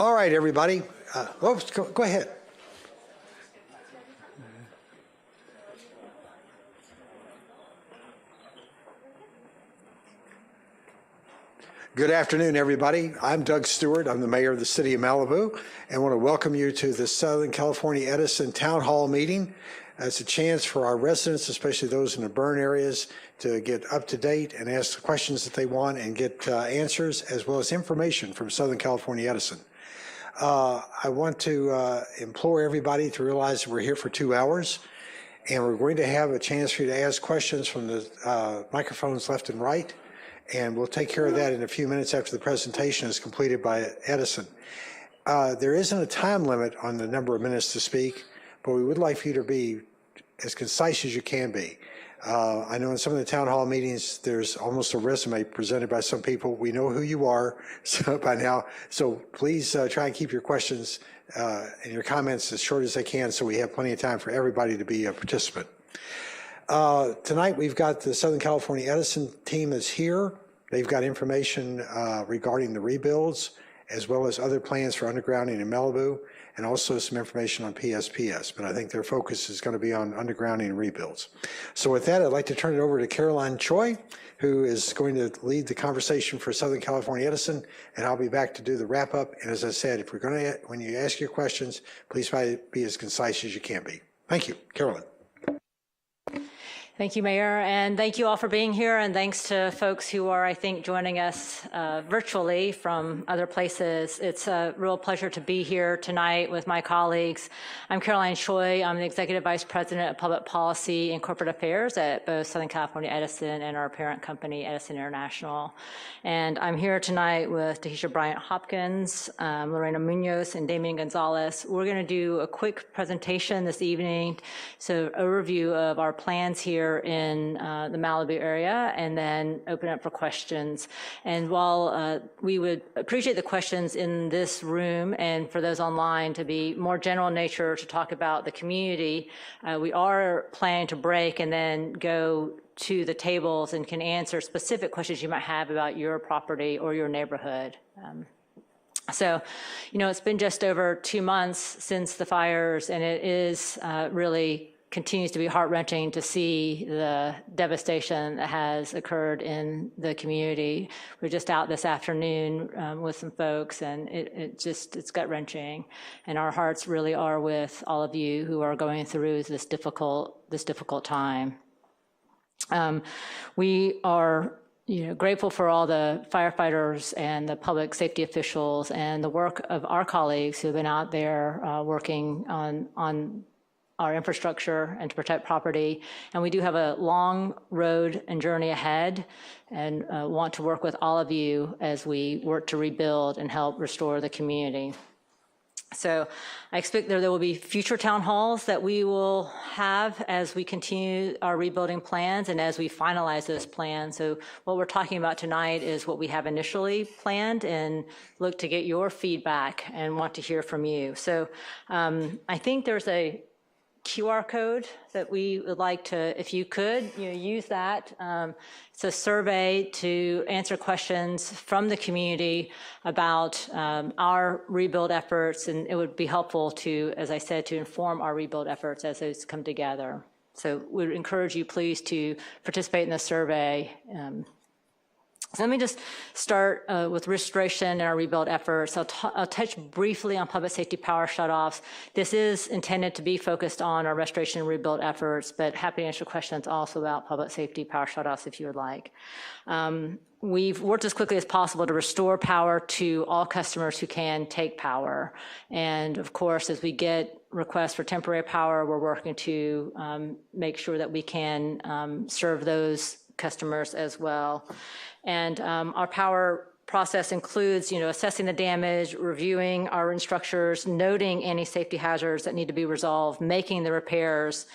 All right, everybody. Go ahead. Good afternoon, everybody. I'm Doug Stewart. I'm the mayor of the City of Malibu, and want to welcome you to the Southern California Edison Town Hall meeting. It's a chance for our residents, especially those in the burn areas, to get up to date and ask the questions that they want and get answers, as well as information from Southern California Edison. I want to implore everybody to realize that we're here for 2 hours, and we're going to have a chance for you to ask questions from the microphones left and right, and we'll take care of that in a few minutes after the presentation is completed by Edison. There isn't a time limit on the number of minutes to speak, but we would like for you to be as concise as you can be. I know in some of the town hall meetings, there's almost a resume presented by some people. We know who you are by now, so please try and keep your questions and your comments as short as they can so we have plenty of time for everybody to be a participant. Tonight we've got the Southern California Edison team that's here. They've got information regarding the rebuilds, as well as other plans for undergrounding in Malibu, and also some information on PSPS, but I think their focus is going to be on undergrounding and rebuilds. So with that, I'd like to turn it over to Caroline Choi, who is going to lead the conversation for Southern California Edison, and I'll be back to do the wrap up. And as I said, if we're going to, when you ask your questions, please try to be as concise as you can be. Thank you. Caroline. Thank you, Mayor, and thank you all for being here, and thanks to folks who are, I think, joining us virtually from other places. It's a real pleasure to be here tonight with my colleagues. I'm Caroline Choi. I'm the Executive Vice President of Public Policy and Corporate Affairs at both Southern California Edison and our parent company, Edison International. And I'm here tonight with Tahisha Bryant-Hopkins, Lorena Munoz, and Damian Gonzalez. We're going to do a quick presentation this evening, so overview of our plans here in the Malibu area, and then open up for questions. And while we would appreciate the questions in this room and for those online to be more general in nature to talk about the community, we are planning to break and then go to the tables and can answer specific questions you might have about your property or your neighborhood. So, you know, it's been just over 2 months since the fires, and it is really continues to be heart-wrenching to see the devastation that has occurred in the community. We're just out this afternoon with some folks, and it's gut-wrenching. And our hearts really are with all of you who are going through this difficult time. We are grateful for all the firefighters and the public safety officials and the work of our colleagues who have been out there working on our infrastructure and to protect property. And we do have a long road and journey ahead, and want to work with all of you as we work to rebuild and help restore the community. So I expect there will be future town halls that we will have as we continue our rebuilding plans and as we finalize those plans. So what we're talking about tonight is what we have initially planned, and look to get your feedback and want to hear from you. So I think there's a QR code that we would like to, if you could, use that. It's a survey to answer questions from the community about our rebuild efforts, and it would be helpful to, as I said, to inform our rebuild efforts as those come together. So we'd encourage you, please, to participate in the survey. So let me just start with restoration and our rebuild efforts. I'll touch briefly on public safety power shutoffs. This is intended to be focused on our restoration and rebuild efforts, but happy to answer questions also about public safety power shutoffs if you would like. We've worked as quickly as possible to restore power to all customers who can take power. And of course, as we get requests for temporary power, we're working to make sure that we can serve those customers as well. And our power process includes, assessing the damage, reviewing our structures, noting any safety hazards that need to be resolved, making the repairs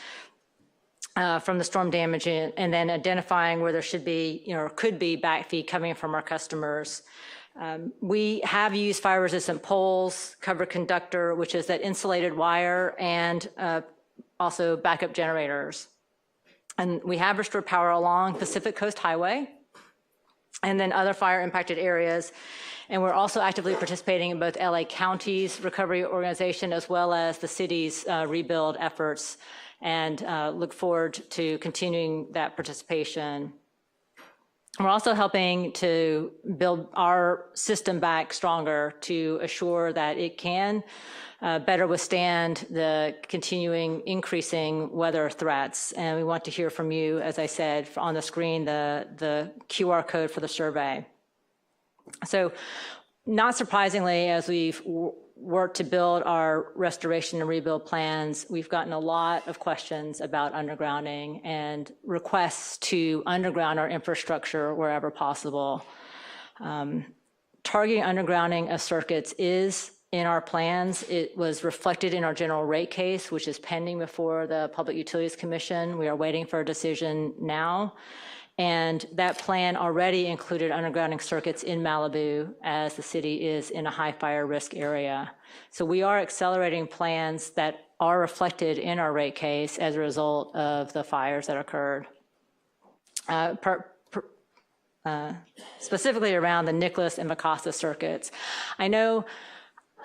from the storm damage, and then identifying where there should be, or could be backfeed coming from our customers. We have used fire-resistant poles, covered conductor, which is that insulated wire, and also backup generators. And we have restored power along Pacific Coast Highway and then other fire impacted areas. And we're also actively participating in both LA County's recovery organization as well as the city's rebuild efforts, and look forward to continuing that participation. We're also helping to build our system back stronger to assure that it can better withstand the continuing increasing weather threats. And we want to hear from you, as I said, on the screen, the QR code for the survey. So not surprisingly, as we've worked to build our restoration and rebuild plans, we've gotten a lot of questions about undergrounding and requests to underground our infrastructure wherever possible. Targeting undergrounding of circuits is in our plans. It was reflected in our general rate case, which is pending before the Public Utilities Commission. We are waiting for a decision now. And that plan already included undergrounding circuits in Malibu, as the city is in a high fire risk area. So we are accelerating plans that are reflected in our rate case as a result of the fires that occurred. Specifically around the Nicholas and Mikasa circuits. I know,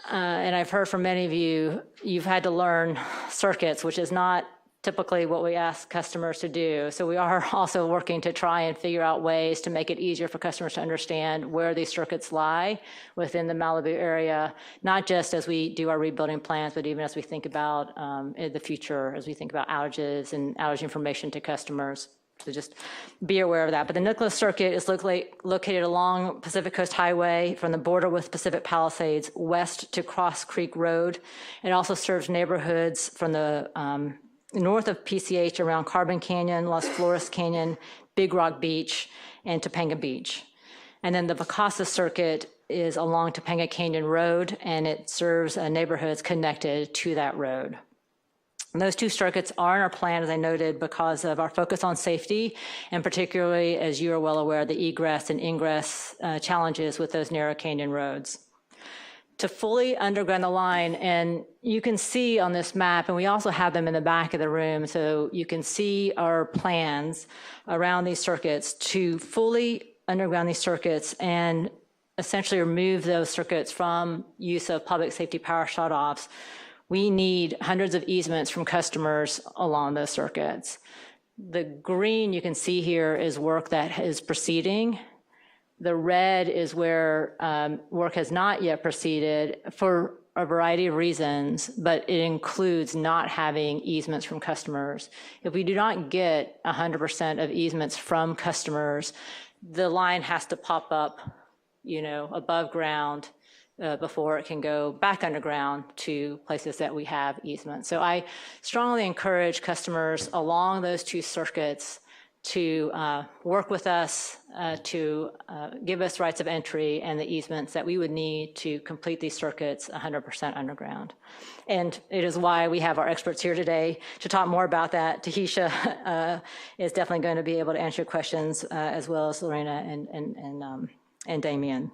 and I've heard from many of you, you've had to learn circuits, which is not typically what we ask customers to do. So we are also working to try and figure out ways to make it easier for customers to understand where these circuits lie within the Malibu area, not just as we do our rebuilding plans, but even as we think about in the future, as we think about outages and outage information to customers. So just be aware of that. But the Nicholas Circuit is located along Pacific Coast Highway from the border with Pacific Palisades west to Cross Creek Road. It also serves neighborhoods from the north of PCH around Carbon Canyon, Las Flores Canyon, Big Rock Beach, and Topanga Beach. And then the Mikasa Circuit is along Topanga Canyon Road, and it serves neighborhoods connected to that road. And those two circuits are in our plan, as I noted, because of our focus on safety, and particularly, as you are well aware, the egress and ingress challenges with those narrow canyon roads. To fully underground the line, and you can see on this map, and we also have them in the back of the room, so you can see our plans around these circuits to fully underground these circuits and essentially remove those circuits from use of public safety power shutoffs. We need hundreds of easements from customers along those circuits. The green you can see here is work that is proceeding. The red is where work has not yet proceeded for a variety of reasons, but it includes not having easements from customers. If we do not get 100% of easements from customers, the line has to pop up, above ground before it can go back underground to places that we have easements. So I strongly encourage customers along those two circuits to work with us to give us rights of entry and the easements that we would need to complete these circuits 100% underground. And it is why we have our experts here today to talk more about that. Tahisha is definitely going to be able to answer your questions, as well as Lorena and Damien.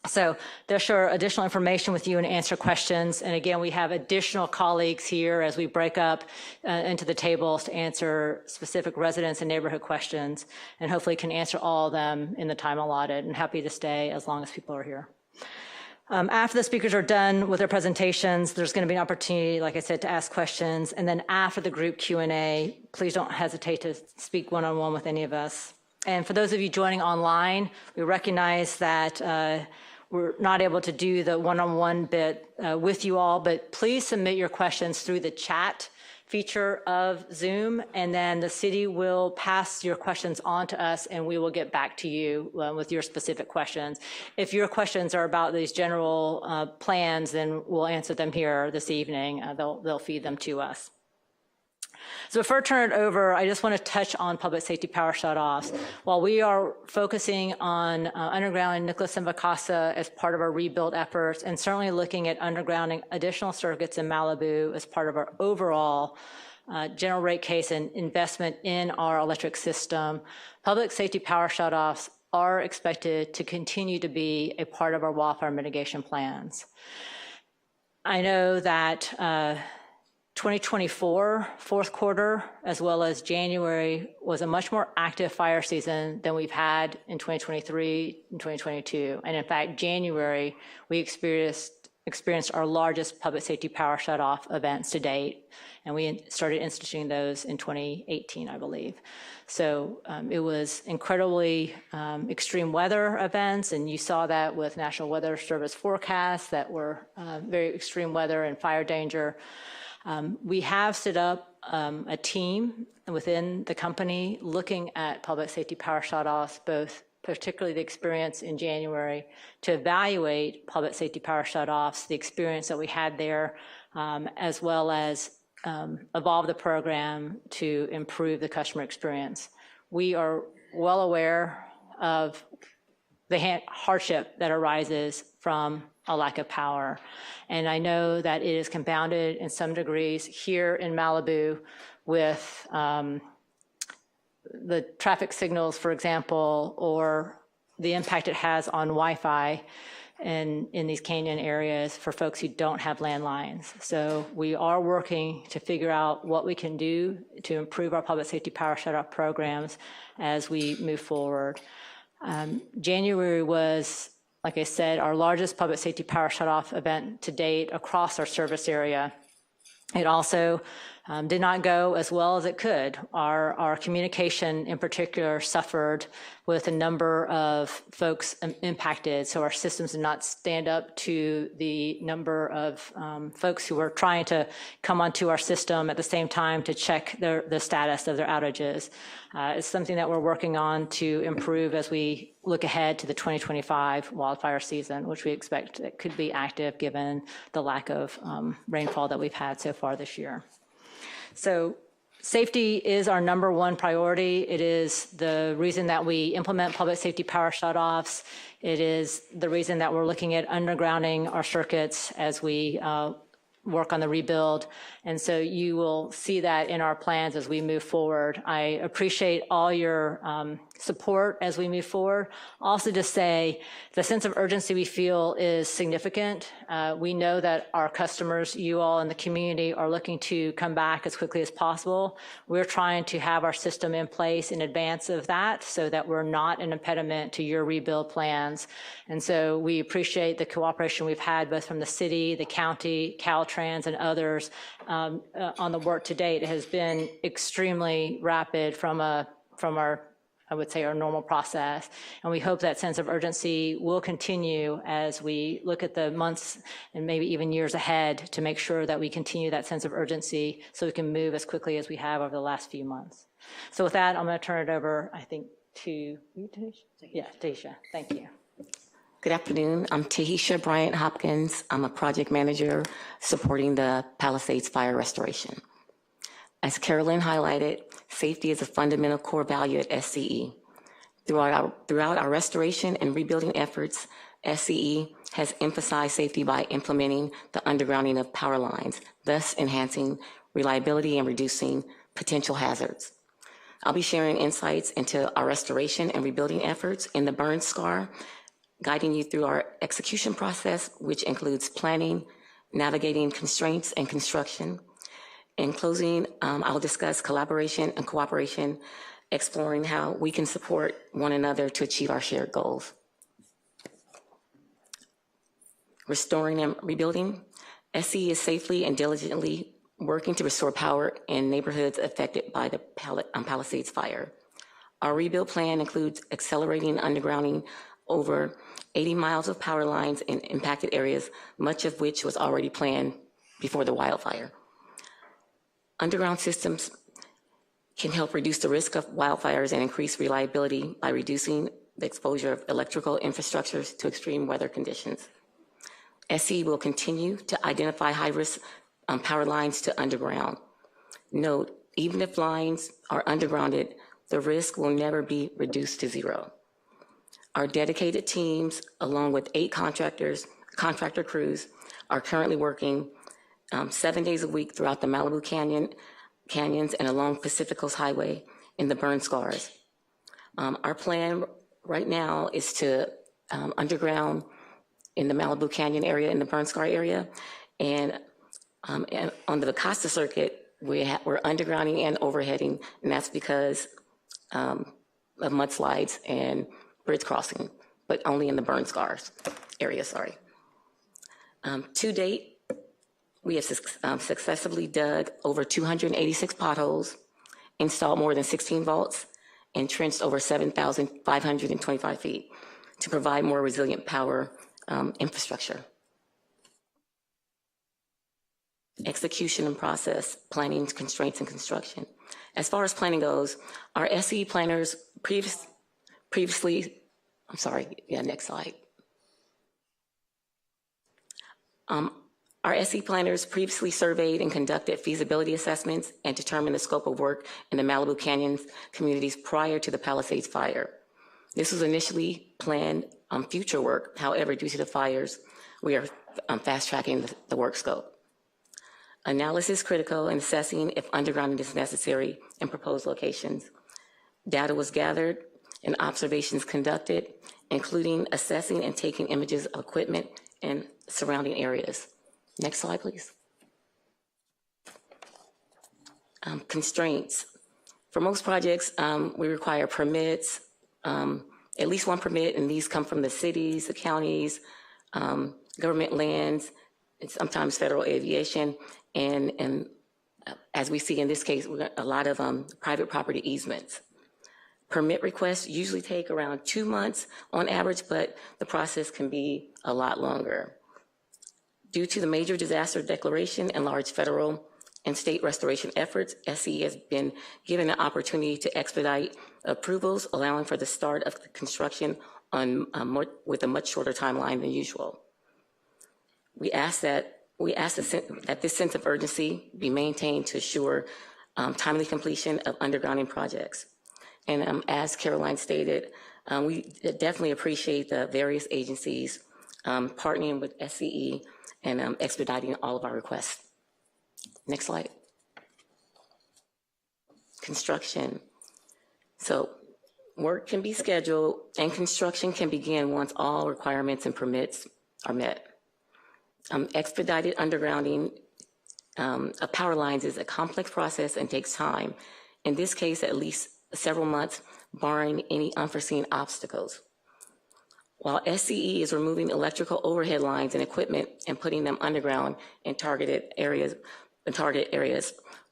So they'll share additional information with you and answer questions. And again, we have additional colleagues here as we break up into the tables to answer specific residents and neighborhood questions, and hopefully can answer all of them in the time allotted, and happy to stay as long as people are here. After the speakers are done with their presentations, there's going to be an opportunity, like I said, to ask questions. And then after the group Q&A, please don't hesitate to speak one-on-one with any of us. And for those of you joining online, we recognize that we're not able to do the one-on-one bit with you all, but please submit your questions through the chat feature of Zoom, and then the city will pass your questions on to us, and we will get back to you with your specific questions. If your questions are about these general plans, then we'll answer them here this evening. They'll feed them to us. So before I turn it over, I just want to touch on public safety power shutoffs. While we are focusing on undergrounding Nicholas and Mikasa as part of our rebuild efforts, and certainly looking at undergrounding additional circuits in Malibu as part of our overall general rate case and investment in our electric system, public safety power shutoffs are expected to continue to be a part of our wildfire mitigation plans. I know that 2024 fourth quarter, as well as January, was a much more active fire season than we've had in 2023 and 2022. And in fact, January, we experienced our largest public safety power shutoff events to date. And we started instituting those in 2018, I believe. So it was incredibly extreme weather events, and you saw that with National Weather Service forecasts that were very extreme weather and fire danger. We have set up a team within the company looking at public safety power shutoffs, both particularly the experience in January, to evaluate public safety power shutoffs, the experience that we had there, as well as evolve the program to improve the customer experience. We are well aware of the hardship that arises from a lack of power. And I know that it is compounded in some degrees here in Malibu with the traffic signals, for example, or the impact it has on Wi-Fi in these canyon areas for folks who don't have landlines. So we are working to figure out what we can do to improve our public safety power shutoff programs as we move forward. January was, like I said, our largest public safety power shutoff event to date across our service area. It also did not go as well as it could. Our communication in particular suffered with a number of folks impacted, so our systems did not stand up to the number of folks who were trying to come onto our system at the same time to check the status of their outages. It's something that we're working on to improve as we look ahead to the 2025 wildfire season, which we expect it could be active given the lack of rainfall that we've had so far this year. So safety is our number one priority. It is the reason that we implement public safety power shutoffs. It is the reason that we're looking at undergrounding our circuits as we work on the rebuild. And so you will see that in our plans as we move forward. I appreciate all your support as we move forward. Also to say the sense of urgency we feel is significant. We know that our customers, you all in the community, are looking to come back as quickly as possible. We're trying to have our system in place in advance of that so that we're not an impediment to your rebuild plans. And so we appreciate the cooperation we've had both from the city, the county, Caltrans, and others on the work to date. It has been extremely rapid from our, I would say, our normal process. And we hope that sense of urgency will continue as we look at the months and maybe even years ahead to make sure that we continue that sense of urgency so we can move as quickly as we have over the last few months. So with that, I'm going to turn it over, I think, to you, Tahisha? Yeah, Tahisha. Thank you. Good afternoon. I'm Tahisha Bryant Hopkins. I'm a project manager supporting the Palisades Fire restoration. As Carolyn highlighted, safety is a fundamental core value at SCE. Throughout our restoration and rebuilding efforts, SCE has emphasized safety by implementing the undergrounding of power lines, thus enhancing reliability and reducing potential hazards. I'll be sharing insights into our restoration and rebuilding efforts in the burn scar, guiding you through our execution process, which includes planning, navigating constraints, and construction. In closing, I'll discuss collaboration and cooperation, exploring how we can support one another to achieve our shared goals. Restoring and rebuilding. SCE is safely and diligently working to restore power in neighborhoods affected by the Palisades Fire. Our rebuild plan includes accelerating undergrounding over 80 miles of power lines in impacted areas, much of which was already planned before the wildfire. Underground systems can help reduce the risk of wildfires and increase reliability by reducing the exposure of electrical infrastructures to extreme weather conditions. SCE will continue to identify high-risk power lines to underground. Note, even if lines are undergrounded, the risk will never be reduced to zero. Our dedicated teams, along with 8 contractor crews, are currently working 7 days a week throughout the Malibu canyons and along Pacific Coast Highway in the burn scars. Our plan right now is to underground in the Malibu Canyon area, in the burn scar area, and And on the Acosta circuit, we're undergrounding and overheading, and that's because of mudslides and bridge crossing, but only in the burn scars area, sorry. To date, we have successfully dug over 286 potholes, installed more than 16 vaults, and trenched over 7,525 feet to provide more resilient power infrastructure. Execution and process, planning, constraints, and construction. As far as planning goes, our SCE planners previously, I'm sorry, yeah, next slide. Our SCE planners previously surveyed and conducted feasibility assessments and determined the scope of work in the Malibu Canyons communities prior to the Palisades Fire. This was initially planned future work. However, due to the fires, we are fast-tracking the work scope. Analysis critical in assessing if undergrounding is necessary in proposed locations. Data was gathered and observations conducted, including assessing and taking images of equipment and surrounding areas. Next slide, please. Constraints. For most projects, we require permits, at least one permit, and these come from the cities, the counties, government lands, and sometimes federal aviation, and as we see in this case, we got a lot of private property easements. Permit requests usually take around 2 months on average, but the process can be a lot longer. Due to the major disaster declaration and large federal and state restoration efforts, SCE has been given an opportunity to expedite approvals, allowing for the start of the construction on with a much shorter timeline than usual. We ask that this sense of urgency be maintained to assure timely completion of undergrounding projects. And as Caroline stated, we definitely appreciate the various agencies partnering with SCE and expediting all of our requests. Next slide. Construction. So work can be scheduled and construction can begin once all requirements and permits are met. Expedited undergrounding of power lines is a complex process and takes time. In this case, at least several months, barring any unforeseen obstacles. While SCE is removing electrical overhead lines and equipment and putting them underground in target areas,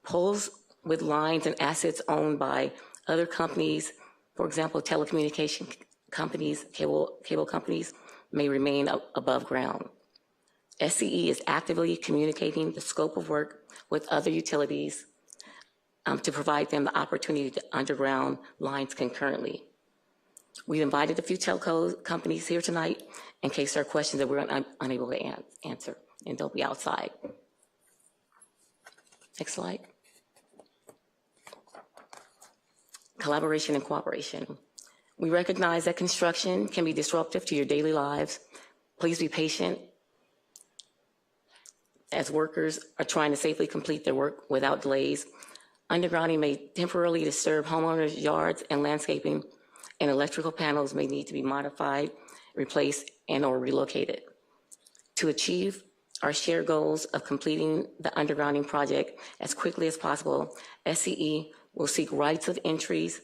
poles with lines and assets owned by other companies, for example, telecommunication companies, cable companies, may remain above ground. SCE is actively communicating the scope of work with other utilities to provide them the opportunity to underground lines concurrently. We invited a few telco companies here tonight in case there are questions that we're unable to answer, and they'll be outside. Next slide. Collaboration and cooperation. We recognize that construction can be disruptive to your daily lives. Please be patient as workers are trying to safely complete their work without delays. Undergrounding may temporarily disturb homeowners' yards and landscaping, and electrical panels may need to be modified, replaced, and/or relocated. To achieve our shared goals of completing the undergrounding project as quickly as possible, SCE will seek rights of entries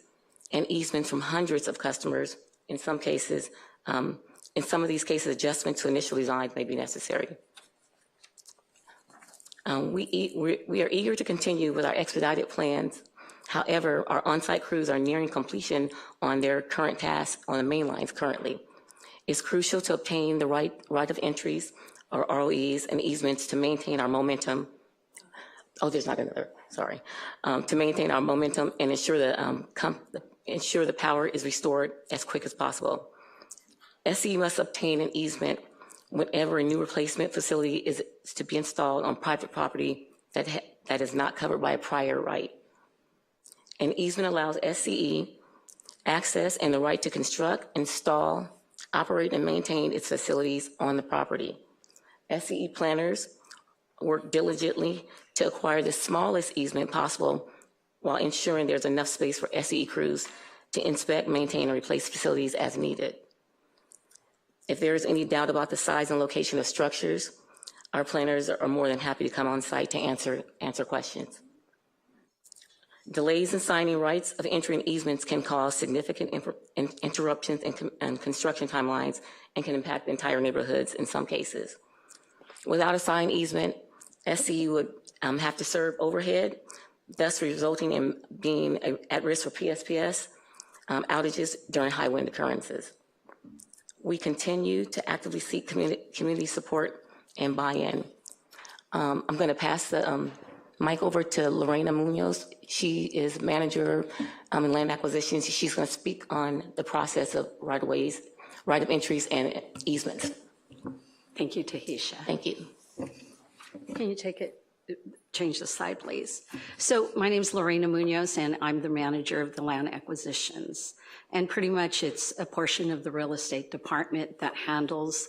and easements from hundreds of customers. In some cases, in some of these cases, adjustments to initial designs may be necessary. We are eager to continue with our expedited plans. However, our on-site crews are nearing completion on their current tasks on the main lines currently. It's crucial to obtain the right of entries or ROEs and easements to maintain our momentum. Oh, there's not another, sorry. To maintain our momentum and ensure the power is restored as quick as possible. SCE must obtain an easement whenever a new replacement facility is to be installed on private property that is not covered by a prior right. An easement allows SCE access and the right to construct, install, operate, and maintain its facilities on the property. SCE planners work diligently to acquire the smallest easement possible while ensuring there's enough space for SCE crews to inspect, maintain, and replace facilities as needed. If there is any doubt about the size and location of structures, Our planners are more than happy to come on site to answer questions. Delays in signing rights of entry and easements can cause significant interruptions in construction timelines and can impact entire neighborhoods in some cases. Without a signed easement, SCE would have to serve overhead, thus resulting in being at risk for PSPS outages during high wind occurrences. We continue to actively seek community support and buy-in. I'm going to pass the mic over to Lorena Munoz. She is manager in land acquisitions. She's going to speak on the process of right-of-ways, right of entries, and easements. Thank you, Tahisha. Thank you. Can you change the slide, please? So my name is Lorena Munoz, and I'm the manager of the land acquisitions. And pretty much it's a portion of the real estate department that handles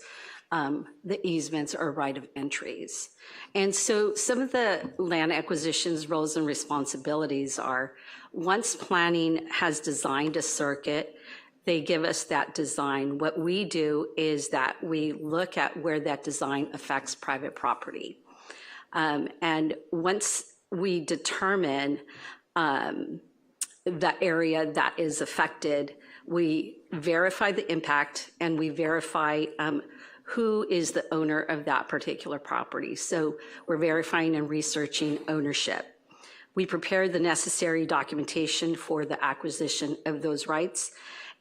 the easements or right of entries. And so some of the land acquisitions roles and responsibilities are, once planning has designed a circuit, they give us that design. What we do is that we look at where that design affects private property. And once we determine the area that is affected, we verify the impact and we verify who is the owner of that particular property. So we're verifying and researching ownership. We prepare the necessary documentation for the acquisition of those rights,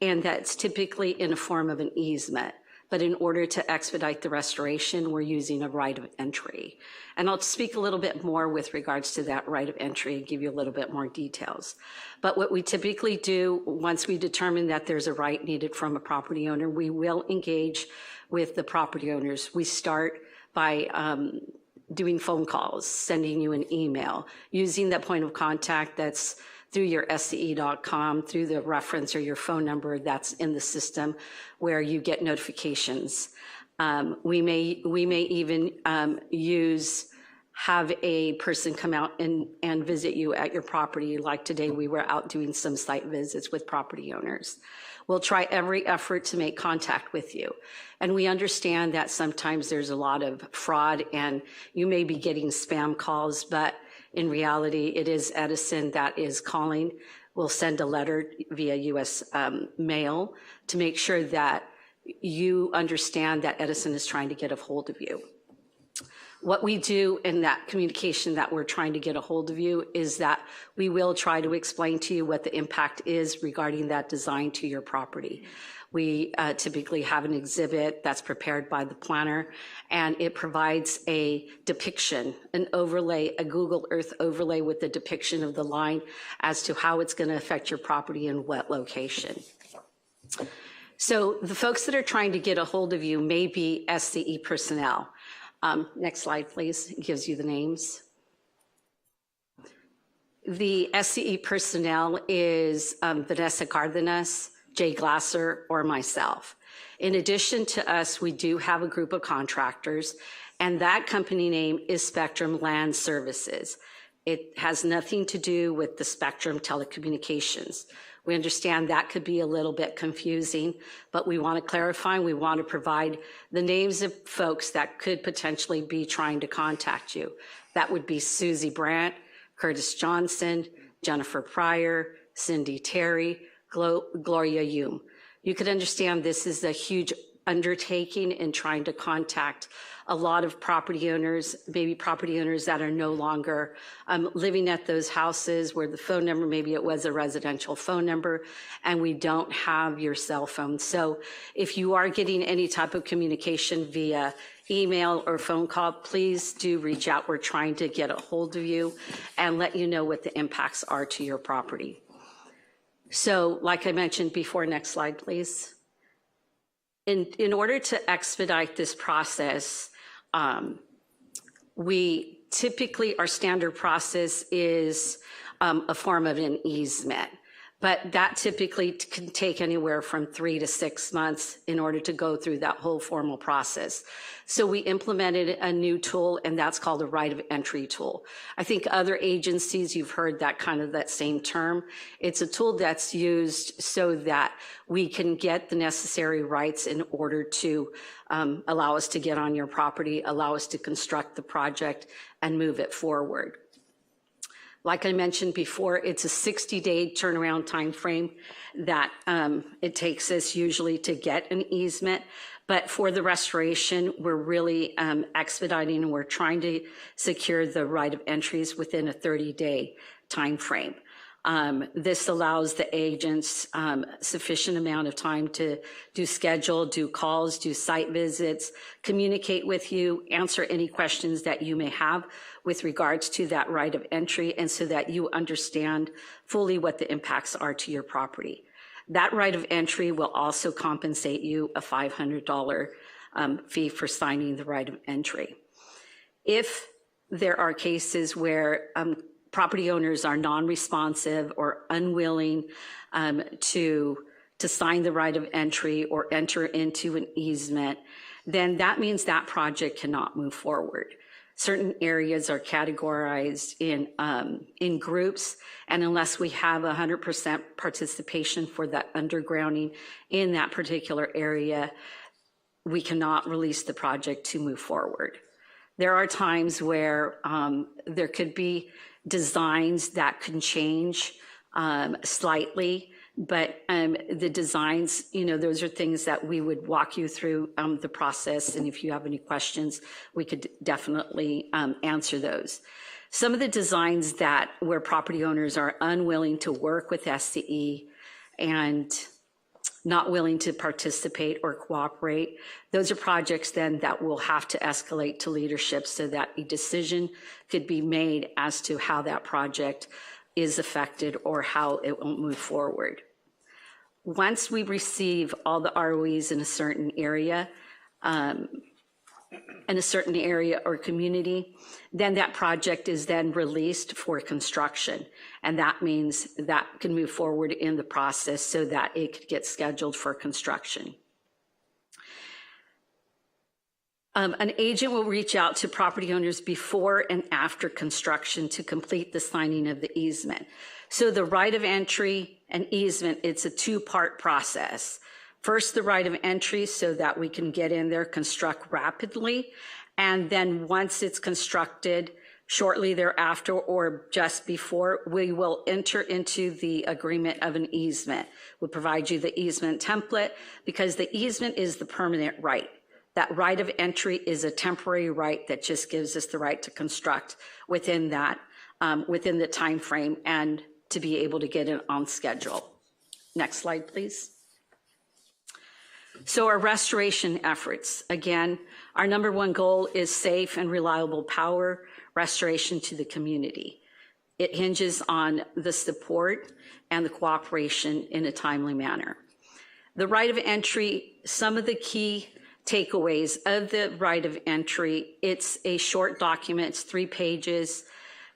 and that's typically in a form of an easement. But in order to expedite the restoration, we're using a right of entry. And I'll speak a little bit more with regards to that right of entry and give you a little bit more details. But what we typically do, once we determine that there's a right needed from a property owner, we will engage with the property owners. We start by doing phone calls, sending you an email, using that point of contact that's through your SCE.com, through the reference or your phone number that's in the system where you get notifications. We may even have a person come out and visit you at your property. Like today, we were out doing some site visits with property owners. We'll try every effort to make contact with you. And we understand that sometimes there's a lot of fraud and you may be getting spam calls, but in reality, it is Edison that is calling. We'll send a letter via US mail to make sure that you understand that Edison is trying to get a hold of you. What we do in that communication that we're trying to get a hold of you is that we will try to explain to you what the impact is regarding that design to your property. We typically have an exhibit that's prepared by the planner, and it provides a depiction, an overlay, a Google Earth overlay with the depiction of the line as to how it's going to affect your property and what location. So the folks that are trying to get a hold of you may be SCE personnel. Next slide, please. It gives you the names. The SCE personnel is Vanessa Cardenas, Jay Glasser, or myself. In addition to us, we do have a group of contractors, and that company name is Spectrum Land Services. It has nothing to do with the Spectrum Telecommunications. We understand that could be a little bit confusing, but we want to clarify, we want to provide the names of folks that could potentially be trying to contact you. That would be Susie Brandt, Curtis Johnson, Jennifer Pryor, Cindy Terry, Gloria Hume. You could understand this is a huge undertaking in trying to contact a lot of property owners, maybe property owners that are no longer living at those houses where the phone number, maybe it was a residential phone number, and we don't have your cell phone. So if you are getting any type of communication via email or phone call, please do reach out. We're trying to get a hold of you and let you know what the impacts are to your property. So like I mentioned before, next slide, please. In order to expedite this process, we typically, our standard process is a form of an easement. But that typically can take anywhere from 3 to 6 months in order to go through that whole formal process. So we implemented a new tool, and that's called a right of entry tool. I think other agencies, you've heard that same term. It's a tool that's used so that we can get the necessary rights in order to allow us to get on your property, allow us to construct the project and move it forward. Like I mentioned before, it's a 60-day turnaround time frame that it takes us usually to get an easement. But for the restoration, we're really expediting, and we're trying to secure the right of entries within a 30-day time frame. This allows the agents sufficient amount of time to schedule, do calls, do site visits, communicate with you, answer any questions that you may have with regards to that right of entry, and so that you understand fully what the impacts are to your property. That right of entry will also compensate you a $500 fee for signing the right of entry. If there are cases where property owners are non-responsive or unwilling to sign the right of entry or enter into an easement, then that means that project cannot move forward. Certain areas are categorized in groups, and unless we have 100% participation for that undergrounding in that particular area, we cannot release the project to move forward. There are times where there could be designs that can change slightly, but the designs, those are things that we would walk you through the process, and if you have any questions, we could definitely answer those. Some of the designs where property owners are unwilling to work with SCE and not willing to participate or cooperate, those are projects then that will have to escalate to leadership so that a decision could be made as to how that project is affected or how it won't move forward. Once we receive all the ROEs in a certain area, or community, then that project is then released for construction. And that means that can move forward in the process so that it could get scheduled for construction. An agent will reach out to property owners before and after construction to complete the signing of the easement. So the right of entry and easement, it's a two-part process. First, the right of entry so that we can get in there, construct rapidly. And then once it's constructed, shortly thereafter or just before, we will enter into the agreement of an easement. We'll provide you the easement template because the easement is the permanent right. That right of entry is a temporary right that just gives us the right to construct within that, within the time frame and to be able to get it on schedule. Next slide, please. So our restoration efforts, again, our number one goal is safe and reliable power restoration to the community. It hinges on the support and the cooperation in a timely manner. The right of entry, some of the key takeaways of the right of entry, it's a short document, it's 3 pages.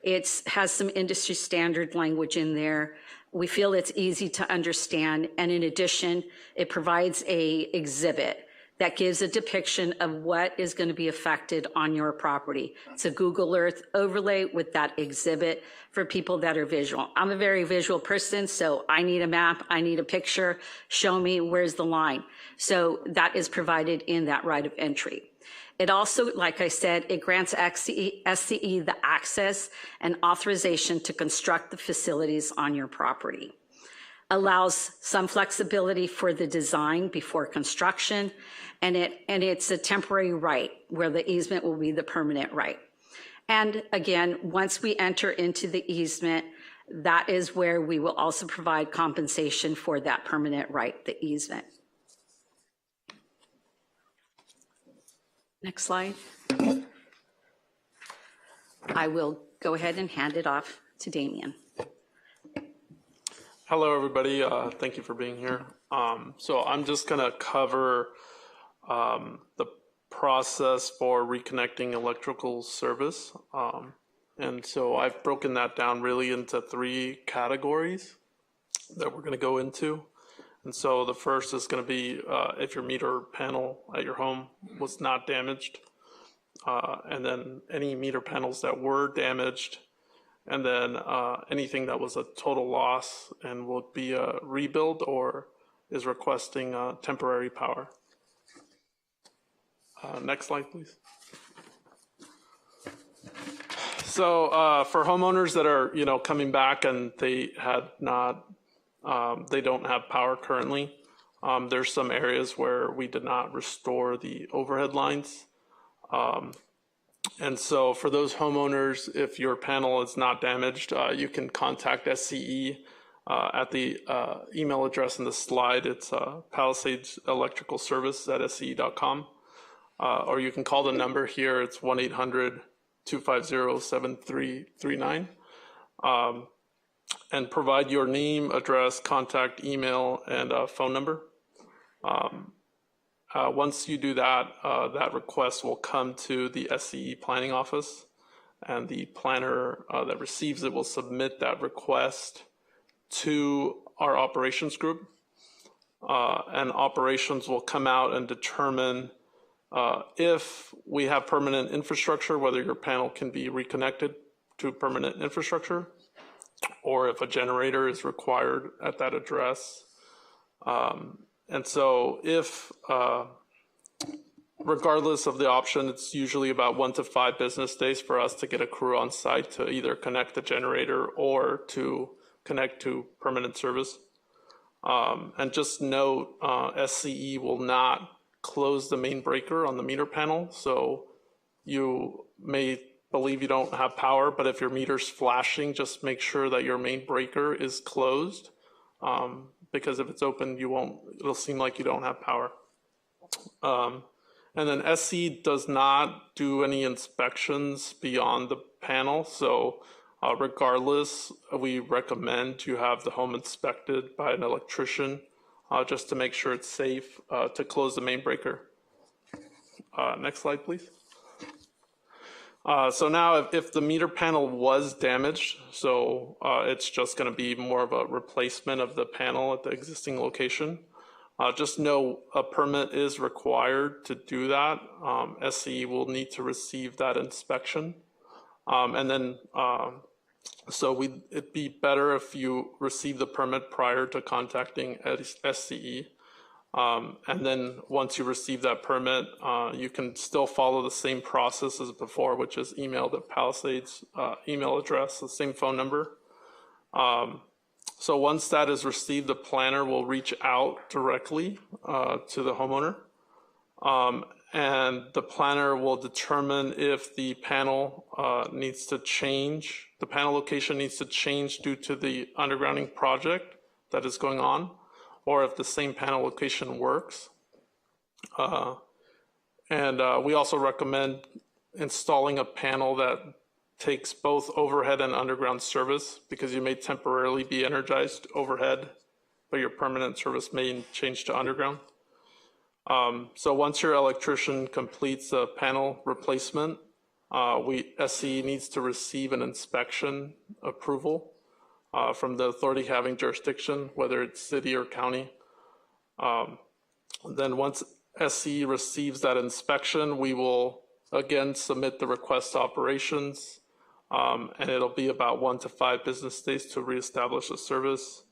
It has some industry standard language in there. We feel it's easy to understand, and in addition, it provides an exhibit that gives a depiction of what is going to be affected on your property. It's a Google Earth overlay with that exhibit for people that are visual. I'm a very visual person, so I need a map, I need a picture, show me where's the line. So that is provided in that right of entry. It also, like I said, it grants SCE the access and authorization to construct the facilities on your property. Allows some flexibility for the design before construction, and it's a temporary right where the easement will be the permanent right. And again, once we enter into the easement, that is where we will also provide compensation for that permanent right, the easement. Next slide. I will go ahead and hand it off to Damien. Hello, everybody. Thank you for being here. So I'm just going to cover the process for reconnecting electrical service. And so I've broken that down really into 3 categories. that we're going to go into. And so the first is going to be if your meter panel at your home was not damaged, and then any meter panels that were damaged, and then anything that was a total loss and will be a rebuild or is requesting temporary power. Next slide, please. So for homeowners that are, coming back and they had not, they don't have power currently, there's some areas where we did not restore the overhead lines. And so for those homeowners, if your panel is not damaged, you can contact SCE at the email address in the slide. It's Palisades Electrical Service at SCE.com. Or you can call the number here. It's 1-800-250-7339. And provide your name, address, contact, email, and phone number. Once you do that, that request will come to the SCE planning office, and the planner that receives it will submit that request to our operations group, and operations will come out and determine if we have permanent infrastructure, whether your panel can be reconnected to permanent infrastructure, or if a generator is required at that address. And so if, regardless of the option, it's usually about 1 to 5 business days for us to get a crew on site to either connect the generator or to connect to permanent service. And just note, SCE will not close the main breaker on the meter panel. So you may believe you don't have power, but if your meter's flashing, just make sure that your main breaker is closed. Because if it's open, it'll seem like you don't have power. And then SCE does not do any inspections beyond the panel. So regardless, we recommend you have the home inspected by an electrician just to make sure it's safe to close the main breaker. Next slide, please. So now if the meter panel was damaged, so it's just going to be more of a replacement of the panel at the existing location. Just know a permit is required to do that. SCE will need to receive that inspection. And then, so it'd be better if you receive the permit prior to contacting SCE. And then once you receive that permit, you can still follow the same process as before, which is email the Palisades email address, the same phone number. So once that is received, the planner will reach out directly to the homeowner. And the planner will determine if the panel needs to change, the panel location needs to change due to the undergrounding project that is going on, or if the same panel location works. And we also recommend installing a panel that takes both overhead and underground service, because you may temporarily be energized overhead, but your permanent service may change to underground. So once your electrician completes the panel replacement, SCE needs to receive an inspection approval from the authority having jurisdiction, whether it's city or county. Then once SCE receives that inspection, we will again submit the request to operations, and it'll be about 1 to 5 business days to reestablish the service.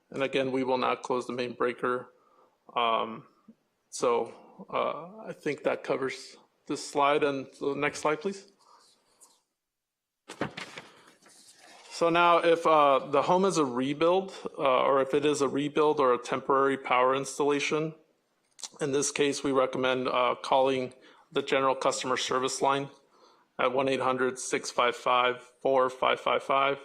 And again, we will not close the main breaker. So I think that covers this slide. And the next slide, please. So now if the home is a rebuild, or if it is a rebuild or a temporary power installation, in this case, we recommend calling the general customer service line at 1-800-655-4555.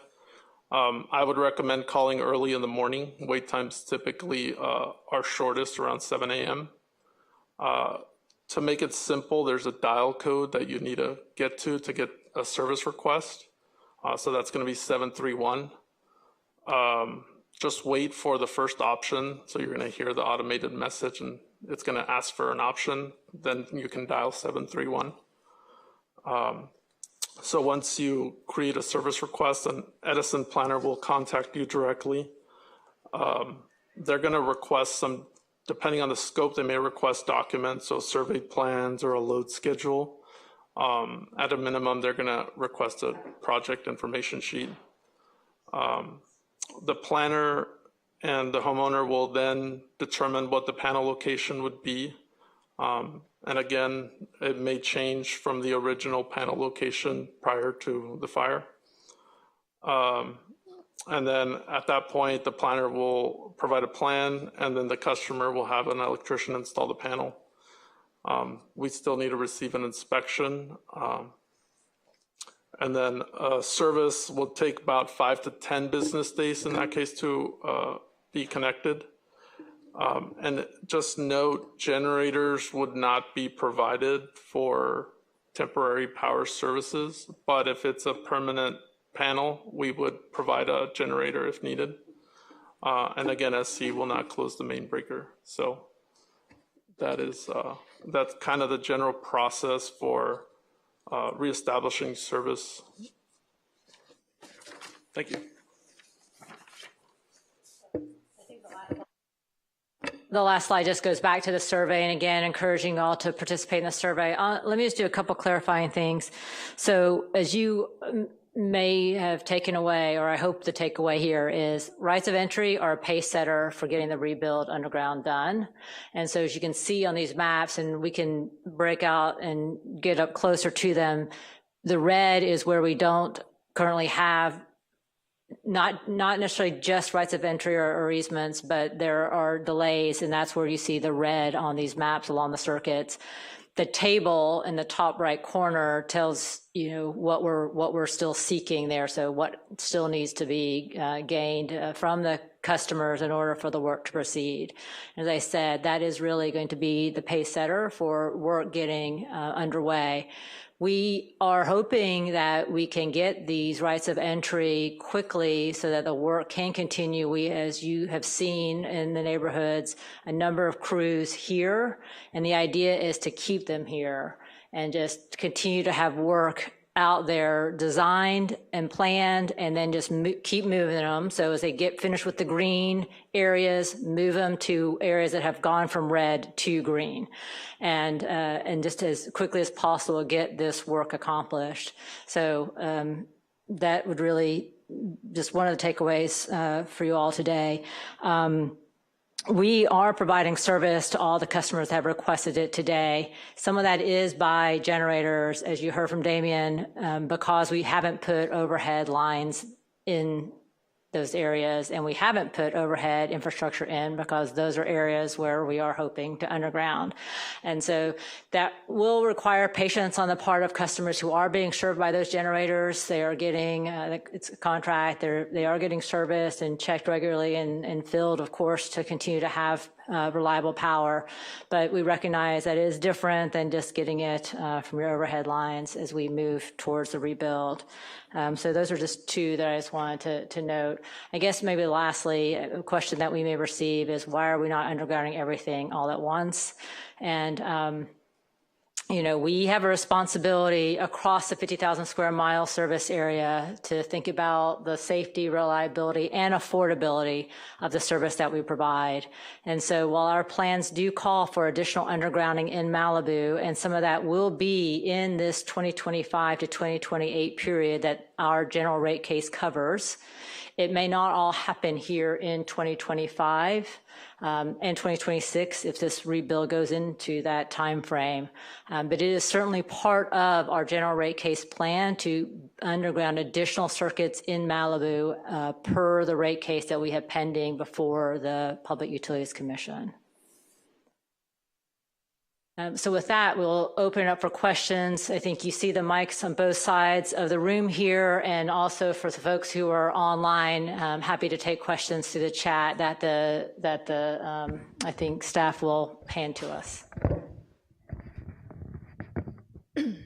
I would recommend calling early in the morning. Wait times typically are shortest around 7 a.m. To make it simple, there's a dial code that you need to get a service request. So that's going to be 731. Just wait for the first option. So you're going to hear the automated message and it's going to ask for an option. Then you can dial 731. So once you create a service request, an Edison planner will contact you directly. They're going to request some, depending on the scope, they may request documents, so survey plans or a load schedule. At a minimum, they're going to request a project information sheet. The planner and the homeowner will then determine what the panel location would be. And again, it may change from the original panel location prior to the fire. And then at that point, the planner will provide a plan, and then the customer will have an electrician install the panel. We still need to receive an inspection. And then service will take about 5 to 10 business days in that case to be connected. And just note, generators would not be provided for temporary power services, but if it's a permanent panel, we would provide a generator if needed. And again, SCE will not close the main breaker. So that is, that's kind of the general process for reestablishing service. Thank you. The last slide just goes back to the survey, and again, encouraging all to participate in the survey. Let me just do a couple clarifying things. So as you may have taken away, or I hope the takeaway here is, rights of entry are a pace setter for getting the rebuild underground done. And so as you can see on these maps, and we can break out and get up closer to them, the red is where we don't currently have not necessarily just rights of entry or easements, but there are delays, and that's where you see the red on these maps along the circuits. The table in the top right corner tells you what we're still seeking there. So what still needs to be gained from the customers in order for the work to proceed. As I said, that is really going to be the pace setter for work getting underway. We are hoping that we can get these rights of entry quickly so that the work can continue. We, as you have seen in the neighborhoods, a number of crews here, and the idea is to keep them here and just continue to have work out there designed and planned, and then just keep moving them. So as they get finished with the green areas, move them to areas that have gone from red to green, and just as quickly as possible get this work accomplished. So that would really just one of the takeaways for you all today. We are providing service to all the customers that have requested it today. Some of that is by generators, as you heard from Damien, because we haven't put overhead lines in those areas, and we haven't put overhead infrastructure in because those are areas where we are hoping to underground. And so that will require patience on the part of customers who are being served by those generators. They are getting, it's a contract, they are getting serviced and checked regularly and filled, of course, to continue to have reliable power. But we recognize that it is different than just getting it from your overhead lines as we move towards the rebuild. So those are just two that I just wanted to note. I guess maybe lastly, a question that we may receive is, why are we not undergrounding everything all at once? And we have a responsibility across the 50,000 square mile service area to think about the safety, reliability, and affordability of the service that we provide. And so while our plans do call for additional undergrounding in Malibu, and some of that will be in this 2025 to 2028 period that our general rate case covers, it may not all happen here in 2025 and 2026 if this rebuild goes into that time frame. But it is certainly part of our general rate case plan to underground additional circuits in Malibu per the rate case that we have pending before the Public Utilities Commission. So with that, we'll open it up for questions. I think you see the mics on both sides of the room here, and also for the folks who are online, happy to take questions through the chat that I think staff will hand to us. I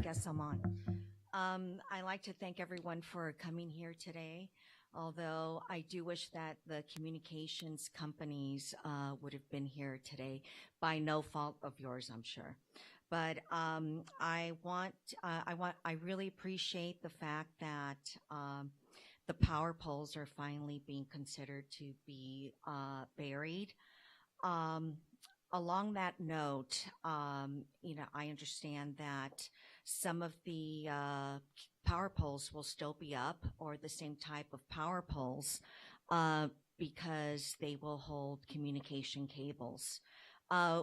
guess I'm on. I'd like to thank everyone for coming here today. Although I do wish that the communications companies would have been here today, by no fault of yours, I'm sure. But I really appreciate the fact that the power poles are finally being considered to be buried. Along that note, I understand that some of the power poles will still be up, or the same type of power poles, because they will hold communication cables.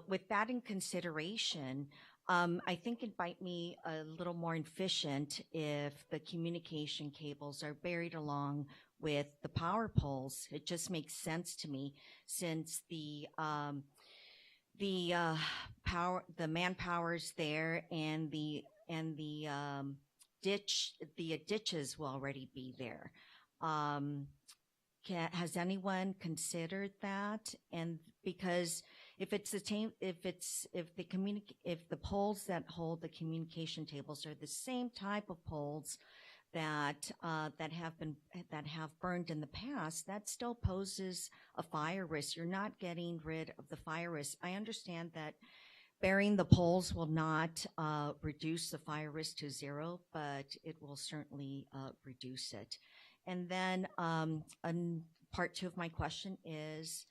With that in consideration, I think it might be a little more efficient if the communication cables are buried along with the power poles. It just makes sense to me, since the manpower's there, and the ditches will already be there. Has anyone considered that? And because if the poles that hold the communication tables are the same type of poles that have burned in the past, that still poses a fire risk. You're not getting rid of the fire risk. I understand that burying the poles will not reduce the fire risk to zero, but it will certainly reduce it. And then part two of my question is,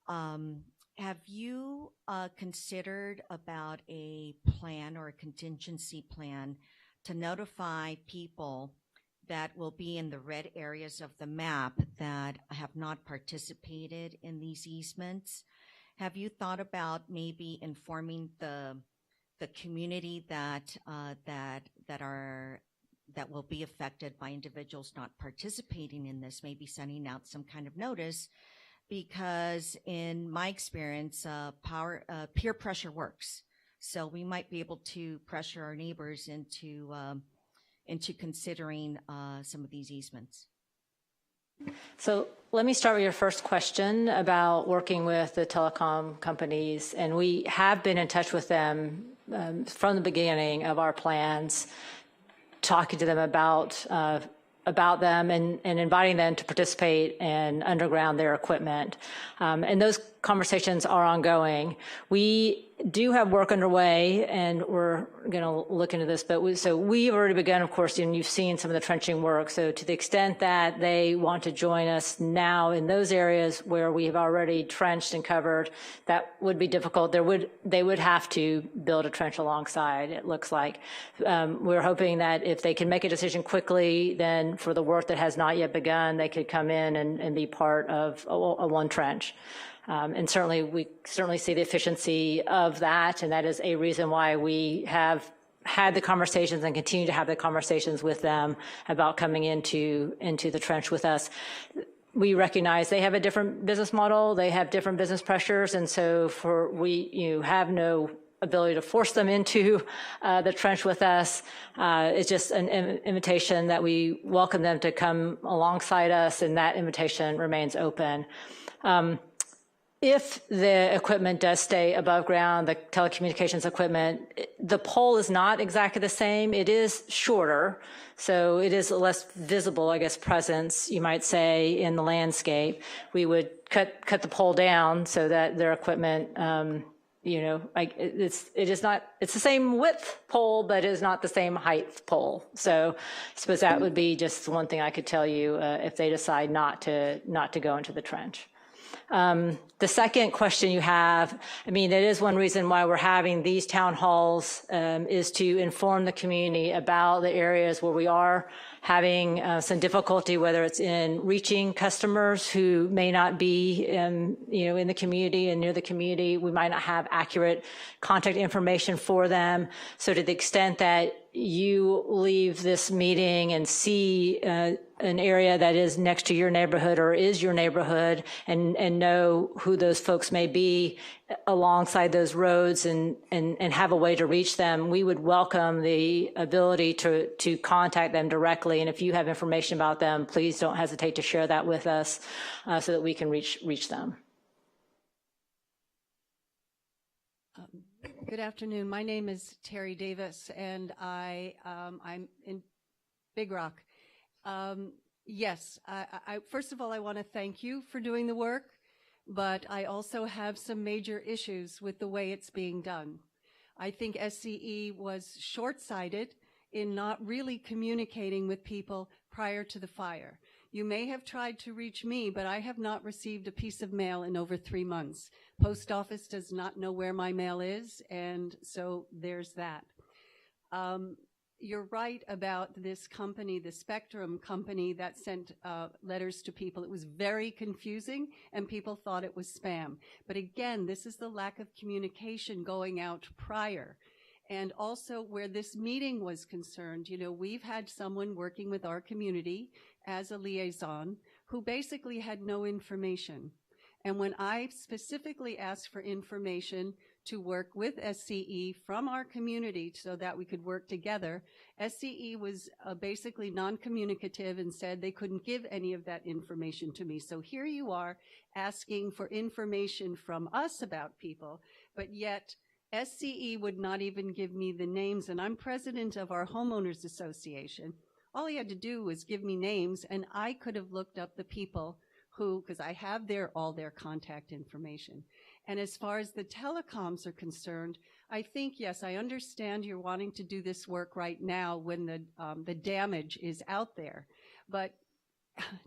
have you considered about a plan or a contingency plan to notify people that will be in the red areas of the map that have not participated in these easements? Have you thought about maybe informing the community that will be affected by individuals not participating in this, maybe sending out some kind of notice? Because in my experience, peer pressure works. So we might be able to pressure our neighbors into considering some of these easements. So let me start with your first question about working with the telecom companies. And we have been in touch with them from the beginning of our plans, talking to them about them and inviting them to participate and underground their equipment. And those conversations are ongoing. We do have work underway, and we're going to look into this, but we've already begun, of course, and you've seen some of the trenching work. So to the extent that they want to join us now in those areas where we have already trenched and covered, that would be difficult. They would have to build a trench alongside, it looks like. We're hoping that if they can make a decision quickly, then for the work that has not yet begun, they could come in and be part of a one trench. And we certainly see the efficiency of that, and that is a reason why we have had the conversations and continue to have the conversations with them about coming into the trench with us. We recognize they have a different business model, they have different business pressures, and so you have no ability to force them into the trench with us. It's just an invitation that we welcome them to come alongside us, and that invitation remains open. If the equipment does stay above ground, the telecommunications equipment, the pole is not exactly the same. It is shorter, so it is a less visible, I guess, presence, you might say, in the landscape. We would cut the pole down so that their equipment, it's the same width pole, but it is not the same height pole. So I suppose that would be just one thing I could tell you if they decide not to go into the trench. The second question you have, that is one reason why we're having these town halls, is to inform the community about the areas where we are having some difficulty, whether it's in reaching customers who may not be in the community and near the community. We might not have accurate contact information for them. So to the extent that you leave this meeting and see an area that is next to your neighborhood or is your neighborhood, and know who those folks may be alongside those roads and have a way to reach them, we would welcome the ability to contact them directly. And if you have information about them, please don't hesitate to share that with us so that we can reach them. Good afternoon. My name is Terry Davis, and I'm in Big Rock. Yes, first of all, I want to thank you for doing the work, but I also have some major issues with the way it's being done. I think SCE was short-sighted in not really communicating with people prior to the fire. You may have tried to reach me, but I have not received a piece of mail in over 3 months. Post office does not know where my mail is, and so there's that. You're right about this company, the Spectrum company that sent letters to people. It was very confusing, and people thought it was spam. But again, this is the lack of communication going out prior. And also where this meeting was concerned, you know, we've had someone working with our community as a liaison who basically had no information. And when I specifically asked for information to work with SCE from our community so that we could work together, SCE was basically non-communicative and said they couldn't give any of that information to me. So here you are asking for information from us about people, but yet SCE would not even give me the names, and I'm president of our homeowners association. All he had to do was give me names, and I could have looked up the people who, because I have all their contact information. And as far as the telecoms are concerned, I think, yes, I understand you're wanting to do this work right now when the damage is out there. But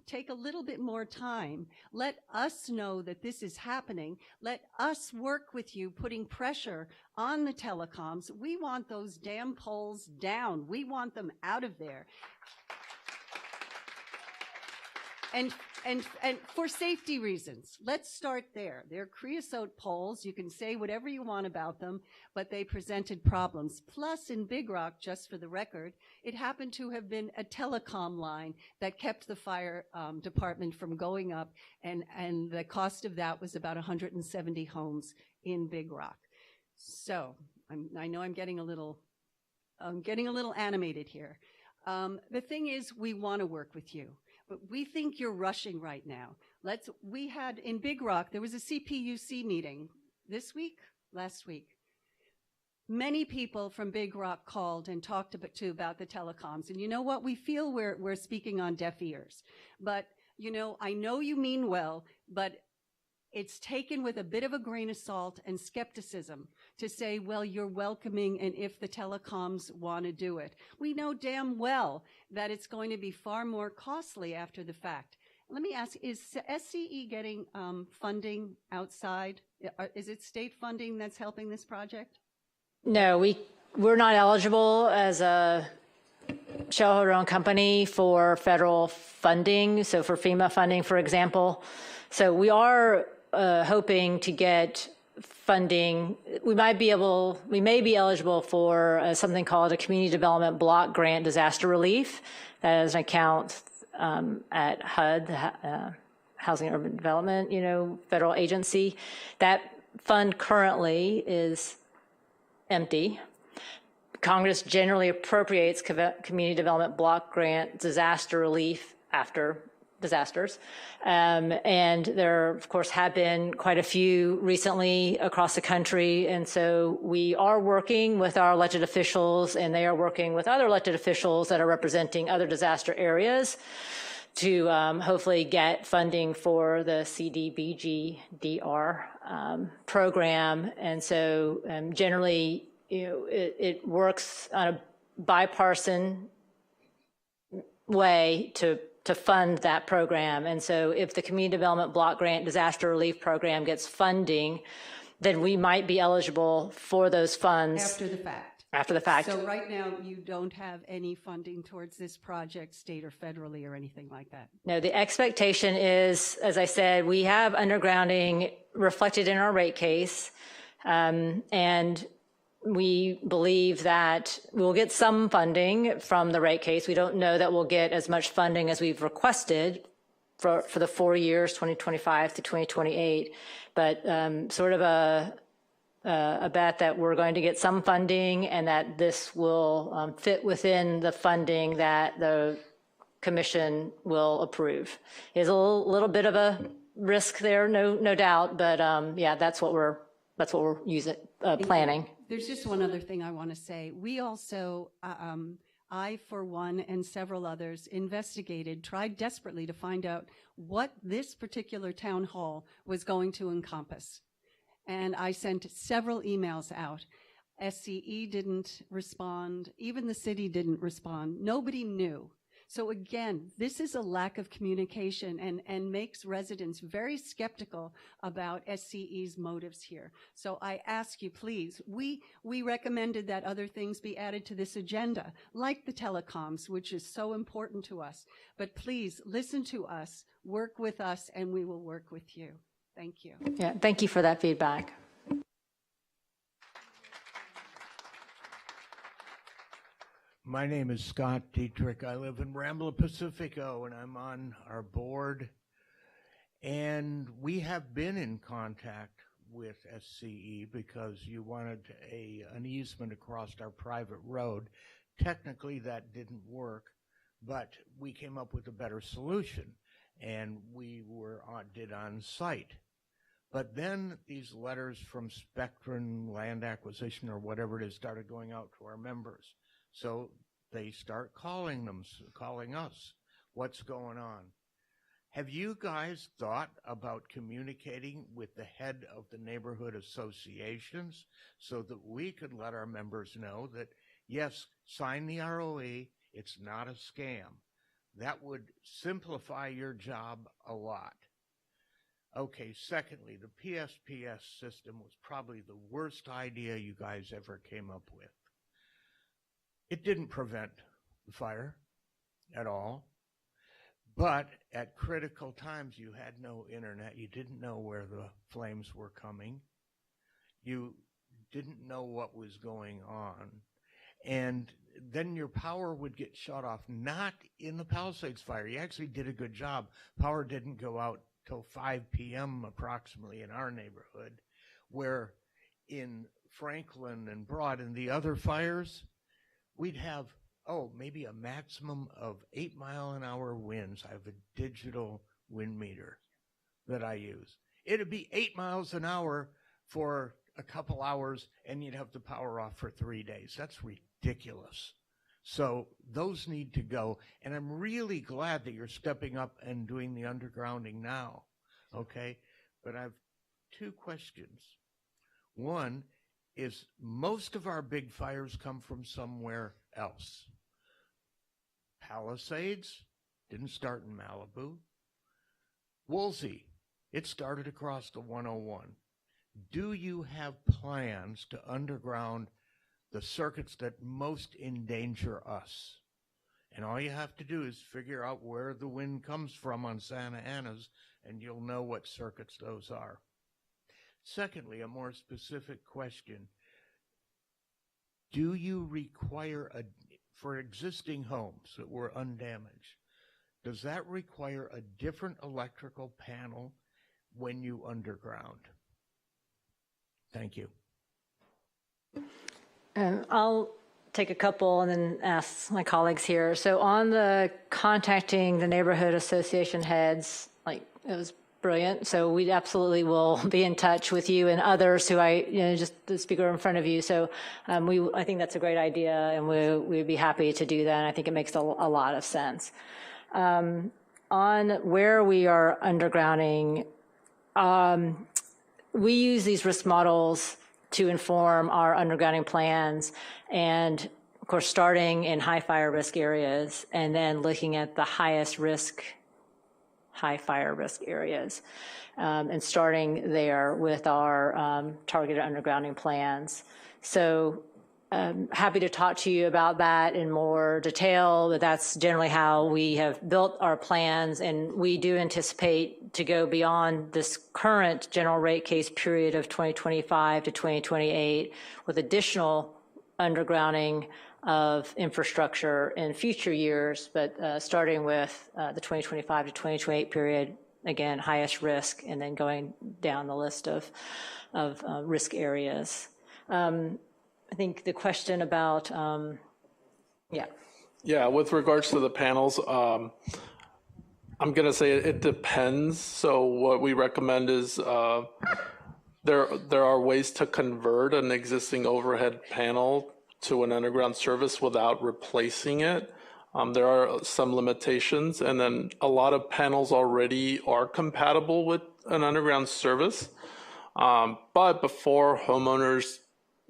take a little bit more time. Let us know that this is happening. Let us work with you, putting pressure on the telecoms. We want those damn poles down. We want them out of there. And for safety reasons, let's start there. They're creosote poles. You can say whatever you want about them, but they presented problems. Plus, in Big Rock, just for the record, it happened to have been a telecom line that kept the fire department from going up, and the cost of that was about 170 homes in Big Rock. So I know I'm getting a little animated here. The thing is, we want to work with you. But we think you're rushing right now. We had in Big Rock, there was a CPUC meeting last week. Many people from Big Rock called and talked about the telecoms. And you know what? We feel we're speaking on deaf ears. But, you know, I know you mean well, but it's taken with a bit of a grain of salt and skepticism to say, well, you're welcoming, and if the telecoms want to do it. We know damn well that it's going to be far more costly after the fact. Let me ask, is SCE getting funding outside? Is it state funding that's helping this project? No, we're not eligible as a shareholder-owned company for federal funding, so for FEMA funding, for example. So we are hoping to get funding. We may be eligible for something called a Community Development Block Grant Disaster Relief. That is an account at HUD, Housing and Urban Development, you know, federal agency. That fund currently is empty. Congress generally appropriates Community Development Block Grant Disaster Relief after disasters. And there, of course, have been quite a few recently across the country. And so we are working with our elected officials, and they are working with other elected officials that are representing other disaster areas to hopefully get funding for the CDBG-DR program. And so generally, you know, it works on a bipartisan way to fund that program. And so if the Community Development Block Grant Disaster Relief Program gets funding, then we might be eligible for those funds. After the fact. After the fact. So right now, you don't have any funding towards this project, state or federally, or anything like that? No, the expectation is, as I said, we have undergrounding reflected in our rate case, and we believe that we'll get some funding from the rate case. We don't know that we'll get as much funding as we've requested for the 4 years, 2025 to 2028, but sort of a bet that we're going to get some funding, and that this will fit within the funding that the commission will approve. There's a little bit of a risk there, no doubt, but yeah, that's what we're planning. There's just one other thing I want to say. We also, I for one and several others, tried desperately to find out what this particular town hall was going to encompass. And I sent several emails out. SCE didn't respond. Even the city didn't respond. Nobody knew. So again, this is a lack of communication and makes residents very skeptical about SCE's motives here. So I ask you, please, we recommended that other things be added to this agenda, like the telecoms, which is so important to us. But please listen to us, work with us, and we will work with you. Thank you. Yeah, thank you for that feedback. My name is Scott Dietrich. I live in Rambla Pacifico, and I'm on our board. And we have been in contact with SCE because you wanted an easement across our private road. Technically, that didn't work, but we came up with a better solution, and we did on site. But then these letters from Spectrum Land Acquisition or whatever it is started going out to our members. So they start calling us. What's going on? Have you guys thought about communicating with the head of the neighborhood associations so that we could let our members know that, yes, sign the ROE, it's not a scam? That would simplify your job a lot. Okay, secondly, the PSPS system was probably the worst idea you guys ever came up with. It didn't prevent the fire at all, but at critical times you had no internet. You didn't know where the flames were coming. You didn't know what was going on. And then your power would get shut off, not in the Palisades Fire. You actually did a good job. Power didn't go out till 5 p.m. approximately in our neighborhood, where in Franklin and Broad and the other fires, we'd have, maybe a maximum of 8-mile-an-hour winds. I have a digital wind meter that I use. It'd be 8 miles an hour for a couple hours, and you'd have the power off for 3 days. That's ridiculous. So those need to go, and I'm really glad that you're stepping up and doing the undergrounding now, okay? But I have 2 questions. One is, most of our big fires come from somewhere else. Palisades didn't start in Malibu. Woolsey, it started across the 101. Do you have plans to underground the circuits that most endanger us? And all you have to do is figure out where the wind comes from on Santa Ana's, and you'll know what circuits those are. Secondly, a more specific question. Do you require, for existing homes that were undamaged, does that require a different electrical panel when you underground? Thank you. I'll take a couple and then ask my colleagues here. So on the contacting the neighborhood association heads, it was brilliant. So we absolutely will be in touch with you and others who just the speaker in front of you. So I think that's a great idea, and we'd be happy to do that. And I think it makes a lot of sense. On where we are undergrounding, we use these risk models to inform our undergrounding plans, and of course starting in high fire risk areas and then looking at the highest risk high fire risk areas, and starting there with our targeted undergrounding plans. So happy to talk to you about that in more detail, but that's generally how we have built our plans, and we do anticipate to go beyond this current general rate case period of 2025 to 2028 with additional undergrounding of infrastructure in future years, but starting with the 2025 to 2028 period, again, highest risk, and then going down the list of risk areas. I think the question about, Yeah, with regards to the panels, I'm going to say it depends. So what we recommend is there are ways to convert an existing overhead panel to an underground service without replacing it. There are some limitations, and then a lot of panels already are compatible with an underground service. But before homeowners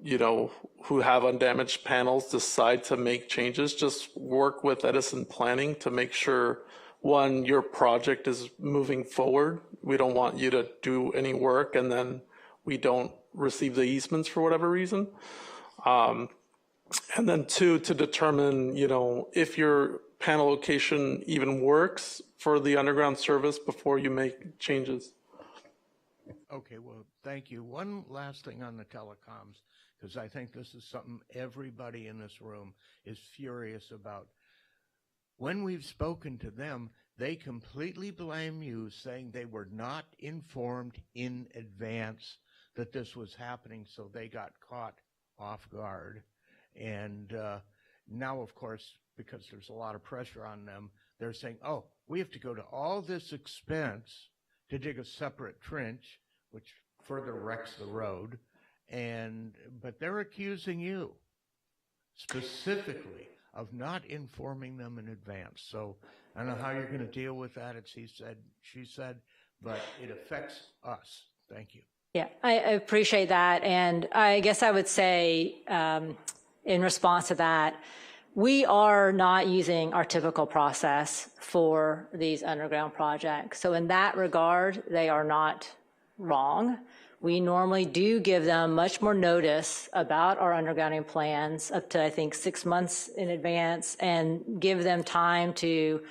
who have undamaged panels decide to make changes, just work with Edison Planning to make sure, one, your project is moving forward. We don't want you to do any work and then we don't receive the easements for whatever reason. And then two, to determine, if your panel location even works for the underground service before you make changes. Okay, well, thank you. One last thing on the telecoms, because I think this is something everybody in this room is furious about. When we've spoken to them, they completely blame you, saying they were not informed in advance that this was happening, so they got caught off guard. And now, of course, because there's a lot of pressure on them, they're saying, oh, we have to go to all this expense to dig a separate trench, which further wrecks the road. But they're accusing you specifically of not informing them in advance. So I don't know how you're going to deal with that. It's he said, she said, but it affects us. Thank you. Yeah, I appreciate that. And I guess I would say, in response to that, we are not using our typical process for these underground projects. So in that regard, they are not wrong. We normally do give them much more notice about our undergrounding plans, up to, I think, 6 months in advance, and give them time to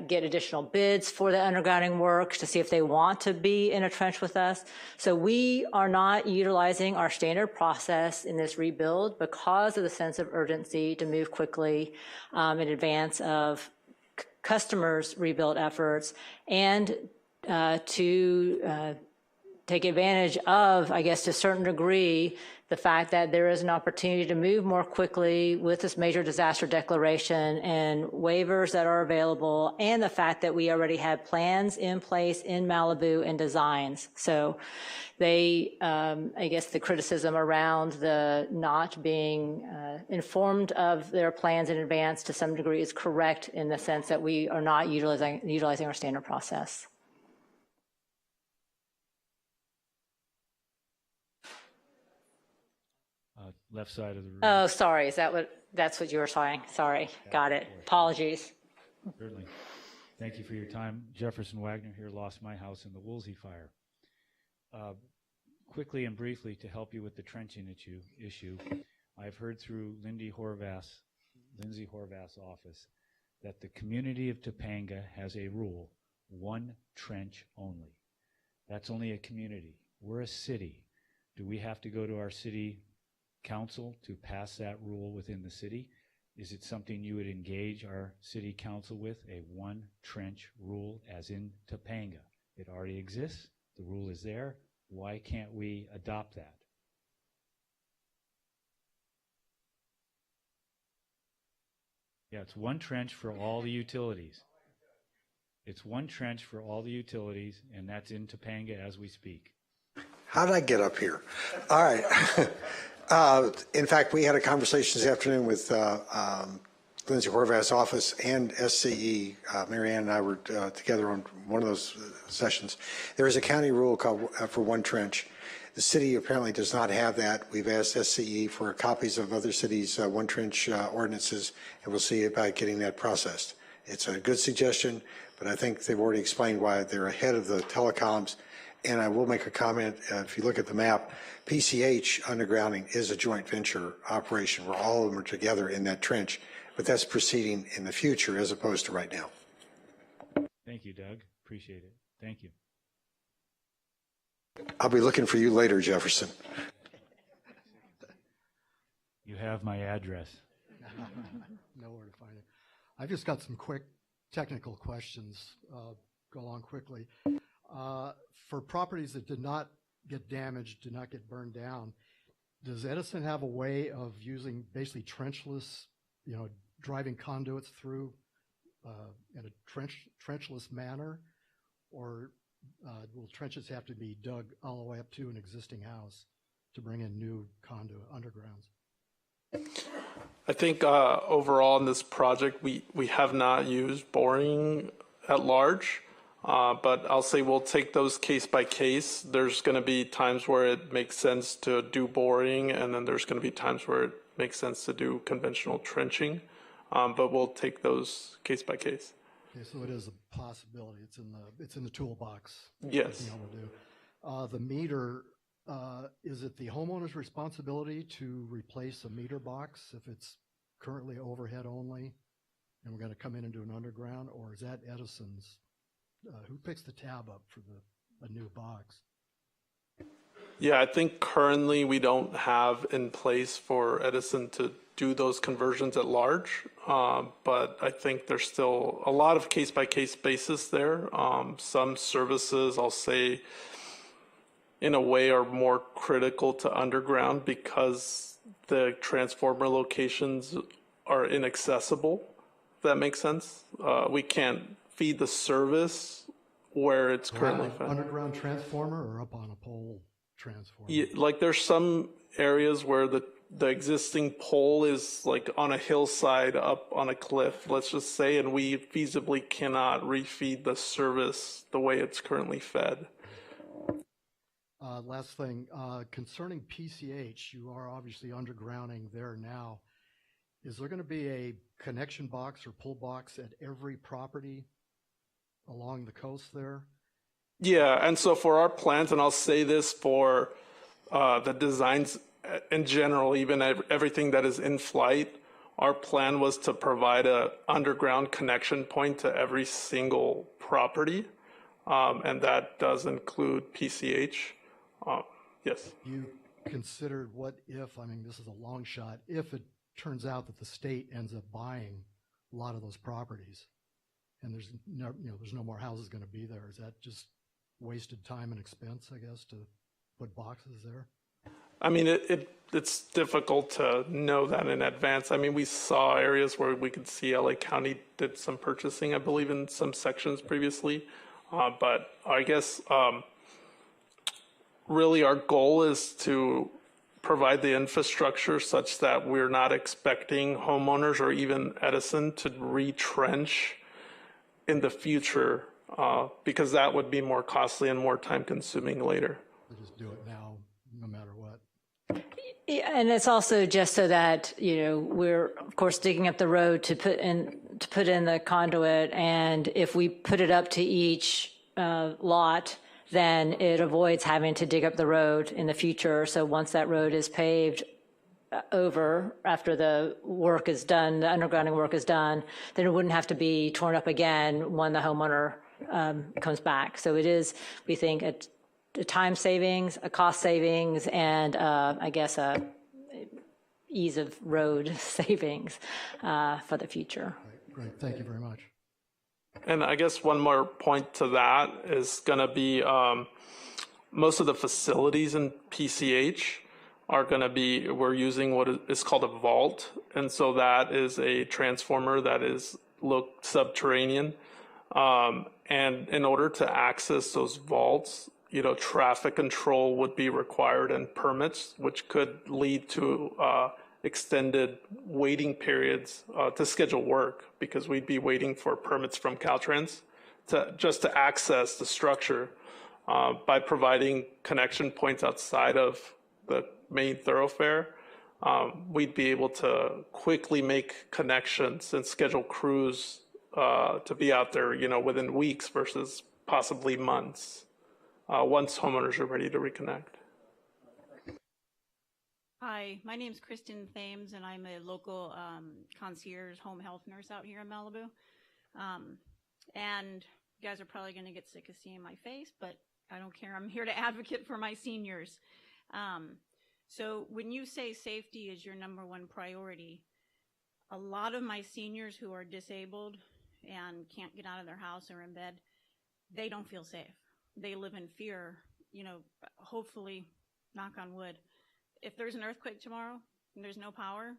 get additional bids for the undergrounding work to see if they want to be in a trench with us. So we are not utilizing our standard process in this rebuild because of the sense of urgency to move quickly in advance of customers' rebuild efforts, and to take advantage of, I guess, to a certain degree, the fact that there is an opportunity to move more quickly with this major disaster declaration and waivers that are available, and the fact that we already have plans in place in Malibu and designs. So they, I guess the criticism around the not being informed of their plans in advance to some degree is correct, in the sense that we are not utilizing our standard process. Left side of the room. Oh, sorry. Is that that's what you were saying? Sorry. Got it. Apologies. Certainly. Thank you for your time. Jefferson Wagner here, lost my house in the Woolsey fire. Quickly and briefly, to help you with the trenching issue, I've heard through Lindsay Horvath's office that the community of Topanga has a rule, one trench only. That's only a community. We're a city. Do we have to go to our city council to pass that rule within the city? Is it something you would engage our city council with, a one trench rule as in Topanga? It already exists. The rule is there. Why can't we adopt that? Yeah, it's one trench for all the utilities. It's one trench for all the utilities, and that's in Topanga as we speak. How did I get up here? All right. In fact, we had a conversation this afternoon with Lindsay Horvath's office and SCE. Mary Ann and I were together on one of those sessions. There is a county rule called for one trench. The city apparently does not have that. We've asked SCE for copies of other cities' one trench ordinances, and we'll see about getting that processed. It's a good suggestion, but I think they've already explained why they're ahead of the telecoms. And I will make a comment, if you look at the map, PCH undergrounding is a joint venture operation where all of them are together in that trench, but that's proceeding in the future as opposed to right now. Thank you, Doug. Appreciate it. Thank you. I'll be looking for you later, Jefferson. You have my address. Know where to find it. I've just got some quick technical questions. Go along quickly. For properties that did not get damaged, did not get burned down, does Edison have a way of using basically trenchless, driving conduits through in a trenchless manner, or will trenches have to be dug all the way up to an existing house to bring in new conduit undergrounds? I think overall in this project, we have not used boring at large. But I'll say we'll take those case by case. There's going to be times where it makes sense to do boring, and then there's going to be times where it makes sense to do conventional trenching. But we'll take those case by case. Okay, so it is a possibility. It's in the toolbox. Yes. To be able to do. The meter, is it the homeowner's responsibility to replace a meter box if it's currently overhead only, and we're going to come in and do an underground, or is that Edison's? Who picks the tab up for a new box? Yeah, I think currently we don't have in place for Edison to do those conversions at large, but I think there's still a lot of case-by-case basis there. Some services, I'll say, in a way are more critical to underground because the transformer locations are inaccessible, if that makes sense. We can't feed the service where it's currently fed. Underground transformer or up on a pole transformer? Yeah, like there's some areas where the existing pole is like on a hillside up on a cliff, let's just say, and we feasibly cannot refeed the service the way it's currently fed. Last thing, concerning PCH, you are obviously undergrounding there now. Is there going to be a connection box or pull box at every property along the coast there? Yeah, and so for our plans, and I'll say this for the designs in general, even everything that is in flight, our plan was to provide a underground connection point to every single property, and that does include PCH. Yes. You considered what if, I mean, this is a long shot, if it turns out that the state ends up buying a lot of those properties and there's no more houses going to be there, is that just wasted time and expense, I guess, to put boxes there? I mean, it's difficult to know that in advance. I mean, we saw areas where we could see LA County did some purchasing, I believe, in some sections previously. But I guess really our goal is to provide the infrastructure such that we're not expecting homeowners or even Edison to retrench in the future, because that would be more costly and more time consuming later. They just do it now, no matter what. Yeah, and it's also just so that, we're of course digging up the road to put in the conduit, and if we put it up to each lot, then it avoids having to dig up the road in the future. So once that road is paved over, after the work is done, the undergrounding work is done, then it wouldn't have to be torn up again when the homeowner comes back. So it is, we think, a time savings, a cost savings, and I guess a ease of road savings for the future. Great, thank you very much. And I guess one more point to that is going to be most of the facilities in PCH are going to be, we're using what is called a vault. And so that is a transformer that is subterranean. And in order to access those vaults, traffic control would be required and permits, which could lead to extended waiting periods to schedule work, because we'd be waiting for permits from Caltrans to access the structure. By providing connection points outside of the main thoroughfare, we'd be able to quickly make connections and schedule crews to be out there, within weeks versus possibly months, once homeowners are ready to reconnect. Hi, my name is Kristen Thames, and I'm a local concierge home health nurse out here in Malibu. And you guys are probably going to get sick of seeing my face, but I don't care. I'm here to advocate for my seniors. So when you say safety is your number one priority, a lot of my seniors who are disabled and can't get out of their house or in bed, they don't feel safe. They live in fear, hopefully, knock on wood. If there's an earthquake tomorrow and there's no power,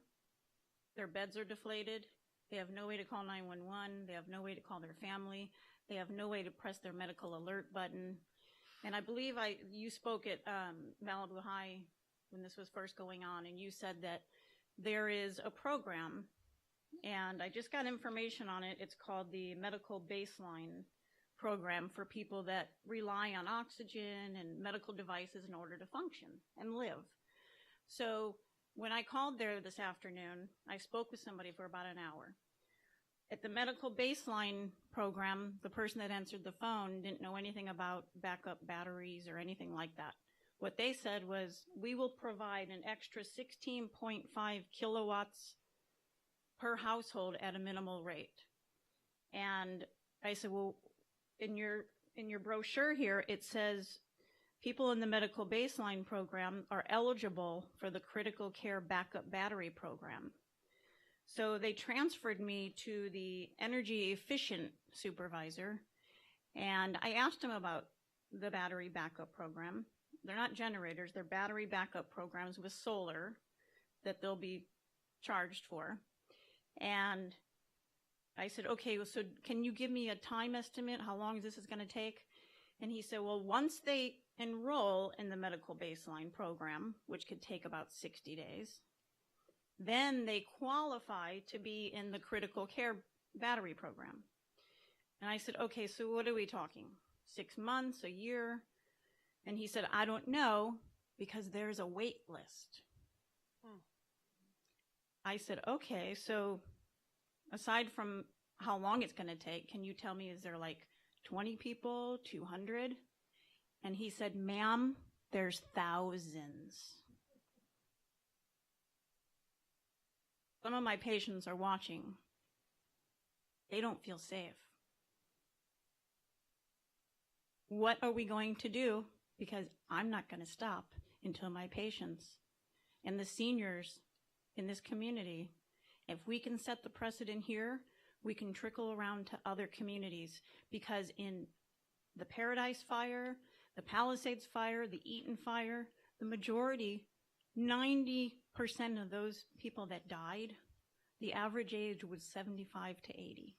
their beds are deflated, they have no way to call 911, they have no way to call their family, they have no way to press their medical alert button. And I believe you spoke at Malibu High when this was first going on, and you said that there is a program, and I just got information on it. It's called the Medical Baseline program for people that rely on oxygen and medical devices in order to function and live. So when I called there this afternoon, I spoke with somebody for about an hour. At the medical baseline program, the person that answered the phone didn't know anything about backup batteries or anything like that. What they said was, we will provide an extra 16.5 kilowatts per household at a minimal rate. And I said, well, in your brochure here, it says people in the medical baseline program are eligible for the critical care backup battery program. So they transferred me to the energy efficient supervisor, and I asked him about the battery backup program. They're not generators, they're battery backup programs with solar that they'll be charged for. And I said, okay, so can you give me a time estimate? How long this is going to take? And he said, well, once they enroll in the medical baseline program, which could take about 60 days, then they qualify to be in the critical care battery program. And I said, okay, so what are we talking? 6 months, a year? And he said, I don't know, because there's a wait list. I said, okay, so aside from how long it's going to take, can you tell me, is there like 20 people, 200? And he said, ma'am, there's thousands. Some of my patients are watching. They don't feel safe. What are we going to do? Because I'm not going to stop until my patients and the seniors in this community, if we can set the precedent here, we can trickle around to other communities. Because in the Paradise Fire, the Palisades Fire, the Eaton Fire, the majority, 90% of those people that died, the average age was 75 to 80.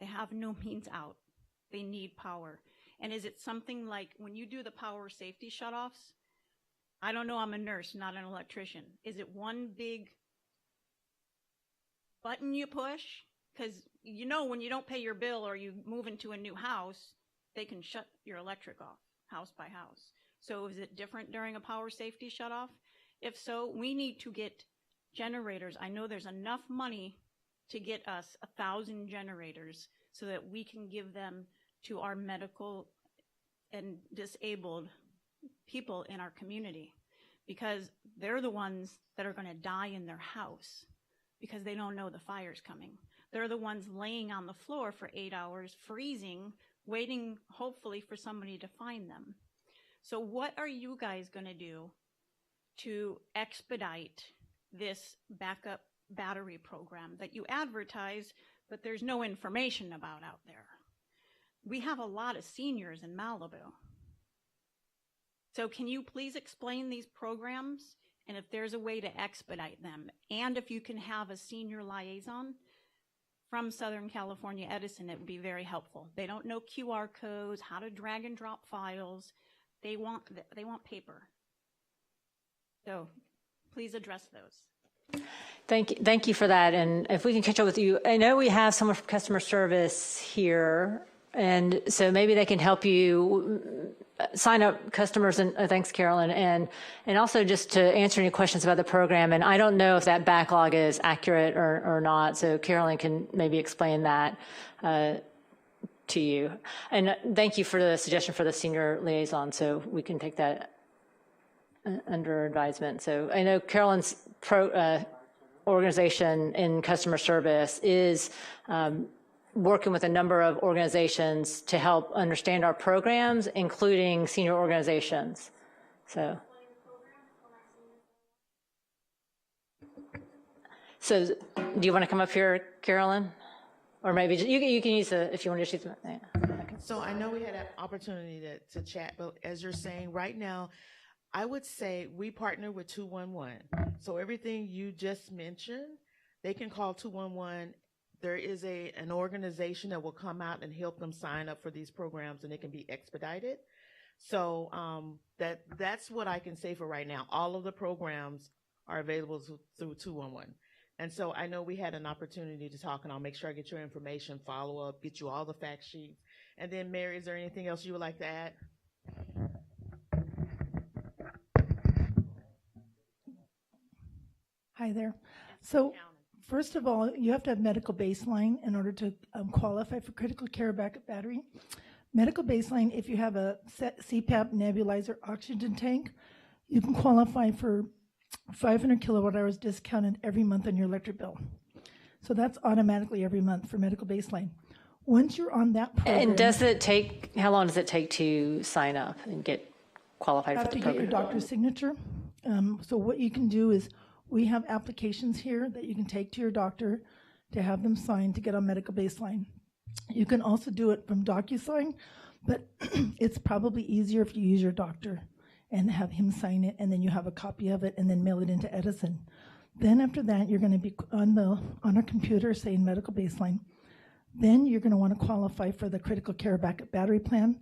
They have no means out. They need power. And is it something like when you do the power safety shutoffs? I don't know, I'm a nurse, not an electrician. Is it one big button you push? Because you know when you don't pay your bill or you move into a new house, they can shut your electric off, house by house. So is it different during a power safety shutoff? If so, we need to get generators. I know there's enough money to get us 1,000 generators so that we can give them to our medical and disabled people in our community, because they're the ones that are going to die in their house because they don't know the fire's coming. They're the ones laying on the floor for 8 hours, freezing, waiting hopefully for somebody to find them. So what are you guys going to do to expedite this backup battery program that you advertise, but there's no information about out there? We have a lot of seniors in Malibu. So can you please explain these programs and if there's a way to expedite them? And if you can have a senior liaison from Southern California Edison, it would be very helpful. They don't know QR codes, how to drag and drop files. They want paper. So please address those. Thank you for that. And if we can catch up with you, I know we have someone from customer service here, and so maybe they can help you sign up customers. And thanks, Carolyn, and also just to answer any questions about the program. And I don't know if that backlog is accurate or not, so Carolyn can maybe explain that to you. And thank you for the suggestion for the senior liaison, so we can take that under advisement. So I know Carolyn's organization in customer service is working with a number of organizations to help understand our programs, including senior organizations. So do you want to come up here, Carolyn? Or maybe you can use if you want to use the, yeah. Okay. So I know we had an opportunity to chat, but as you're saying right now, I would say we partner with 211. So everything you just mentioned, they can call 211. There is an organization that will come out and help them sign up for these programs, and it can be expedited. So that's what I can say for right now. All of the programs are available through 211. And so I know we had an opportunity to talk, and I'll make sure I get your information, follow up, get you all the fact sheets. And then, Mary, is there anything else you would like to add? Hi there. So first of all, you have to have medical baseline in order to qualify for critical care backup battery. Medical baseline, if you have a CPAP nebulizer oxygen tank, you can qualify for 500 kilowatt hours discounted every month on your electric bill. So that's automatically every month for medical baseline. Once you're on that program— And how long does it take to sign up and get qualified for the you have to program? get your doctor's signature. So what you can do is, we have applications here that you can take to your doctor to have them sign to get on medical baseline. You can also do it from DocuSign, but it's probably easier if you use your doctor and have him sign it, and then you have a copy of it and then mail it into Edison. Then after that, you're going to be on a computer saying medical baseline. Then you're going to want to qualify for the critical care backup battery plan.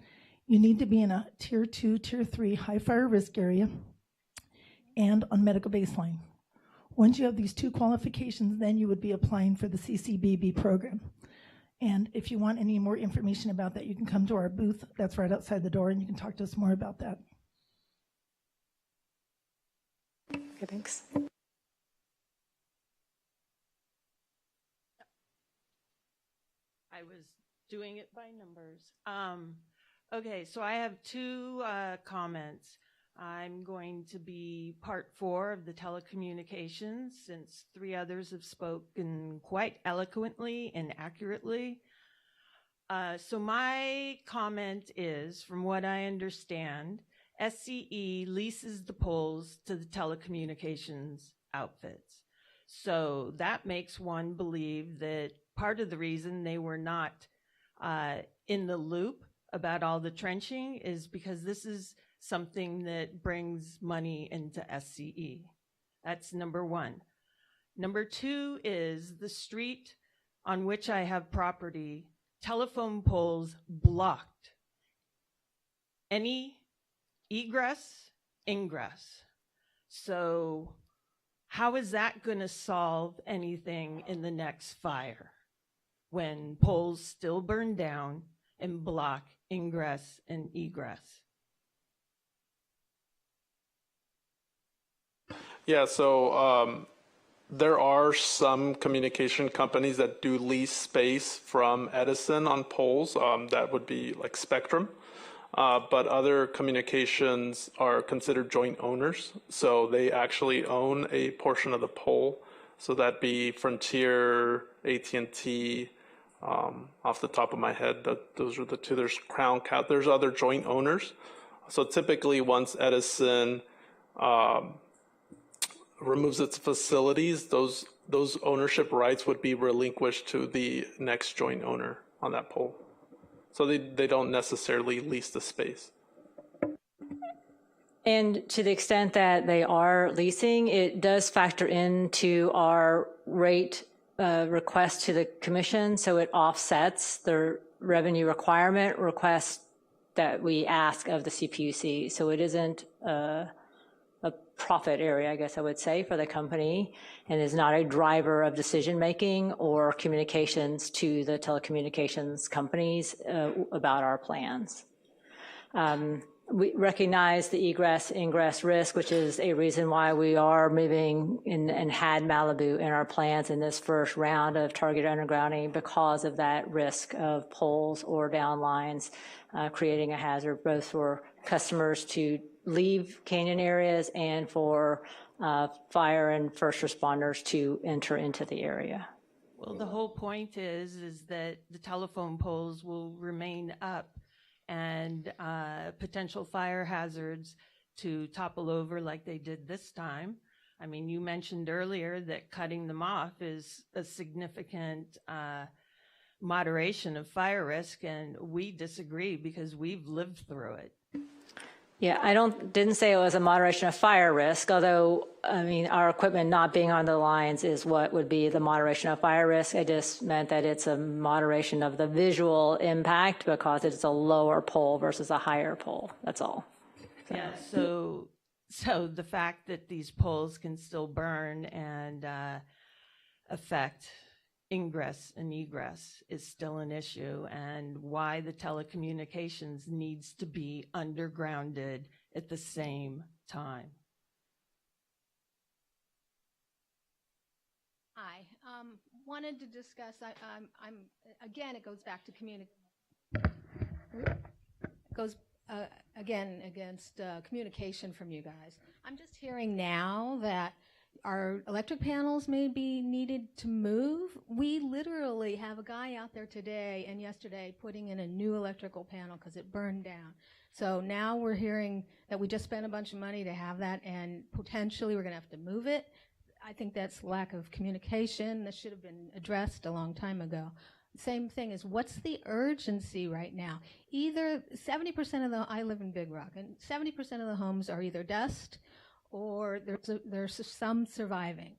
You need to be in a tier 2, tier 3 high fire risk area and on medical baseline. Once you have these two qualifications, then you would be applying for the CCBB program. And if you want any more information about that, you can come to our booth that's right outside the door, and you can talk to us more about that. Okay, thanks. I was doing it by numbers. Okay, so I have two comments. I'm going to be part 4 of the telecommunications, since 3 others have spoken quite eloquently and accurately. So my comment is, from what I understand, SCE leases the poles to the telecommunications outfits. So that makes one believe that part of the reason they were not in the loop about all the trenching is because this is something that brings money into SCE. That's number 1. Number 2 is the street on which I have property, telephone poles blocked any egress, ingress. So how is that going to solve anything in the next fire when poles still burn down and block ingress and egress? Yeah, so there are some communication companies that do lease space from Edison on poles. That would be like Spectrum. But other communications are considered joint owners. So they actually own a portion of the pole. So that'd be Frontier, AT&T, off the top of my head, those are the 2. There's Crown Cat. There's other joint owners. So typically once Edison removes its facilities, those ownership rights would be relinquished to the next joint owner on that pole. So they don't necessarily lease the space. And to the extent that they are leasing, it does factor into our rate request to the commission, so it offsets the revenue requirement request that we ask of the CPUC. So it isn't a profit area, I guess I would say, for the company, and is not a driver of decision-making or communications to the telecommunications companies about our plans. We recognize the egress-ingress risk, which is a reason why we are moving in and had Malibu in our plans in this first round of targeted undergrounding, because of that risk of poles or down lines creating a hazard both for customers to leave canyon areas and for fire and first responders to enter into the area. Well, the whole point is that the telephone poles will remain up, and potential fire hazards to topple over like they did this time. I mean, you mentioned earlier that cutting them off is a significant moderation of fire risk, and we disagree because we've lived through it. Yeah, I didn't say it was a moderation of fire risk, although, I mean, our equipment not being on the lines is what would be the moderation of fire risk. I just meant that it's a moderation of the visual impact because it's a lower pole versus a higher pole. That's all. Yeah, so the fact that these poles can still burn and affect ingress and egress is still an issue, and why the telecommunications needs to be undergrounded at the same time. Hi, wanted to discuss, again, it goes back to communication from you guys. I'm just hearing now that our electric panels may be needed to move. We literally have a guy out there today and yesterday putting in a new electrical panel because it burned down. So now we're hearing that we just spent a bunch of money to have that, and potentially we're going to have to move it. I think that's lack of communication. That should have been addressed a long time ago. Same thing is, what's the urgency right now? Either 70% I live in Big Rock, and 70% of the homes are either dust or there's some surviving.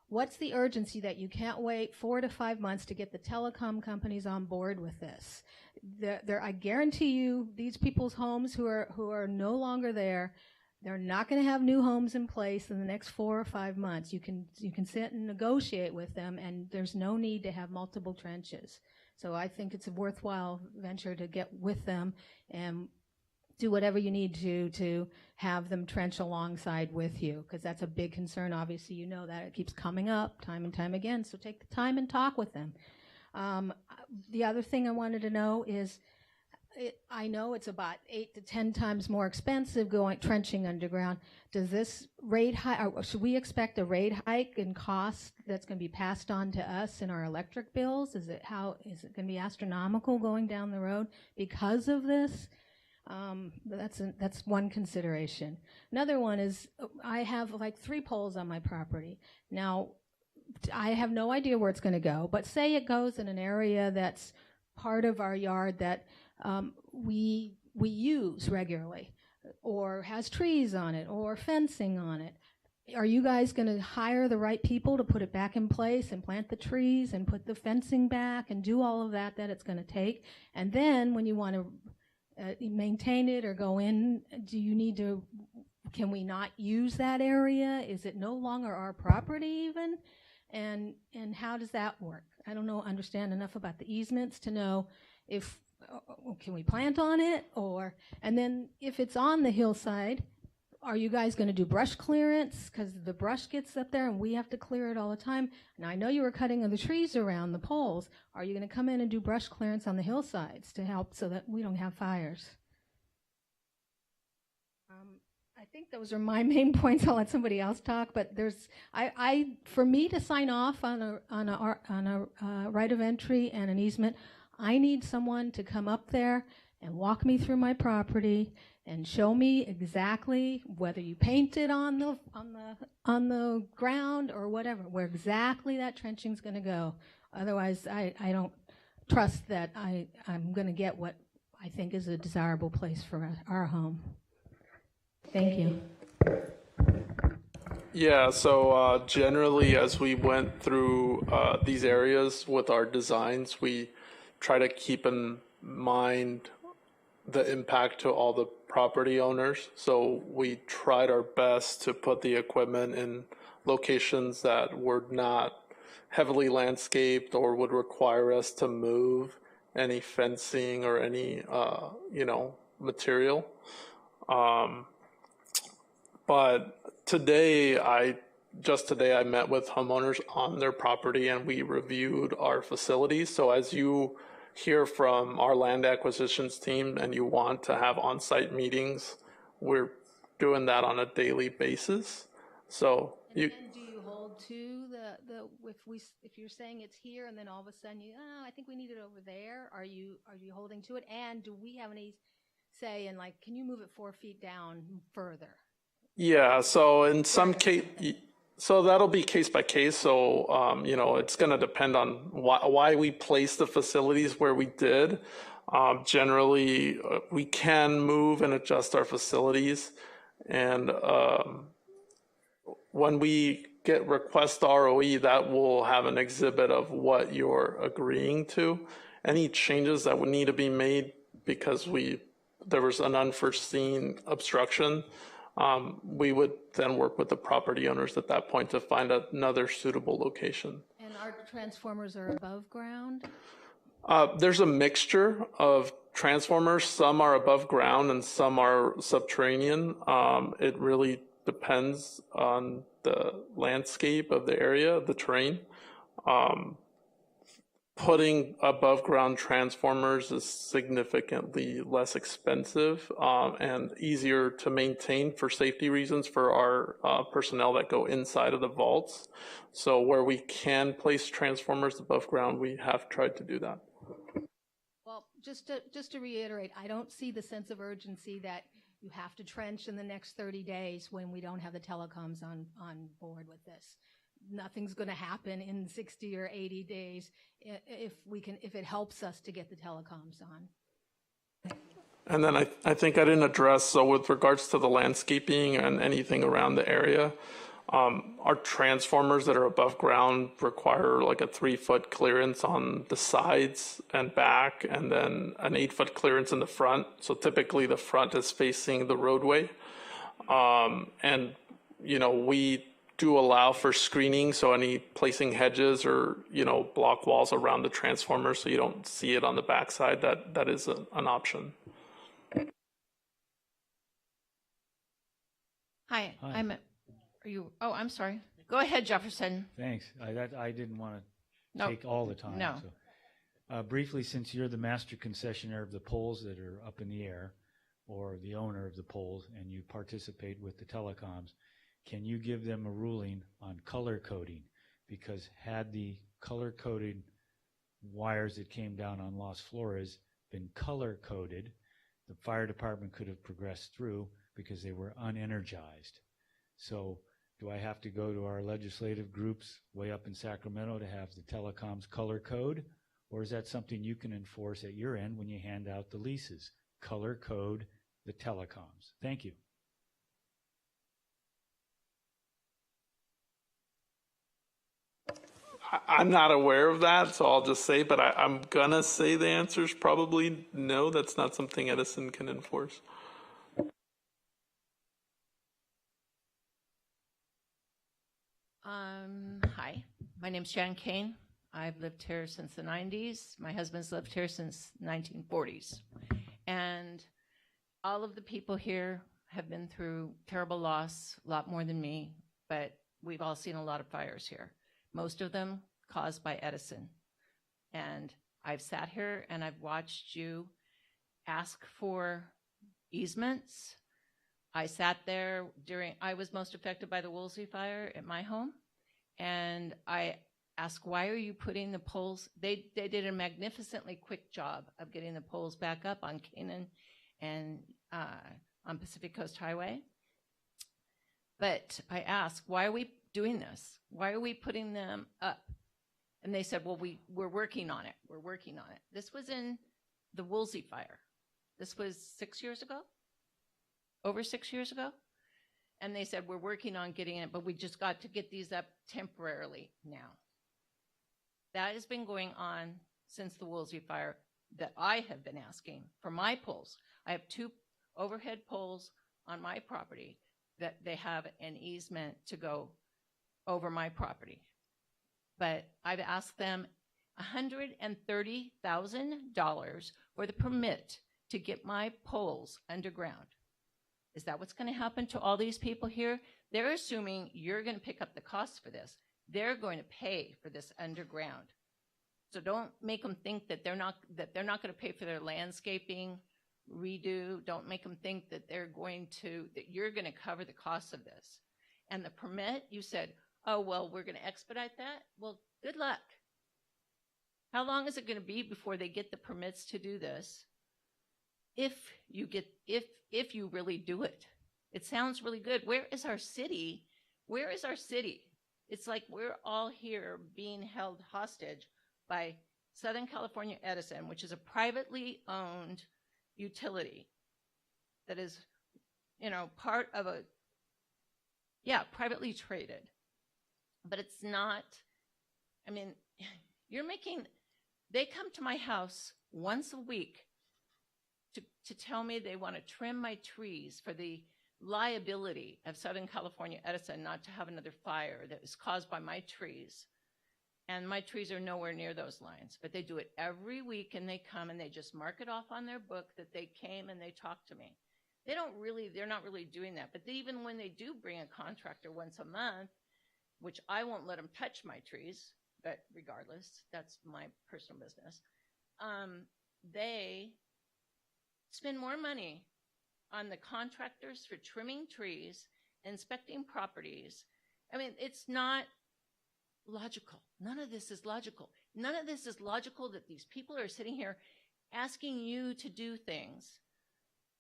What's the urgency that you can't wait 4 to 5 months to get the telecom companies on board with this? I guarantee you, these people's homes who are no longer there, they're not going to have new homes in place in the next 4 or 5 months. You can sit and negotiate with them, and there's no need to have multiple trenches. So I think it's a worthwhile venture to get with them and do whatever you need to have them trench alongside with you, because that's a big concern. Obviously, you know that. It keeps coming up time and time again, so take the time and talk with them. The other thing I wanted to know is, I know it's about 8 to 10 times more expensive trenching underground. Does this rate hike, should we expect a rate hike in cost that's going to be passed on to us in our electric bills? Is it going to be astronomical going down the road because of this? That's one consideration. Another one is, I have like 3 poles on my property. Now, I have no idea where it's going to go, but say it goes in an area that's part of our yard that we use regularly, or has trees on it, or fencing on it. Are you guys going to hire the right people to put it back in place and plant the trees and put the fencing back and do all of that it's going to take? And then when you want to maintain it or go in, can we not use that area? Is it no longer our property even? And how does that work? I don't understand enough about the easements to know if, can we plant on it? And then if it's on the hillside, are you guys going to do brush clearance? Because the brush gets up there and we have to clear it all the time. And I know you were cutting the trees around the poles. Are you going to come in and do brush clearance on the hillsides to help so that we don't have fires? I think those are my main points. I'll let somebody else talk, but for me to sign off on a right of entry and an easement, I need someone to come up there and walk me through my property and show me exactly whether you painted on the ground or whatever, where exactly that trenching is going to go. Otherwise, I don't trust that I'm going to get what I think is a desirable place for our home. Thank you. Yeah, so generally as we went through these areas with our designs, we try to keep in mind the impact to all the property owners. So we tried our best to put the equipment in locations that were not heavily landscaped or would require us to move any fencing or any, material. But today I met with homeowners on their property and we reviewed our facilities. So as you hear from our land acquisitions team and you want to have on-site meetings, we're doing that on a daily basis. So do you hold to if you're saying it's here and then all of a sudden I think we need it over there, are you holding to it? And do we have any say in, like, can you move it 4 feet down further? Yeah, so in some case, so that'll be case by case. So, it's going to depend on why we place the facilities where we did. Generally, we can move and adjust our facilities. And when we get request ROE, that will have an exhibit of what you're agreeing to. Any changes that would need to be made because there was an unforeseen obstruction, we would then work with the property owners at that point to find another suitable location. And our transformers are above ground? There's a mixture of transformers. Some are above ground and some are subterranean. It really depends on the landscape of the area, the terrain. Putting above ground transformers is significantly less expensive and easier to maintain for safety reasons for our personnel that go inside of the vaults. So where we can place transformers above ground, we have tried to do that. Well, just to reiterate, I don't see the sense of urgency that you have to trench in the next 30 days when we don't have the telecoms on board with this. Nothing's going to happen in 60 or 80 days if it helps us to get the telecoms on. And then I think I didn't address, so with regards to the landscaping and anything around the area, our transformers that are above ground require like a 3-foot clearance on the sides and back, and then an 8-foot clearance in the front. So typically the front is facing the roadway. And, you know, we do allow for screening, so any placing hedges or, you know, block walls around the transformer so you don't see it on the backside, that is an option. Hi. I'm sorry. Go ahead, Jefferson. Thanks. I didn't want to No. take all the time. No. So, briefly, since you're the master concessionaire of the poles that are up in the air, or the owner of the poles, and you participate with the telecoms, can you give them a ruling on color coding? Because had the color-coded wires that came down on Las Flores been color-coded, the fire department could have progressed through because they were unenergized. So do I have to go to our legislative groups way up in Sacramento to have the telecoms color code? Or is that something you can enforce at your end when you hand out the leases? Color code the telecoms. Thank you. I'm not aware of that, so I'll just say, but I'm gonna say the answer is probably no. That's not something Edison can enforce. Hi, my name's Shannon Kane. I've lived here since the 90s. My husband's lived here since 1940s. And all of the people here have been through terrible loss, a lot more than me, but we've all seen a lot of fires here. Most of them caused by Edison. And I've sat here and I've watched you ask for easements. I sat there I was most affected by the Woolsey fire at my home. And I asked, why are you putting the poles? They did a magnificently quick job of getting the poles back up on Canaan and on Pacific Coast Highway. But I asked, why are we doing this? Why are we putting them up? And they said, well, we're working on it. We're working on it. This was in the Woolsey fire. This was 6 years ago, over 6 years ago. And they said, we're working on getting it, but we just got to get these up temporarily now. That has been going on since the Woolsey fire that I have been asking for my poles. I have 2 overhead poles on my property that they have an easement to go over my property. But I've asked them $130,000 for the permit to get my poles underground. Is that what's going to happen to all these people here? They're assuming you're going to pick up the costs for this. They're going to pay for this underground. So don't make them think that they're not going to pay for their landscaping redo. Don't make them think that that you're going to cover the costs of this. And the permit, you said, oh, well, we're going to expedite that. Well, good luck. How long is it going to be before they get the permits to do this? If you really do it. It sounds really good. Where is our city? Where is our city? It's like we're all here being held hostage by Southern California Edison, which is a privately owned utility that is, part of privately traded. But it's not, they come to my house once a week to tell me they want to trim my trees for the liability of Southern California Edison not to have another fire that was caused by my trees. And my trees are nowhere near those lines, but they do it every week, and they come and they just mark it off on their book that they came and they talked to me. They're not really doing that. But even when they do bring a contractor once a month, which I won't let them touch my trees, but regardless, that's my personal business. They spend more money on the contractors for trimming trees, inspecting properties. I mean, it's not logical. None of this is logical. None of this is logical that these people are sitting here asking you to do things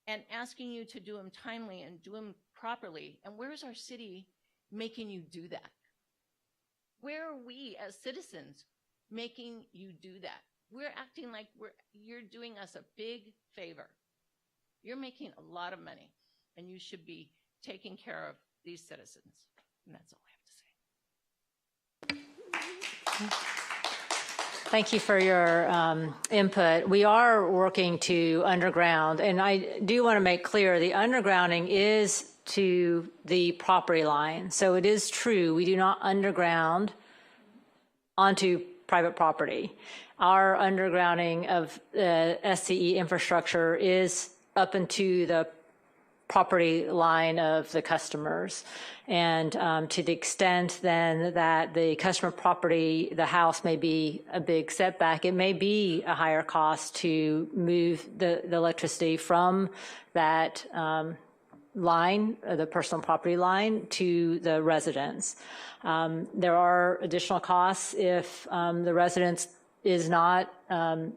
and asking you to do them timely and do them properly. And where's our city making you do that? Where are we as citizens making you do that? We're acting like you're doing us a big favor. You're making a lot of money, and you should be taking care of these citizens. And that's all I have to say. Thank you for your input. We are working to underground, and I do want to make clear the undergrounding is to the property line. So it is true, we do not underground onto private property. Our undergrounding of SCE infrastructure is up into the property line of the customers. And to the extent then that the customer property, the house may be a big setback, it may be a higher cost to move the electricity from that line, the personal property line, to the residence. There are additional costs if the residence is not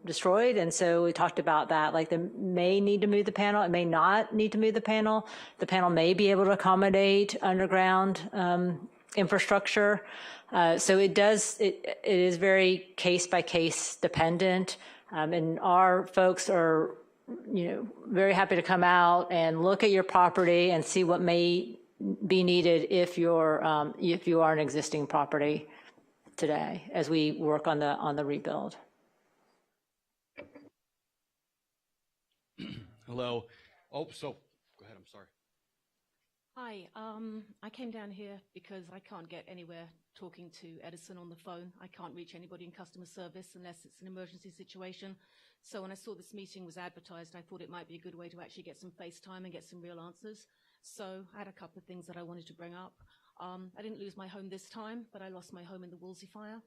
destroyed, and so we talked about that. Like, they may need to move the panel, it may not need to move the panel. The panel may be able to accommodate underground infrastructure. So it is very case by case dependent, and our folks are, very happy to come out and look at your property and see what may be needed if you are an existing property today as we work on the rebuild. Hello. Oh, so go ahead. I'm sorry. Hi. I came down here because I can't get anywhere talking to Edison on the phone. I can't reach anybody in customer service unless it's an emergency situation. So when I saw this meeting was advertised, I thought it might be a good way to actually get some FaceTime and get some real answers. So I had a couple of things that I wanted to bring up. I didn't lose my home this time, but I lost my home in the Woolsey fire.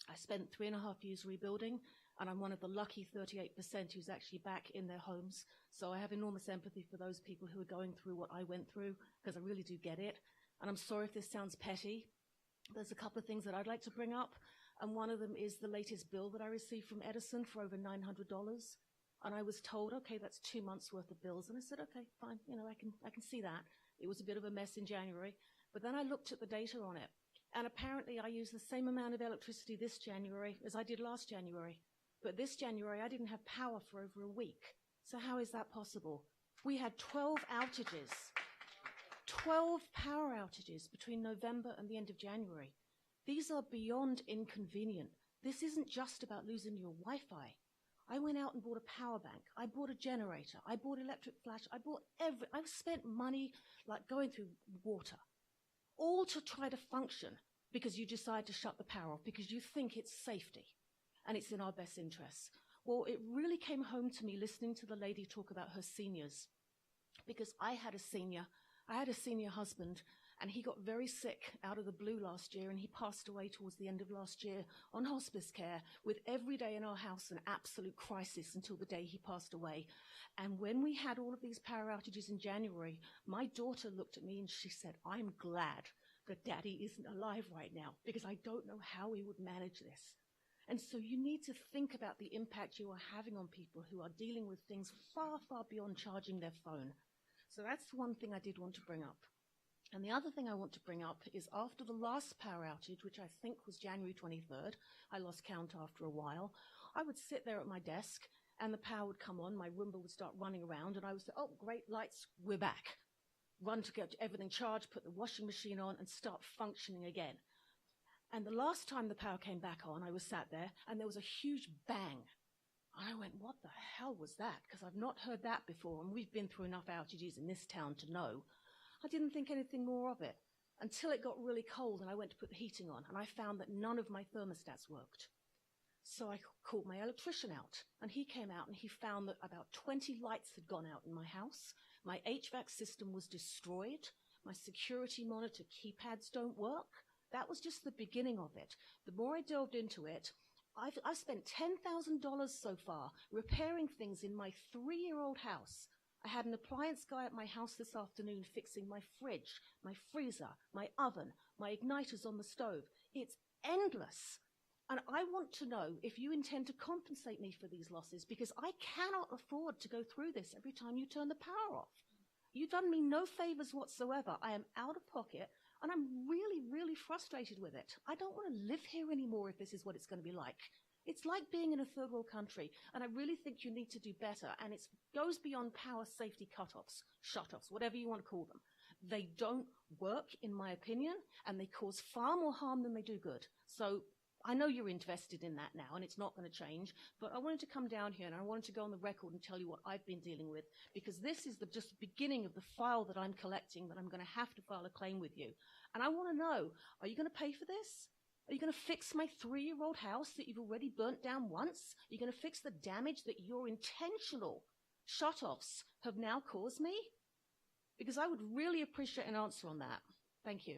I spent 3.5 years rebuilding, and I'm one of the lucky 38% who's actually back in their homes. So I have enormous empathy for those people who are going through what I went through, because I really do get it. And I'm sorry if this sounds petty. There's a couple of things that I'd like to bring up, and one of them is the latest bill that I received from Edison for over $900. And I was told, okay, that's 2 months worth of bills. And I said, okay, fine, I can see that. It was a bit of a mess in January. But then I looked at the data on it, and apparently I used the same amount of electricity this January as I did last January. But this January, I didn't have power for over a week. So how is that possible? We had 12 outages, 12 power outages between November and the end of January. These are beyond inconvenient. This isn't just about losing your Wi-Fi. I went out and bought a power bank. I bought a generator. I bought electric flash. I've spent money like going through water, all to try to function because you decide to shut the power off because you think it's safety and it's in our best interests. Well, it really came home to me listening to the lady talk about her seniors, because I had a senior husband, and he got very sick out of the blue last year, and he passed away towards the end of last year on hospice care, with every day in our house an absolute crisis until the day he passed away. And when we had all of these power outages in January, my daughter looked at me and she said, I'm glad that Daddy isn't alive right now, because I don't know how we would manage this. And so you need to think about the impact you are having on people who are dealing with things far, far beyond charging their phone. So that's one thing I did want to bring up. And the other thing I want to bring up is after the last power outage, which I think was January 23rd, I lost count after a while, I would sit there at my desk and the power would come on, my Roomba would start running around, and I would say, oh, great, lights, we're back. Run to get everything charged, put the washing machine on, and start functioning again. And the last time the power came back on, I was sat there and there was a huge bang. And I went, what the hell was that? Because I've not heard that before, and we've been through enough outages in this town to know. I didn't think anything more of it. until it got really cold and I went to put the heating on, and I found that none of my thermostats worked. So I called my electrician out, and he came out and he found that about 20 lights had gone out in my house. My HVAC system was destroyed. My security monitor keypads don't work. That was just the beginning of it. The more I delved into it, I've spent $10,000 so far repairing things in my 3-year-old house. I had an appliance guy at my house this afternoon fixing my fridge, my freezer, my oven, my igniters on the stove. It's endless. And I want to know if you intend to compensate me for these losses, because I cannot afford to go through this every time you turn the power off. You've done me no favors whatsoever. I am out of pocket, and I'm really, really frustrated with it. I don't want to live here anymore if this is what it's going to be like. It's like being in a third world country, and I really think you need to do better. And it goes beyond power safety cutoffs, shutoffs, whatever you want to call them. They don't work, in my opinion, and they cause far more harm than they do good. So I know you're invested in that now, and it's not going to change, but I wanted to come down here and I wanted to go on the record and tell you what I've been dealing with, because this is just the beginning of the file that I'm collecting that I'm going to have to file a claim with you. And I want to know, are you going to pay for this? Are you going to fix my 3-year-old house that you've already burnt down once? Are you going to fix the damage that your intentional shutoffs have now caused me? Because I would really appreciate an answer on that. Thank you.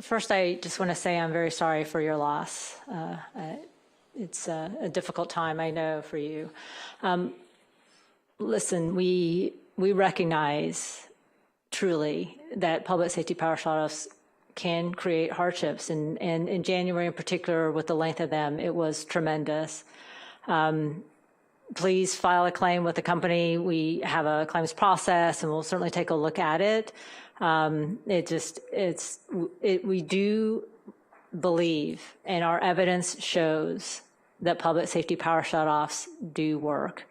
First, I just want to say I'm very sorry for your loss. It's a difficult time, I know, for you. Listen, we recognize truly that public safety power shutoffs can create hardships, and in January in particular, with the length of them, it was tremendous. Please file a claim with the company. We have a claims process, and we'll certainly take a look at it. We do believe, and our evidence shows, that public safety power shutoffs do work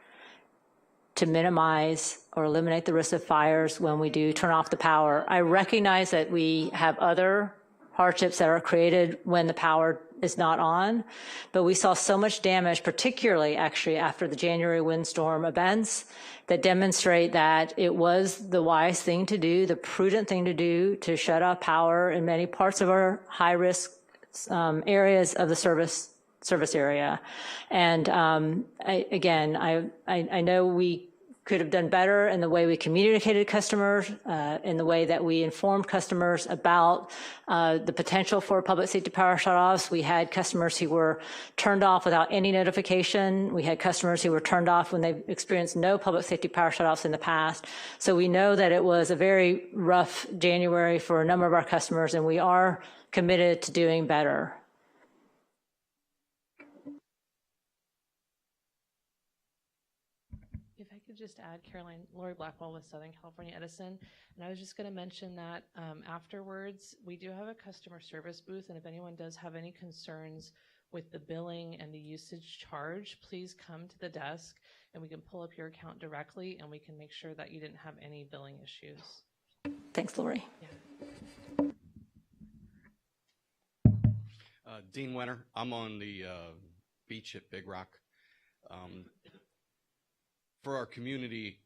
to minimize or eliminate the risk of fires when we do turn off the power. I recognize that we have other hardships that are created when the power is not on, but we saw so much damage, particularly actually after the January windstorm events, that demonstrate that it was the wise thing to do, the prudent thing to do, to shut off power in many parts of our high-risk areas of the service area. And I know we could have done better in the way we communicated to customers, in the way that we informed customers about the potential for public safety power shutoffs. We had customers who were turned off without any notification. We had customers who were turned off when they experienced no public safety power shutoffs in the past. So we know that it was a very rough January for a number of our customers, and we are committed to doing better. Just add, Caroline, Lori Blackwell with Southern California Edison, and I was just going to mention that afterwards we do have a customer service booth, and if anyone does have any concerns with the billing and the usage charge, please come to the desk and we can pull up your account directly and we can make sure that you didn't have any billing issues. Thanks, Lori. Yeah. Dean Wenner, I'm on the beach at Big Rock. For our community,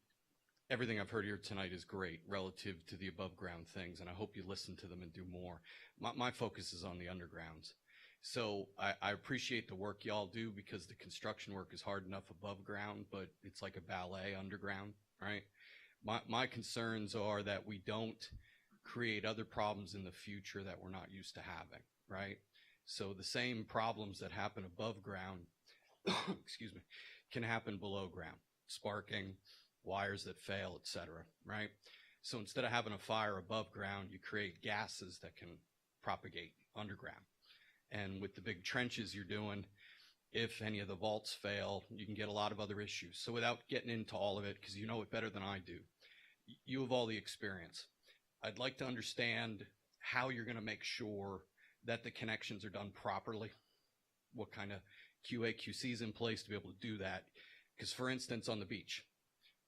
everything I've heard here tonight is great relative to the above ground things, and I hope you listen to them and do more. My focus is on the undergrounds. So I appreciate the work y'all do, because the construction work is hard enough above ground, but it's like a ballet underground, right? My concerns are that we don't create other problems in the future that we're not used to having, right? So the same problems that happen above ground, excuse me, can happen below ground. Sparking, wires that fail, etc., right? So instead of having a fire above ground, you create gases that can propagate underground. And with the big trenches you're doing, if any of the vaults fail, you can get a lot of other issues. So without getting into all of it, because you know it better than I do, you have all the experience. I'd like to understand how you're going to make sure that the connections are done properly, what kind of QA, QC is in place to be able to do that. Because, for instance, on the beach,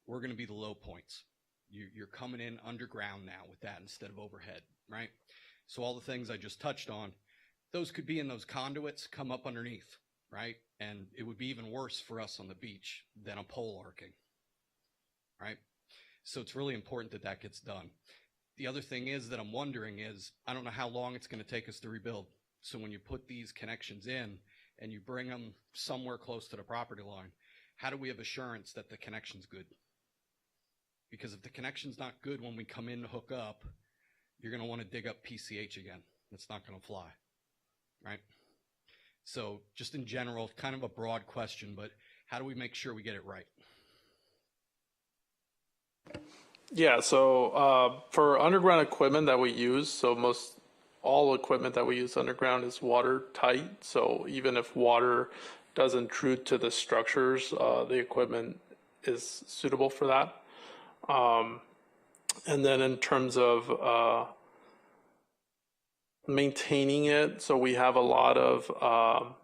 we're going to be the low points. You're coming in underground now with that instead of overhead, right? So all the things I just touched on, those could be in those conduits, come up underneath, right? And it would be even worse for us on the beach than a pole arcing, right? So it's really important that that gets done. The other thing is that I'm wondering is, I don't know how long it's going to take us to rebuild. So when you put these connections in and you bring them somewhere close to the property line, how do we have assurance that the connection's good? Because if the connection's not good when we come in to hook up, you're going to want to dig up PCH again. It's not going to fly, right? So just in general, kind of a broad question, but how do we make sure we get it right? Yeah, so for underground equipment that we use, so most all equipment that we use underground is watertight. So even if water does intrude to the structures, the equipment is suitable for that. And then in terms of maintaining it, so we have a lot of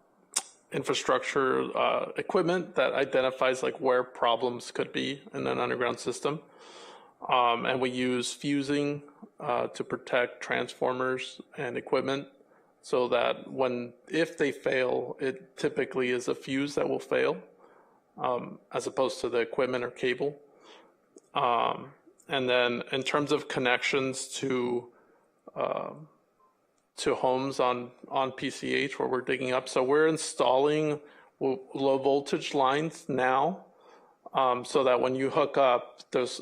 infrastructure equipment that identifies like where problems could be in an underground system. And we use fusing to protect transformers and equipment so that if they fail, it typically is a fuse that will fail as opposed to the equipment or cable. And then in terms of connections to homes on PCH where we're digging up, so we're installing low voltage lines now. So that when you hook up, those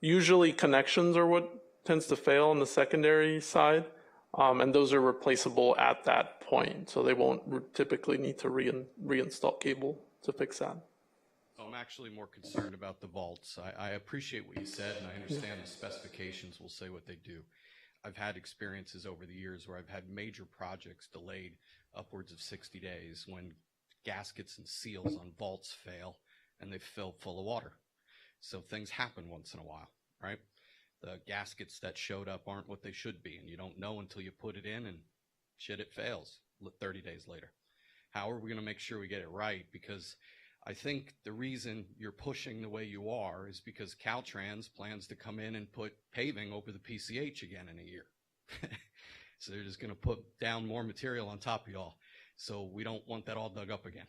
usually connections are what tends to fail on the secondary side, and those are replaceable at that point. So they won't typically need to reinstall cable to fix that. I'm actually more concerned about the vaults. I appreciate what you said, and I understand the specifications will say what they do. I've had experiences over the years where I've had major projects delayed upwards of 60 days when gaskets and seals on vaults fail and they fill full of water. So things happen once in a while, right? The gaskets that showed up aren't what they should be, and you don't know until you put it in and shit, it fails 30 days later. How are we going to make sure we get it right? Because I think the reason you're pushing the way you are is because Caltrans plans to come in and put paving over the PCH again in a year. So they're just going to put down more material on top of y'all. So we don't want that all dug up again.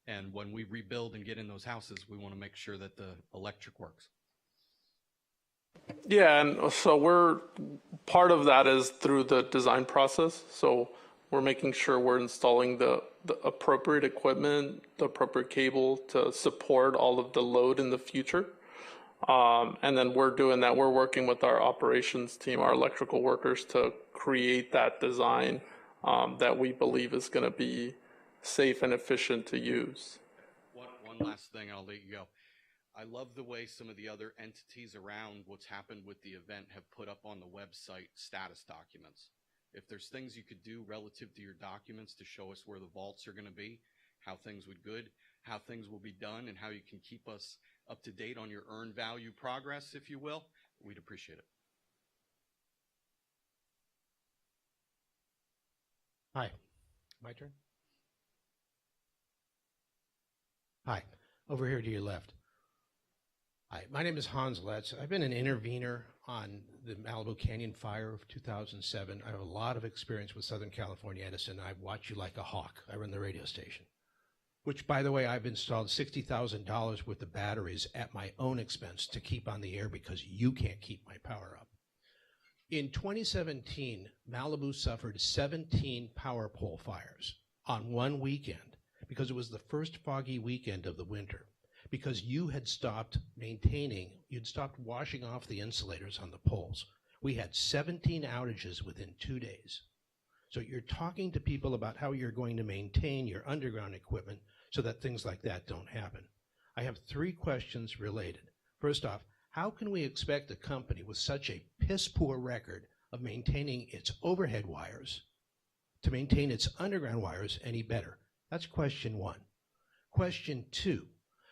And when we rebuild and get in those houses, we want to make sure that the electric works. Yeah, and so part of that is through the design process. So we're making sure we're installing the appropriate equipment, the appropriate cable to support all of the load in the future. And then we're doing that. We're working with our operations team, our electrical workers, to create that design that we believe is going to be safe and efficient to use. One last thing, and I'll let you go. I love the way some of the other entities around what's happened with the event have put up on the website status documents. If there's things you could do relative to your documents to show us where the vaults are going to be, how things how things will be done, and how you can keep us up to date on your earned value progress, if you will, we'd appreciate it. Hi, my turn. Hi, over here to your left. Hi, my name is Hans Letz. I've been an intervener on the Malibu Canyon fire of 2007. I have a lot of experience with Southern California Edison. I watch you like a hawk. I run the radio station, which, by the way, I've installed $60,000 worth of batteries at my own expense to keep on the air because you can't keep my power up. In 2017, Malibu suffered 17 power pole fires on one weekend because it was the first foggy weekend of the winter, because you had stopped maintaining, you'd stopped washing off the insulators on the poles. We had 17 outages within 2 days. So you're talking to people about how you're going to maintain your underground equipment so that things like that don't happen. I have 3 questions related. First off, how can we expect a company with such a piss-poor record of maintaining its overhead wires to maintain its underground wires any better? That's question 1. Question 2,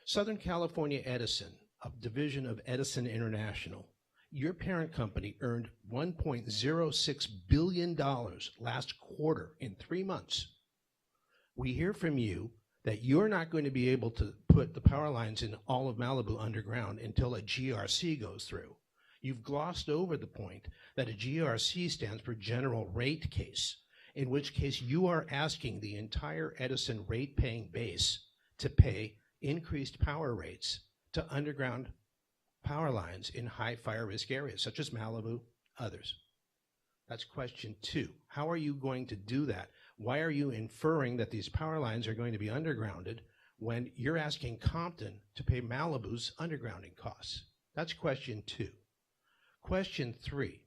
Southern California Edison, a division of Edison International, your parent company earned $1.06 billion last quarter in 3 months. We hear from you that you're not going to be able to put the power lines in all of Malibu underground until a GRC goes through. You've glossed over the point that a GRC stands for General Rate Case, in which case you are asking the entire Edison rate-paying base to pay increased power rates to underground power lines in high fire risk areas, such as Malibu, others? That's question 2. How are you going to do that? Why are you inferring that these power lines are going to be undergrounded when you're asking Compton to pay Malibu's undergrounding costs? That's question 2. Question 3,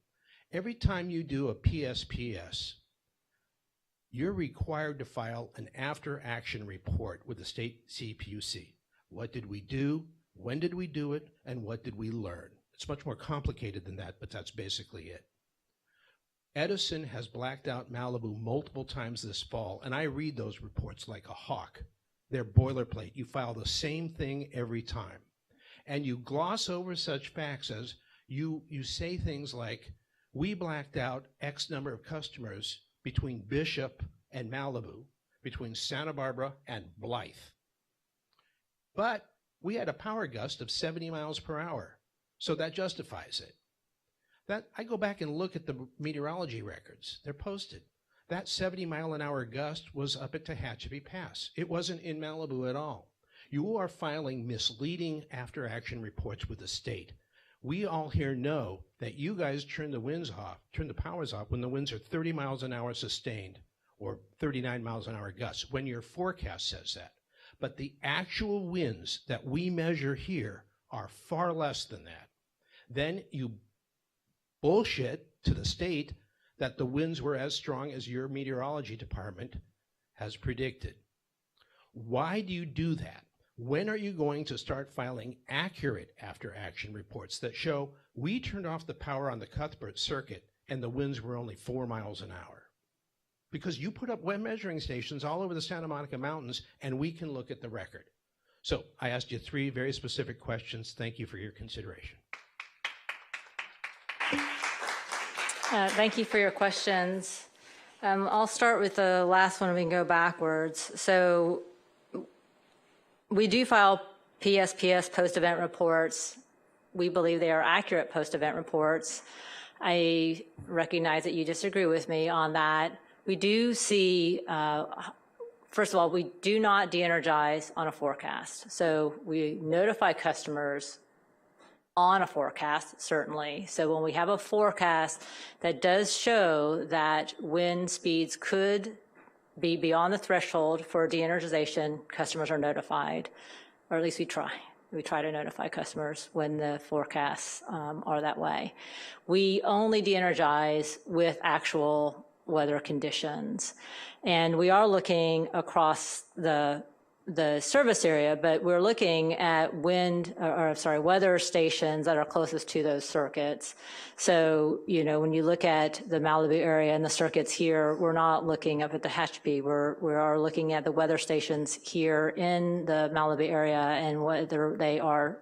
every time you do a PSPS, you're required to file an after-action report with the state CPUC. What did we do? When did we do it? And what did we learn? It's much more complicated than that, but that's basically it. Edison has blacked out Malibu multiple times this fall, and I read those reports like a hawk. They're boilerplate. You file the same thing every time. And you gloss over such facts as you say things like, we blacked out X number of customers between Bishop and Malibu, between Santa Barbara and Blythe. But we had a power gust of 70 miles per hour, so that justifies it. I go back and look at the meteorology records. They're posted. That 70-mile-an-hour gust was up at Tehachapi Pass. It wasn't in Malibu at all. You are filing misleading after-action reports with the state. We all here know that you guys turn the powers off when the winds are 30 miles an hour sustained or 39 miles an hour gusts, when your forecast says that. But the actual winds that we measure here are far less than that. Then you bullshit to the state that the winds were as strong as your meteorology department has predicted. Why do you do that? When are you going to start filing accurate after-action reports that show we turned off the power on the Cuthbert circuit and the winds were only 4 miles an hour? Because you put up wind measuring stations all over the Santa Monica Mountains, and we can look at the record. So I asked you 3 very specific questions. Thank you for your consideration. Thank you for your questions. I'll start with the last one and we can go backwards. So we do file PSPS post-event reports. We believe they are accurate post-event reports. I recognize that you disagree with me on that. We do see, first of all, we do not de-energize on a forecast. So we notify customers on a forecast, certainly. So when we have a forecast that does show that wind speeds could be beyond the threshold for de-energization, customers are notified, or at least we try. We try to notify customers when the forecasts are that way. We only de-energize with actual weather conditions. And we are looking across the service area, but we're looking at weather stations that are closest to those circuits. So, when you look at the Malibu area and the circuits here, we're not looking up at the Tehachapi. We are looking at the weather stations here in the Malibu area and whether they are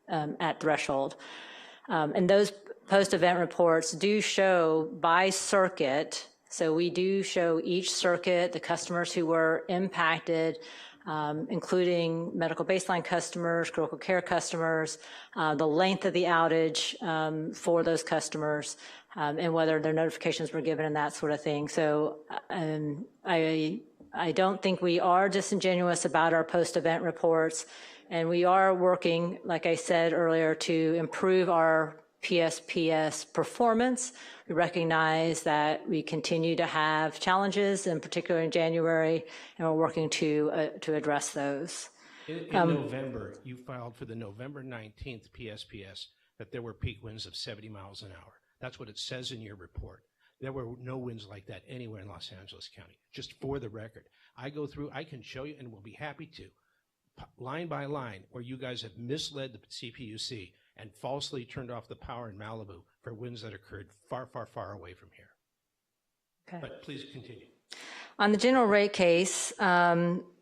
at threshold. And those post-event reports do show by circuit. So we do show each circuit, the customers who were impacted, including medical baseline customers, critical care customers, the length of the outage for those customers, and whether their notifications were given and that sort of thing. So I don't think we are disingenuous about our post-event reports, and we are working, like I said earlier, to improve our PSPS performance. We recognize that we continue to have challenges, in particular in January, and we're working to address those. In November, you filed for the November 19th PSPS that there were peak winds of 70 miles an hour. That's what it says in your report. There were no winds like that anywhere in Los Angeles County, just for the record. I go through, I can show you, and we'll be happy to, line by line, where you guys have misled the CPUC and falsely turned off the power in Malibu for winds that occurred far, far, far away from here. Okay. But please continue. On the general rate case,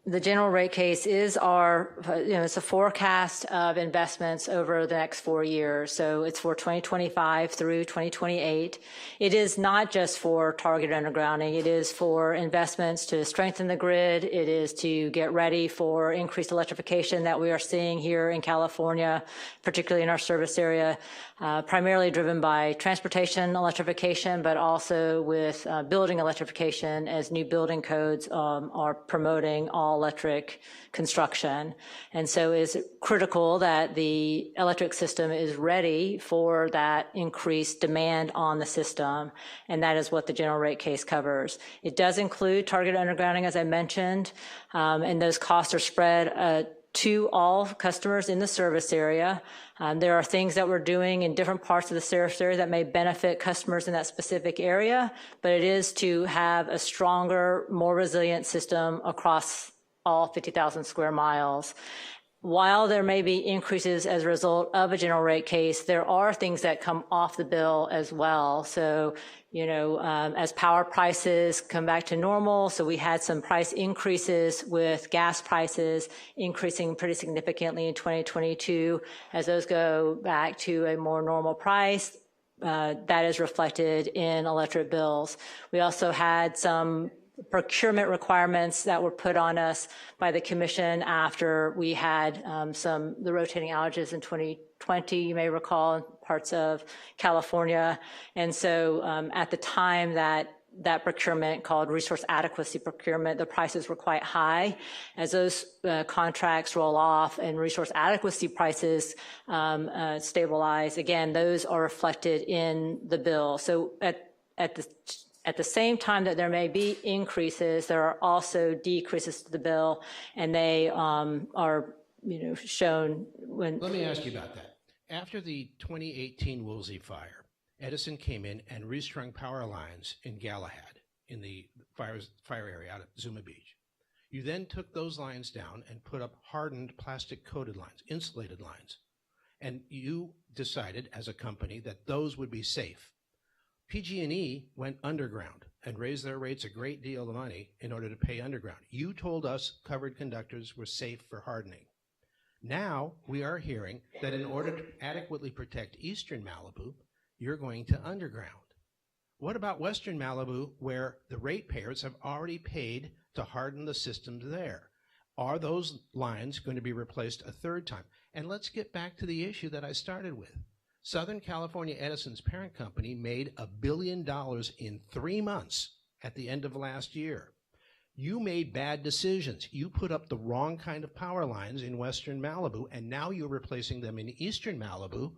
is it's a forecast of investments over the next 4 years. So it's for 2025 through 2028. It is not just for targeted undergrounding. It is for investments to strengthen the grid. It is to get ready for increased electrification that we are seeing here in California, particularly in our service area, primarily driven by transportation electrification, but also with building electrification as new building codes are promoting all all-electric construction. And so it's critical that the electric system is ready for that increased demand on the system, and that is what the general rate case covers. It does include targeted undergrounding, as I mentioned, and those costs are spread to all customers in the service area. There are things that we're doing in different parts of the service area that may benefit customers in that specific area, but it is to have a stronger, more resilient system across all 50,000 square miles. While there may be increases as a result of a general rate case, there are things that come off the bill as well. So, as power prices come back to normal, so we had some price increases with gas prices increasing pretty significantly in 2022. As those go back to a more normal price, that is reflected in electric bills. We also had some procurement requirements that were put on us by the commission after we had the rotating outages in 2020, you may recall, in parts of California. And so at the time that procurement, called resource adequacy procurement, the prices were quite high. As those contracts roll off and resource adequacy prices stabilize, again, those are reflected in the bill. So at the same time that there may be increases, there are also decreases to the bill, and they are, shown when. Let me ask you about that. After the 2018 Woolsey fire, Edison came in and restrung power lines in Galahad, in the fire area out at Zuma Beach. You then took those lines down and put up hardened plastic-coated lines, insulated lines, and you decided as a company that those would be safe. PG&E went underground and raised their rates a great deal of money in order to pay underground. You told us covered conductors were safe for hardening. Now we are hearing that in order to adequately protect eastern Malibu, you're going to underground. What about western Malibu, where the ratepayers have already paid to harden the systems there? Are those lines going to be replaced a third time? And let's get back to the issue that I started with. Southern California Edison's parent company made $1 billion in 3 months at the end of last year. You made bad decisions. You put up the wrong kind of power lines in western Malibu, and now you're replacing them in eastern Malibu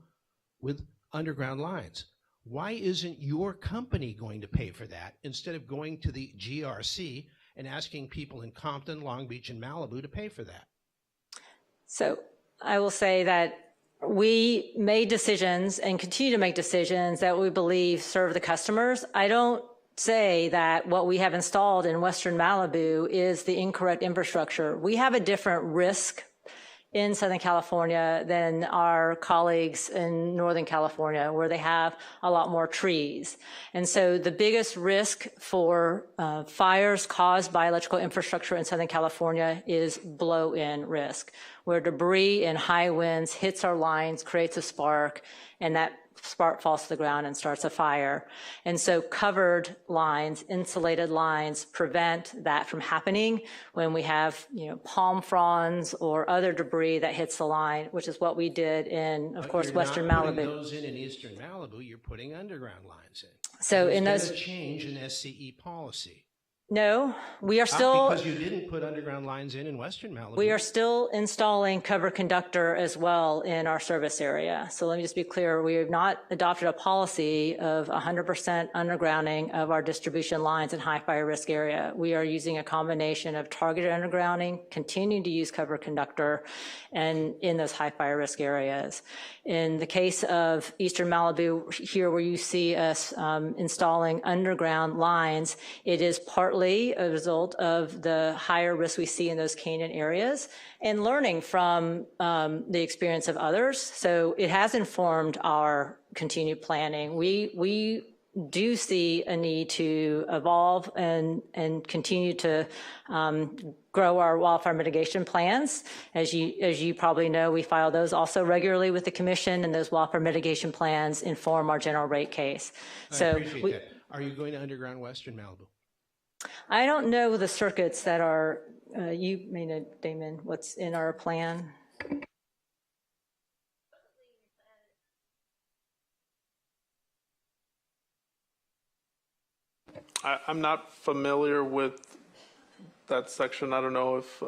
with underground lines. Why isn't your company going to pay for that instead of going to the GRC and asking people in Compton, Long Beach, and Malibu to pay for that? So I will say that we made decisions and continue to make decisions that we believe serve the customers. I don't say that what we have installed in western Malibu is the incorrect infrastructure. We have a different risk in Southern California than our colleagues in Northern California, where they have a lot more trees. And so the biggest risk for fires caused by electrical infrastructure in Southern California is blow-in risk, where debris and high winds hits our lines, creates a spark, and that spark falls to the ground and starts a fire. And so covered lines, insulated lines, prevent that from happening when we have, palm fronds or other debris that hits the line, which is what we did in, of course, western Malibu. You're not putting those in eastern Malibu. You're putting underground lines in. So in those, there's a change in SCE policy. No, we are still. Because you didn't put underground lines in western Malibu. We are still installing cover conductor as well in our service area. So let me just be clear, we have not adopted a policy of 100% undergrounding of our distribution lines in high fire risk area. We are using a combination of targeted undergrounding, continuing to use cover conductor, and in those high fire risk areas. In the case of eastern Malibu, here where you see us installing underground lines, it is partly a result of the higher risk we see in those canyon areas and learning from the experience of others. So it has informed our continued planning. We do see a need to evolve and continue to grow our wildfire mitigation plans. As you probably know, we file those also regularly with the commission, and those wildfire mitigation plans inform our general rate case. I appreciate that. Are you going to underground western Malibu? I don't know the circuits that are, you may know, Damon, what's in our plan. I'm not familiar with that section. I don't know if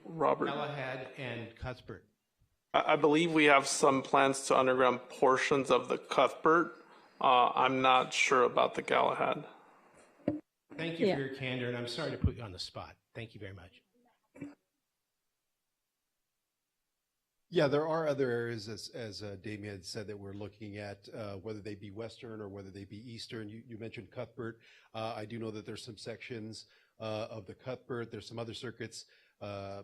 Robert. Galahad and Cuthbert. I believe we have some plans to underground portions of the Cuthbert. I'm not sure about the Galahad. Thank you for your candor, and I'm sorry to put you on the spot. Thank you very much. Yeah, there are other areas, as Damien said, that we're looking at, whether they be Western or whether they be Eastern. You mentioned Cuthbert. I do know that there's some sections of the Cuthbert. There's some other circuits,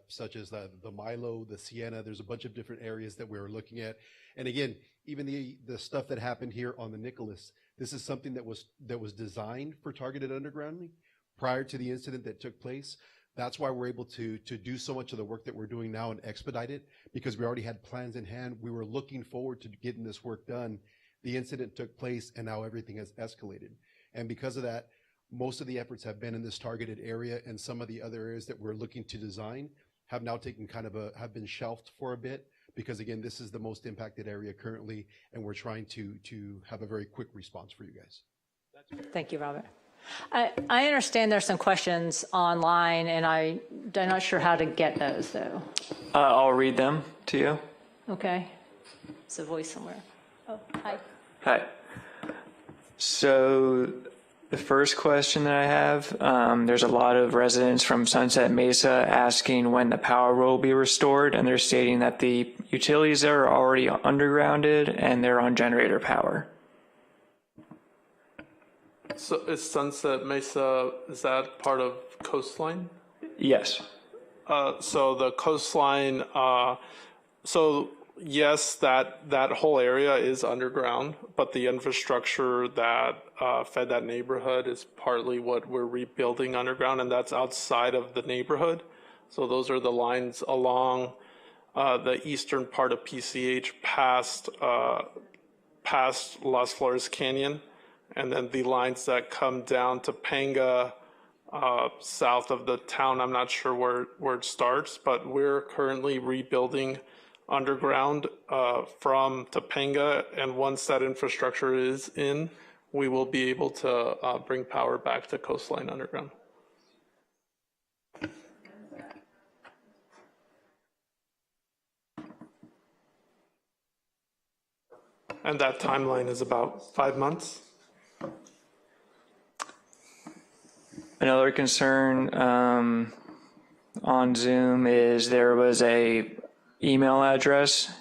such as the Milo, the Sienna. There's a bunch of different areas that we're looking at. And again, even the stuff that happened here on the Nicholas, this is something that was designed for targeted undergrounding prior to the incident that took place. That's why we're able to do so much of the work that we're doing now and expedite it, because we already had plans in hand. We were looking forward to getting this work done. The incident took place, and now everything has escalated. And because of that, most of the efforts have been in this targeted area, and some of the other areas that we're looking to design have now taken have been shelved for a bit, because again, this is the most impacted area currently, and we're trying to have a very quick response for you guys. Thank you, Robert. I understand there's some questions online, and I'm not sure how to get those, though. I'll read them to you. Okay. It's a voice somewhere. Oh, hi. Hi. So the first question that I have, there's a lot of residents from Sunset Mesa asking when the power will be restored, and they're stating that the utilities are already undergrounded and they're on generator power. So is Sunset Mesa, is that part of Coastline? Yes. So the Coastline, so yes, that whole area is underground, but the infrastructure that fed that neighborhood is partly what we're rebuilding underground, and that's outside of the neighborhood. So those are the lines along the eastern part of PCH past Las Flores Canyon. And then the lines that come down to Topanga, south of the town, I'm not sure where it starts, but we're currently rebuilding underground from Topanga. And once that infrastructure is in, we will be able to bring power back to Coastline Underground. And that timeline is about 5 months. Another concern on Zoom is there was a email address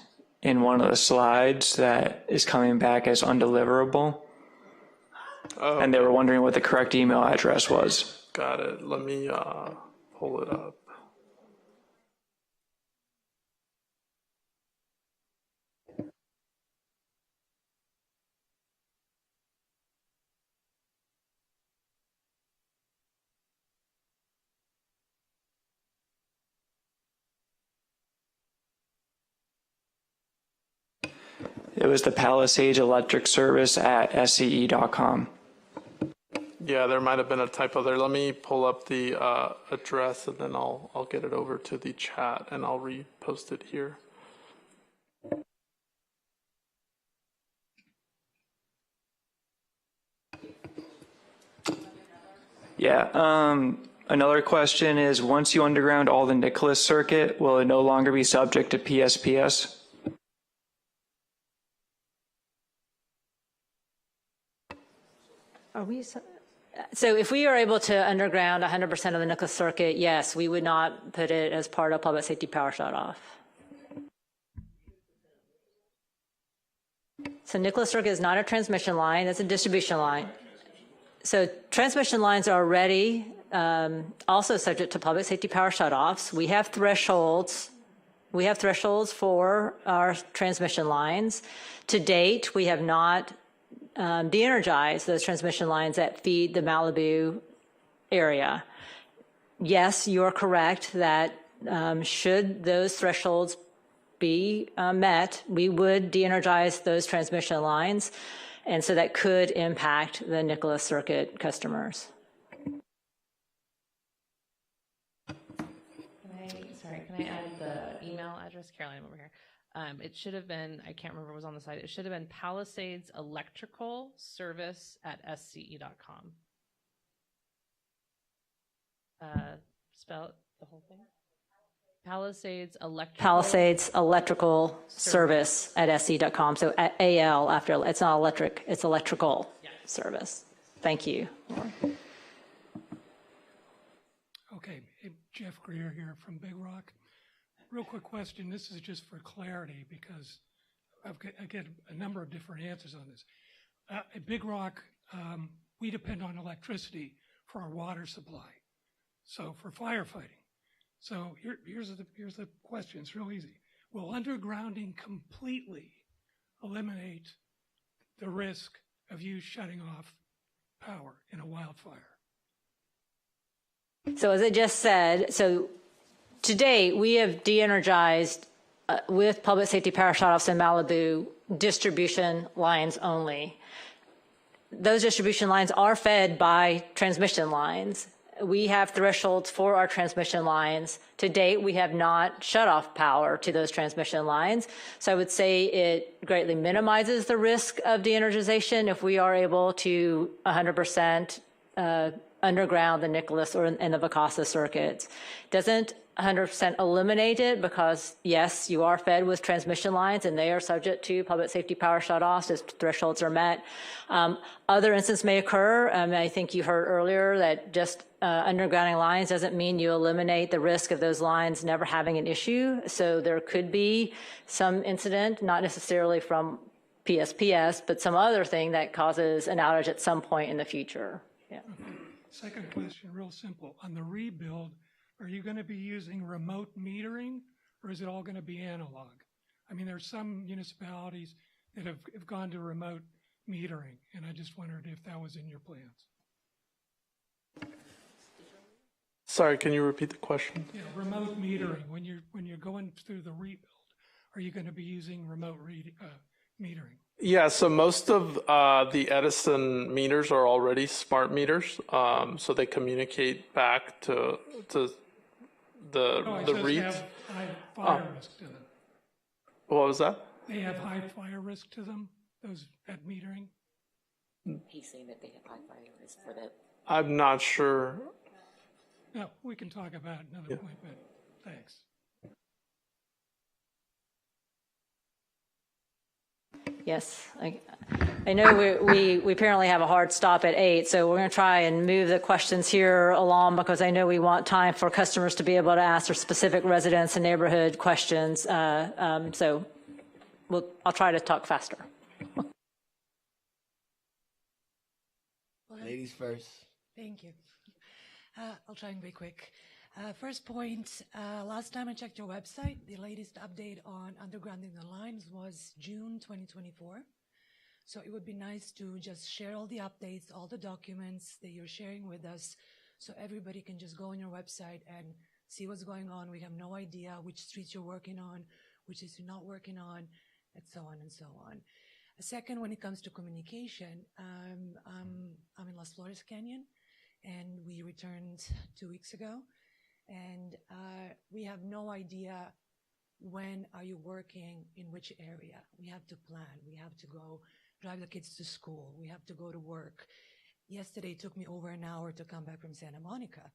in one of the slides that is coming back as undeliverable. Oh, and they were wondering what the correct email address was. Got it. Let me pull it up. It was the Palisades Electric Service at SCE.com. Yeah, there might have been a typo there. Let me pull up the address and then I'll get it over to the chat and I'll repost it here. Yeah. Another question is, once you underground all the Nicholas circuit, will it no longer be subject to PSPS? Are we? So if we are able to underground 100% of the Nicholas circuit, yes, we would not put it as part of public safety power shut off. So Nicholas circuit is not a transmission line, it's a distribution line. So transmission lines are already also subject to public safety power shutoffs. We have thresholds. We have thresholds for our transmission lines. To date, we have not de-energize those transmission lines that feed the Malibu area. Yes, you're correct that should those thresholds be met, we would de-energize those transmission lines, and so that could impact the Nicholas circuit customers. Can I add the email address? Caroline, over here. It should have been, I can't remember what was on the side, it should have been Palisades Electrical Service at SCE.com. spell the whole thing? Palisades Electrical. Palisades Electrical Service at SCE.com. So AL after, it's not electric, it's electrical service. Thank you. Okay, hey, Jeff Greer here from Big Rock. Real quick question. This is just for clarity because I get a number of different answers on this. At Big Rock, we depend on electricity for our water supply, so for firefighting. So here's the question. It's real easy. Will undergrounding completely eliminate the risk of you shutting off power in a wildfire? So as I just said, so to date, we have de-energized with public safety power shutoffs in Malibu, distribution lines only. Those distribution lines are fed by transmission lines. We have thresholds for our transmission lines. To date, we have not shut off power to those transmission lines. So I would say it greatly minimizes the risk of de-energization if we are able to 100% underground the Nicholas and the Vicasa circuits. Doesn't 100% eliminate it because, yes, you are fed with transmission lines and they are subject to public safety power shutoffs as thresholds are met. Other instances may occur. I think you heard earlier that just undergrounding lines doesn't mean you eliminate the risk of those lines never having an issue. So there could be some incident, not necessarily from PSPS, but some other thing that causes an outage at some point in the future. Yeah. Okay. Second question, real simple. On the rebuild, are you going to be using remote metering or is it all going to be analog? I mean, there's some municipalities that have gone to remote metering, and I just wondered if that was in your plans. Sorry, can you repeat the question? Yeah, remote metering. When you're going through the rebuild, are you going to be using remote metering? Yeah, so most of the Edison meters are already smart meters, so they communicate back to the They reads. have high fire risk to them. What was that? They have high fire risk to them, that metering? He's saying that they have high fire risk for that. I'm not sure. No, we can talk about it another point, but thanks. Yes, I know we apparently have a hard stop at 8, so we're going to try and move the questions here along because I know we want time for customers to be able to ask their specific residents and neighborhood questions. So I'll try to talk faster. Ladies first. Thank you. I'll try and be quick. First point, last time I checked your website, the latest update on undergrounding the lines was June 2024. So it would be nice to just share all the updates, all the documents that you're sharing with us so everybody can just go on your website and see what's going on. We have no idea which streets you're working on, which is you're not working on, and so on and so on. Second, when it comes to communication, I'm in Las Flores Canyon, and we returned 2 weeks ago. And we have no idea when are you working in which area. We have to plan. We have to go drive the kids to school. We have to go to work. Yesterday it took me over an hour to come back from Santa Monica.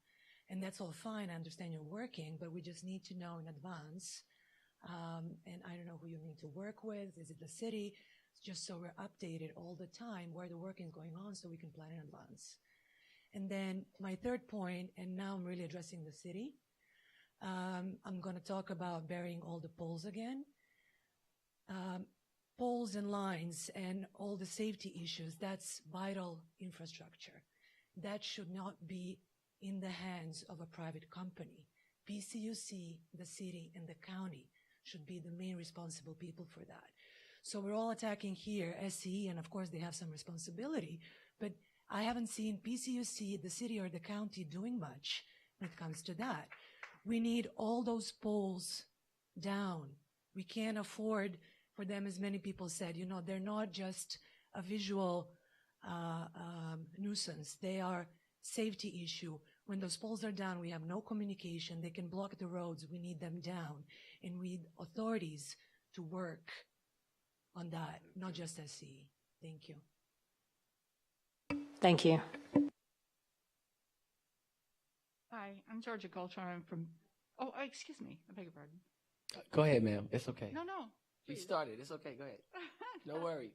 And that's all fine. I understand you're working, but we just need to know in advance. And I don't know who you need to work with. Is it the city? Just so we're updated all the time where the work is going on so we can plan in advance. And then my third point, and now I'm really addressing the city, I'm going to talk about burying all the poles again. Poles and lines and all the safety issues, that's vital infrastructure. That should not be in the hands of a private company. PCUC, the city, and the county should be the main responsible people for that. So we're all attacking here, SCE, and of course they have some responsibility, but I haven't seen PCUC, the city, or the county doing much when it comes to that. We need all those poles down. We can't afford for them, as many people said, they're not just a visual nuisance. They are safety issue. When those poles are down, we have no communication. They can block the roads. We need them down. And we need authorities to work on that, not just SCE. Thank you. Thank you. Hi, I'm Georgia Goldfarb. I'm from, excuse me, I beg your pardon. Go ahead, ma'am. It's okay. No. You Please. started. It's okay. Go ahead. No worries.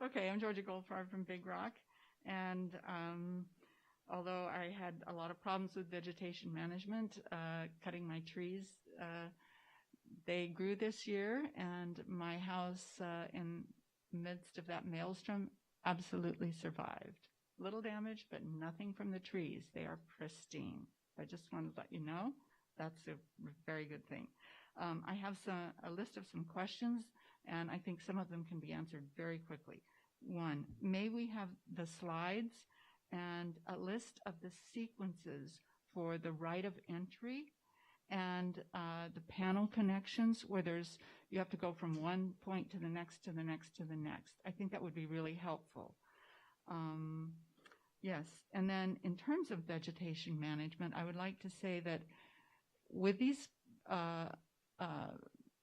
Okay, I'm Georgia Goldfarb from Big Rock. And although I had a lot of problems with vegetation management, cutting my trees, they grew this year, and my house in the midst of that maelstrom absolutely survived. Little damage, but nothing from the trees. They are pristine. I just wanted to let you know that's a very good thing. I have a list of some questions, and I think some of them can be answered very quickly. One, may we have the slides and a list of the sequences for the right of entry and the panel connections where you have to go from one point to the next, to the next, to the next. I think that would be really helpful. Yes, and then in terms of vegetation management, I would like to say that with these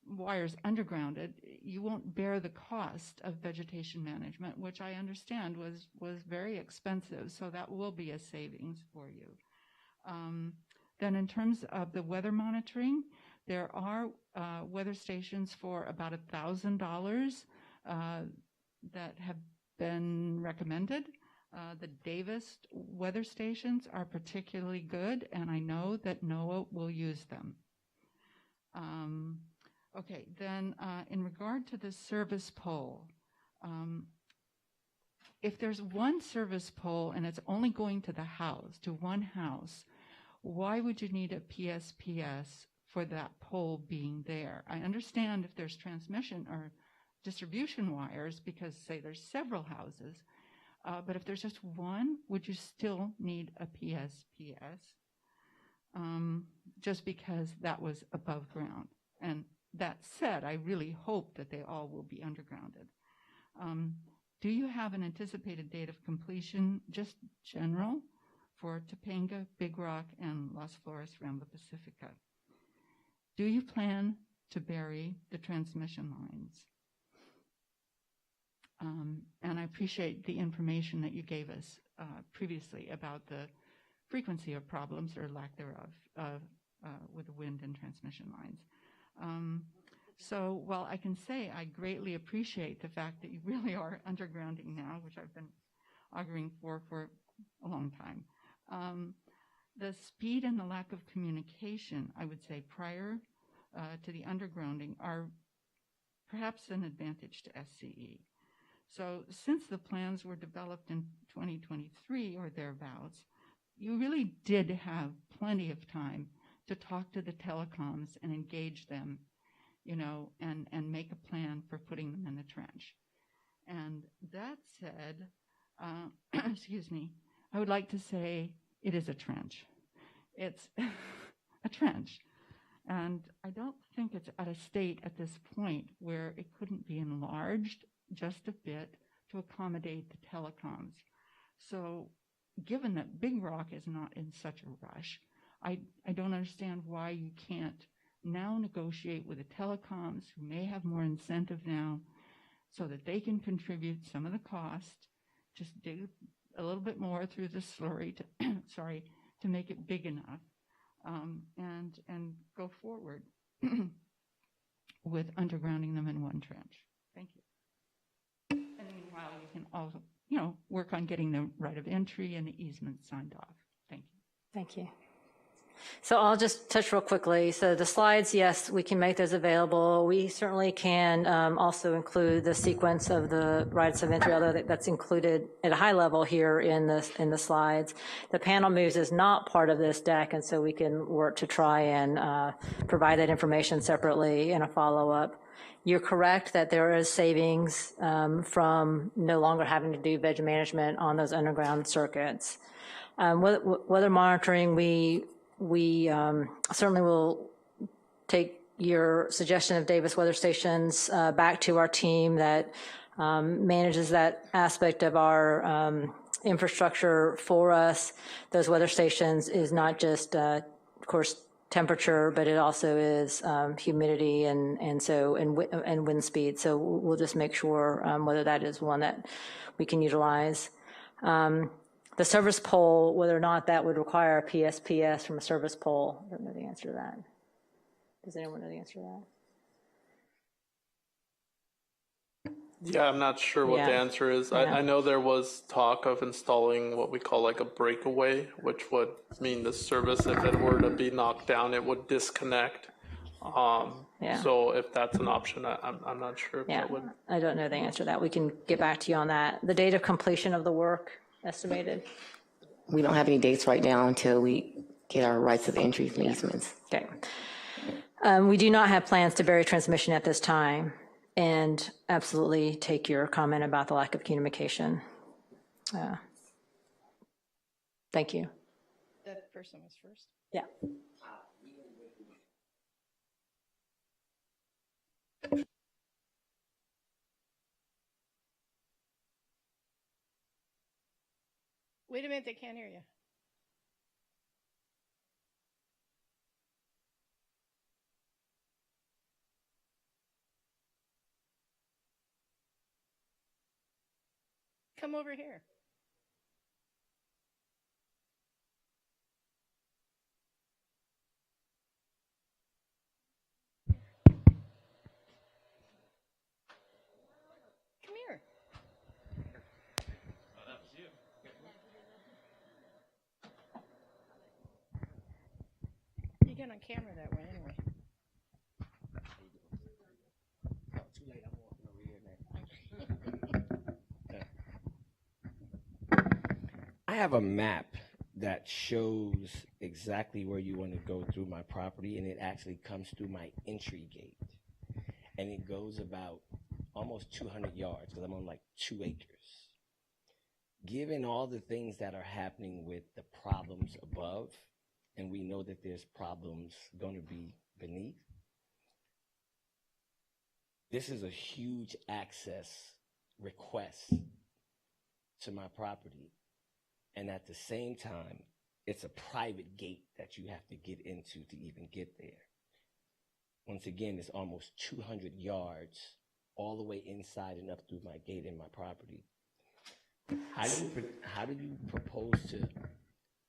wires undergrounded, you won't bear the cost of vegetation management, which I understand was very expensive, so that will be a savings for you. Then in terms of the weather monitoring, there are weather stations for about $1,000 that have been recommended. The Davis weather stations are particularly good, and I know that NOAA will use them. Okay, then in regard to the service pole, if there's one service pole and it's only going to the house, to one house, why would you need a PSPS for that pole being there? I understand if there's transmission or distribution wires because, say, there's several houses, but if there's just one, would you still need a PSPS? Just because that was above ground. And that said, I really hope that they all will be undergrounded. Do you have an anticipated date of completion, just general, for Topanga, Big Rock, and Las Flores, Rambla Pacifica? Do you plan to bury the transmission lines? And I appreciate the information that you gave us previously about the frequency of problems or lack thereof with the wind and transmission lines. So while I can say I greatly appreciate the fact that you really are undergrounding now, which I've been arguing for a long time, the speed and the lack of communication, I would say, prior to the undergrounding are perhaps an advantage to SCE. So since the plans were developed in 2023 or thereabouts, you really did have plenty of time to talk to the telecoms and engage them, you know, and make a plan for putting them in the trench. And that said, excuse me, I would like to say it is a trench. It's a trench. And I don't think it's at a state at this point where it couldn't be enlarged just a bit to accommodate the telecoms. So given that Big Rock is not in such a rush, I don't understand why you can't now negotiate with the telecoms who may have more incentive now so that they can contribute some of the cost, just dig a little bit more through the slurry to, sorry, to make it big enough, and go forward with undergrounding them in one trench. Thank you. And meanwhile, you can also, you know, work on getting the right of entry and the easement signed off. Thank you. Thank you. So I'll just touch real quickly. So the slides, yes, we can make those available. We certainly can also include the sequence of the rights of entry, although that's included at a high level here in the slides. The panel moves is not part of this deck, and so we can work to try and provide that information separately in a follow-up. You're correct that there is savings from no longer having to do veg management on those underground circuits. Weather monitoring, we certainly will take your suggestion of Davis weather stations back to our team that manages that aspect of our infrastructure for us. Those weather stations is not just, of course, temperature, but it also is humidity and wind speed. So we'll just make sure whether that is one that we can utilize. The service pole, whether or not that would require a PSPS from a service pole, I don't know the answer to that. Does anyone know the answer to that? Yeah, I'm not sure what the Yeah. answer is. Yeah. I know there was talk of installing what we call like a breakaway, which would mean the service, if it were to be knocked down, it would disconnect. Yeah. So if that's an option, I'm not sure if Yeah, that would. I don't know the answer to that. We can get back to you on that. The date of completion of the work estimated? We don't have any dates right now until we get our rights of entry and easements. Okay. We do not have plans to bury transmission at this time, and absolutely take your comment about the lack of communication. Thank you. That person was first. Yeah. Wait a minute, they can't hear you. Come over here. Come here. You get on camera that way anyway. Oh, too late. I'm walking over here now. I have a map that shows exactly where you want to go through my property, and it actually comes through my entry gate. And it goes about almost 200 yards because I'm on like 2 acres. Given all the things that are happening with the problems above, and we know that there's problems going to be beneath, this is a huge access request to my property. And at the same time, it's a private gate that you have to get into to even get there. Once again, it's almost 200 yards all the way inside and up through my gate in my property. How do you propose to,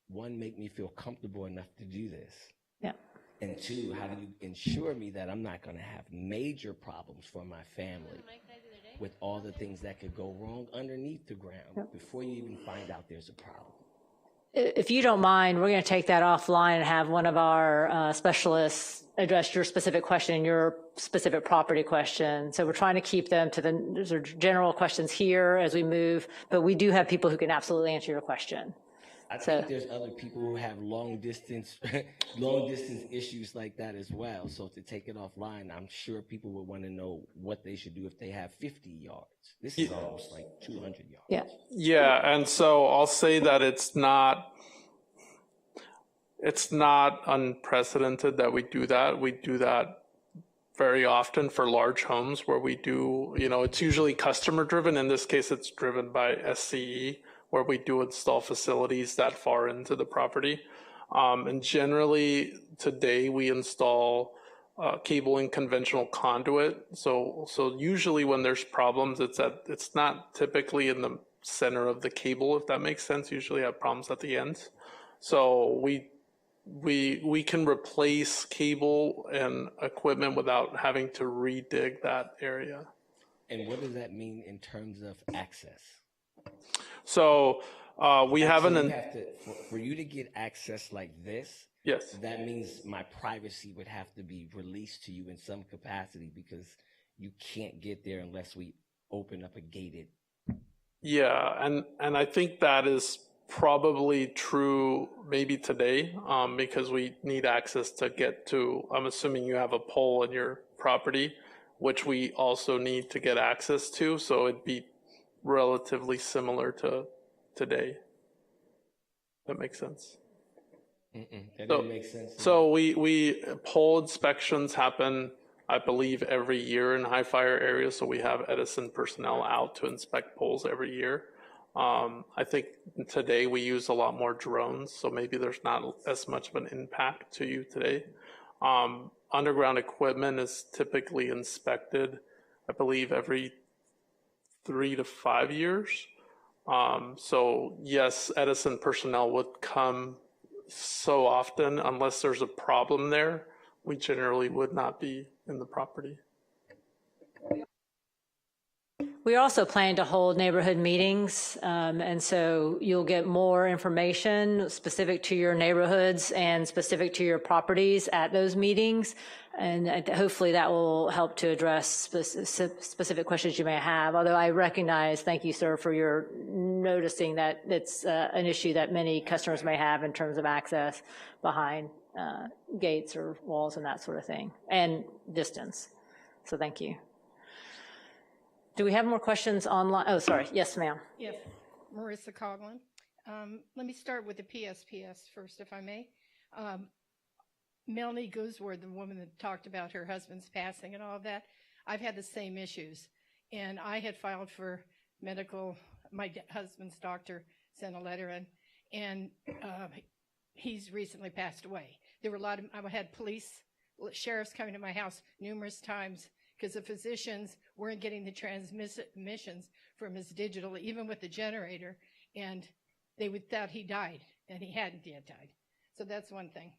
one, make me feel comfortable enough to do this? Yeah. And two, how do you ensure me that I'm not going to have major problems for my family with all the things that could go wrong underneath the ground before you even find out there's a problem? If you don't mind, we're going to take that offline and have one of our specialists address your specific question and your specific property question. So we're trying to keep them to the general questions here as we move, but we do have people who can absolutely answer your question. I think there's other people who have long distance issues like that as well. So to take it offline, I'm sure people would want to know what they should do if they have 50 yards. This is almost like 200 yards. Yeah. Yeah, and so I'll say that it's not unprecedented that we do that. We do that very often for large homes where we do, it's usually customer driven. In this case, it's driven by SCE, where we do install facilities that far into the property. And generally today we install cable and conventional conduit. So usually when there's problems, it's not typically in the center of the cable, if that makes sense. Usually have problems at the ends. So we can replace cable and equipment without having to redig that area. And what does that mean in terms of access? So we haven't. For you to get access like this, yes, that means my privacy would have to be released to you in some capacity because you can't get there unless we open up a gated. Yeah, and I think that is probably true maybe today because we need access to get to. I'm assuming you have a pole in your property, which we also need to get access to. So it'd be relatively similar to today. That makes sense. That didn't make sense. So we pole inspections happen, I believe, every year in high fire areas. So we have Edison personnel out to inspect poles every year. I think today we use a lot more drones, so maybe there's not as much of an impact to you today. Underground equipment is typically inspected, I believe, every 3 to 5 years. So yes, Edison personnel would come so often. Unless there's a problem there, we generally would not be in the property. We also plan to hold neighborhood meetings, and so you'll get more information specific to your neighborhoods and specific to your properties at those meetings, and hopefully that will help to address specific questions you may have. Although I recognize, thank you, sir, for your noticing that it's an issue that many customers may have in terms of access behind gates or walls and that sort of thing, and distance. So thank you. Do we have more questions online? Oh, sorry. Yes, ma'am. Yes, Marissa Coughlin. Let me start with the PSPS first, if I may. Melanie Gooseward, the woman that talked about her husband's passing and all of that, I've had the same issues. And I had filed for medical, my husband's doctor sent a letter in, and he's recently passed away. There were a lot of, I had police, sheriffs coming to my house numerous times because the physicians weren't getting the transmissions from his digital, even with the generator, and they thought he died, and he hadn't yet died. So that's one thing.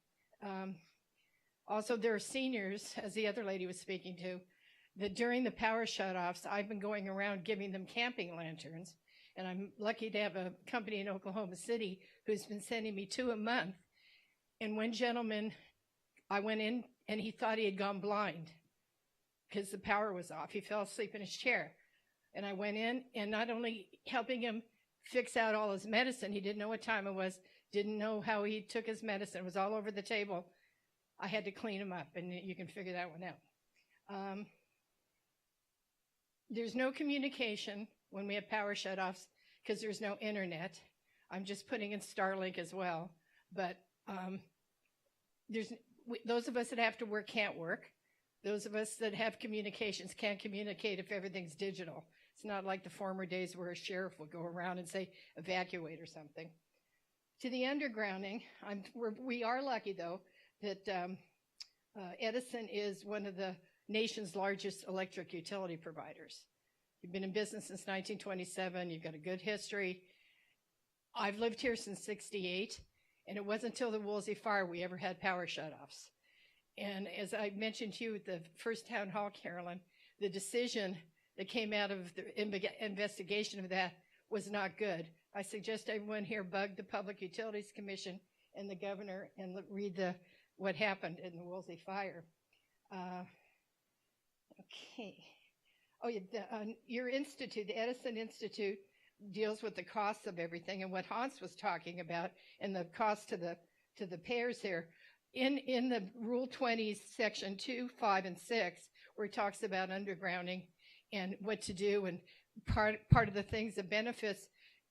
Also, there are seniors, as the other lady was speaking to, that during the power shutoffs, I've been going around giving them camping lanterns, and I'm lucky to have a company in Oklahoma City who's been sending me 2 a month. And one gentleman, I went in, and he thought he had gone blind because the power was off. He fell asleep in his chair. And I went in, and not only helping him fix out all his medicine, he didn't know what time it was, didn't know how he took his medicine, it was all over the table. I had to clean him up, and you can figure that one out. There's no communication when we have power shutoffs because there's no internet. I'm just putting in Starlink as well. But those of us that have to work can't work. Those of us that have communications can't communicate if everything's digital. It's not like the former days where a sheriff would go around and say, evacuate or something. To the undergrounding, we are lucky, though, that Edison is one of the nation's largest electric utility providers. You've been in business since 1927. You've got a good history. I've lived here since '68, and it wasn't until the Woolsey Fire we ever had power shutoffs. And as I mentioned to you at the first town hall, Carolyn, the decision that came out of the investigation of that was not good. I suggest everyone here bug the Public Utilities Commission and the governor and read what happened in the Woolsey Fire. Okay. Oh, yeah, your institute, the Edison Institute, deals with the costs of everything, and what Hans was talking about and the cost to the payers here. In the Rule 20, Section 2, 5, and 6, where it talks about undergrounding and what to do, and part of the things, the benefits,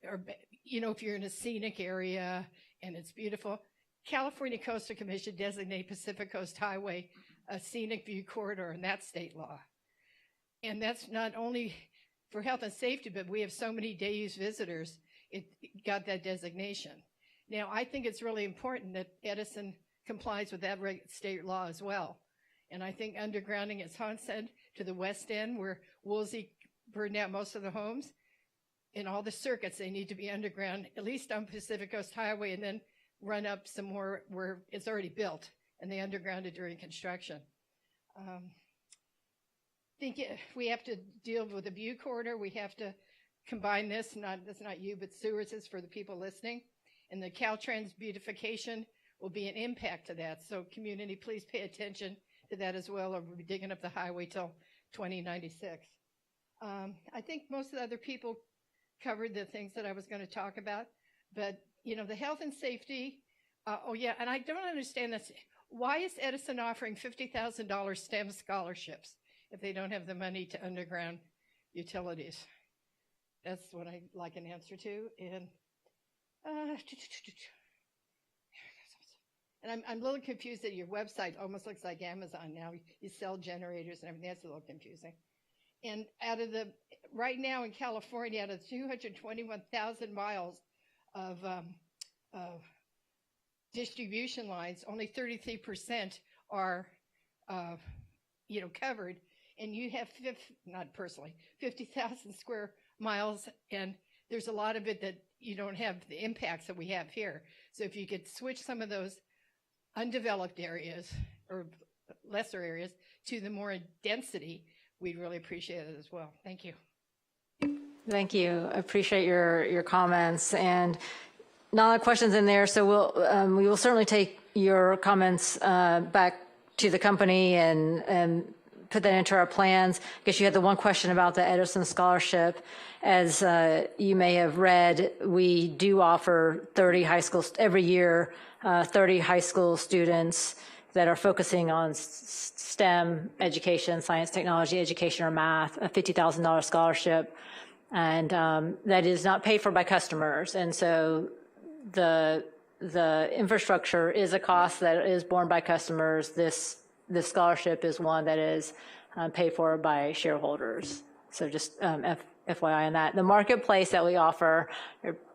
are, if you're in a scenic area and it's beautiful, California Coastal Commission designate Pacific Coast Highway a scenic view corridor, and that's state law. And that's not only for health and safety, but we have so many day-use visitors, it got that designation. Now, I think it's really important that Edison complies with that state law as well. And I think undergrounding, as Hans said, to the west end where Woolsey burned out most of the homes, in all the circuits, they need to be underground, at least on Pacific Coast Highway, and then run up some more where it's already built, and they undergrounded during construction. I think we have to deal with the view corridor. We have to combine this, that's not you, but sewers is for the people listening. And the Caltrans beautification will be an impact to that. So community, please pay attention to that as well, or we'll be digging up the highway till 2096. I think most of the other people covered the things that I was going to talk about, but the health and safety, and I don't understand this. Why is Edison offering $50,000 STEM scholarships if they don't have the money to underground utilities? That's what I'd like an answer to. And I'm a little confused that your website almost looks like Amazon now. You sell generators and everything. That's a little confusing. And right now in California, out of 221,000 miles of distribution lines, only 33% are, covered. And you have, not personally, 50,000 square miles, and there's a lot of it that you don't have the impacts that we have here. So if you could switch some of those undeveloped areas or lesser areas to the more density, we'd really appreciate it as well. Thank you. Thank you. I appreciate your comments, and not a lot of questions in there. So we will certainly take your comments back to the company and put that into our plans. I guess you had the one question about the Edison scholarship. As you may have read, we do offer 30 high schools every year, 30 high school students that are focusing on STEM education, science, technology, education, or math, a $50,000 scholarship. And that is not paid for by customers. And so the infrastructure is a cost that is borne by customers. This scholarship is one that is paid for by shareholders. So just FYI on that. The marketplace that we offer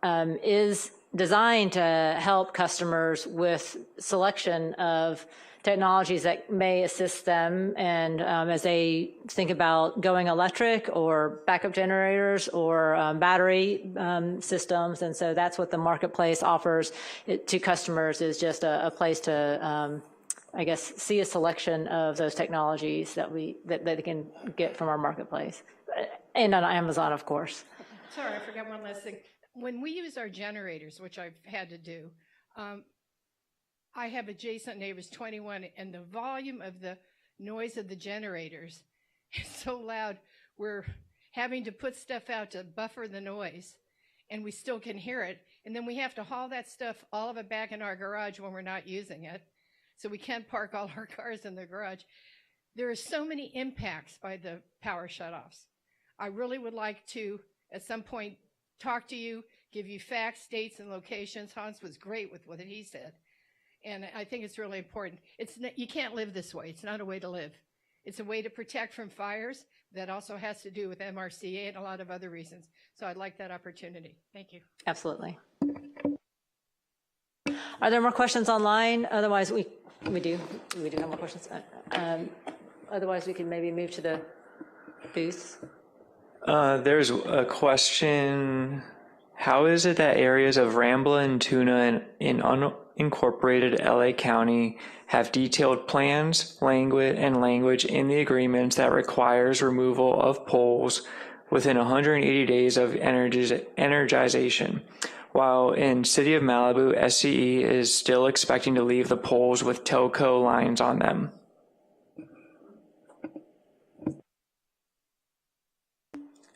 is designed to help customers with selection of technologies that may assist them, and as they think about going electric or backup generators or battery systems. And so that's what the marketplace offers to customers, is just a place to I guess see a selection of those technologies that they can get from our marketplace, and on Amazon, of course. Sorry, I forgot one last thing. When we use our generators, which I've had to do, I have adjacent neighbors, 21, and the volume of the noise of the generators is so loud, we're having to put stuff out to buffer the noise, and we still can hear it. And then we have to haul that stuff, all of it, back in our garage when we're not using it. So we can't park all our cars in the garage. There are so many impacts by the power shutoffs. I really would like to, at some point, talk to you, give you facts, dates, and locations. Hans was great with what he said. And I think it's really important. You can't live this way. It's not a way to live. It's a way to protect from fires that also has to do with MRCA and a lot of other reasons. So I'd like that opportunity. Thank you. Absolutely. Are there more questions online? Otherwise, we do have more questions. Otherwise, we can maybe move to the booth. There's a question. How is it that areas of Rambla and Tuna in unincorporated LA County have detailed plans, language in the agreements that requires removal of poles within 180 days of energization, while in City of Malibu, SCE is still expecting to leave the poles with telco lines on them?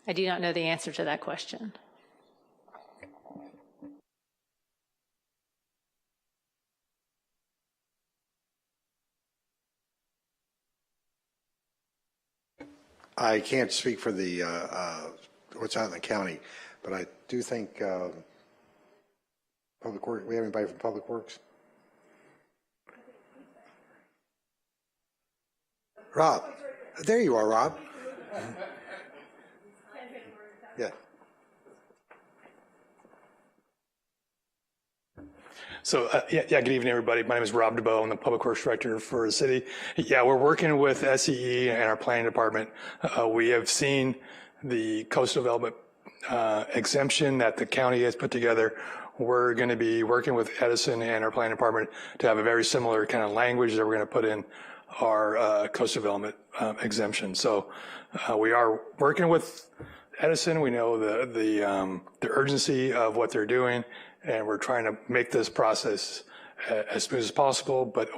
I do not know the answer to that question. I can't speak for the what's out in the county, but I do think Public Works. We have anybody from Public Works? Rob, there you are, Rob. Yeah. So, good evening, everybody. My name is Rob DeBow. I'm the Public Works Director for the city. Yeah, we're working with SCE and our planning department. We have seen the coastal development exemption that the county has put together. We're going to be working with Edison and our planning department to have a very similar kind of language that we're going to put in our coastal development exemption. So we are working with Edison. We know the urgency of what they're doing, and we're trying to make this process as smooth as possible. But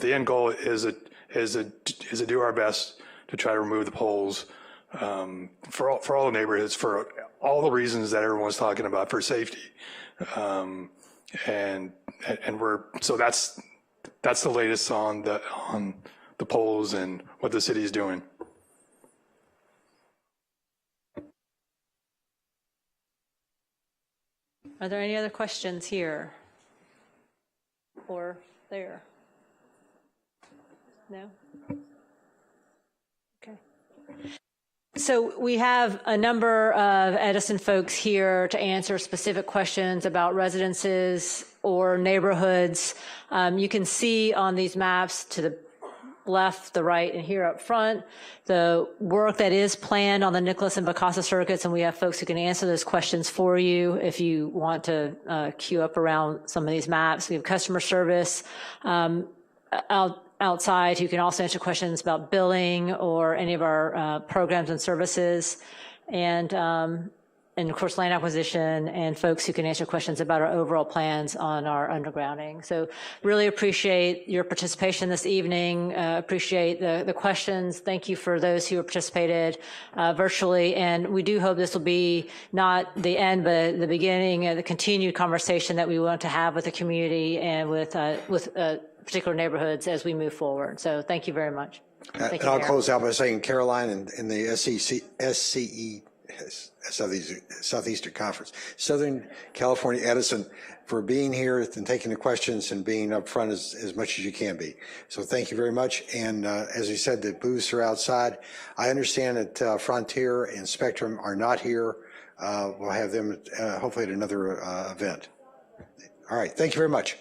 the end goal is to do our best to try to remove the poles for all the neighborhoods, for all the reasons that everyone's talking about, for safety. And that's the latest on the poles and what the city is doing. Are there any other questions here or there? No? Okay. So we have a number of Edison folks here to answer specific questions about residences or neighborhoods. You can see on these maps to the left, the right, and here up front, the work that is planned on the Nicholas and Bacasa circuits, and we have folks who can answer those questions for you if you want to queue up around some of these maps. We have customer service outside who can also answer questions about billing or any of our programs and services. And of course, land acquisition and folks who can answer questions about our overall plans on our undergrounding. So really appreciate your participation this evening. Appreciate the questions. Thank you for those who have participated virtually. And we do hope this will be not the end, but the beginning of the continued conversation that we want to have with the community and with particular neighborhoods as we move forward. So thank you very much. And I'll close out by saying Caroline and the SCE, Southeastern Conference, Southern California Edison, for being here and taking the questions and being up front as much as you can be. So thank you very much. And as you said, the booths are outside. I understand that Frontier and Spectrum are not here. We'll have them hopefully at another event. All right. Thank you very much.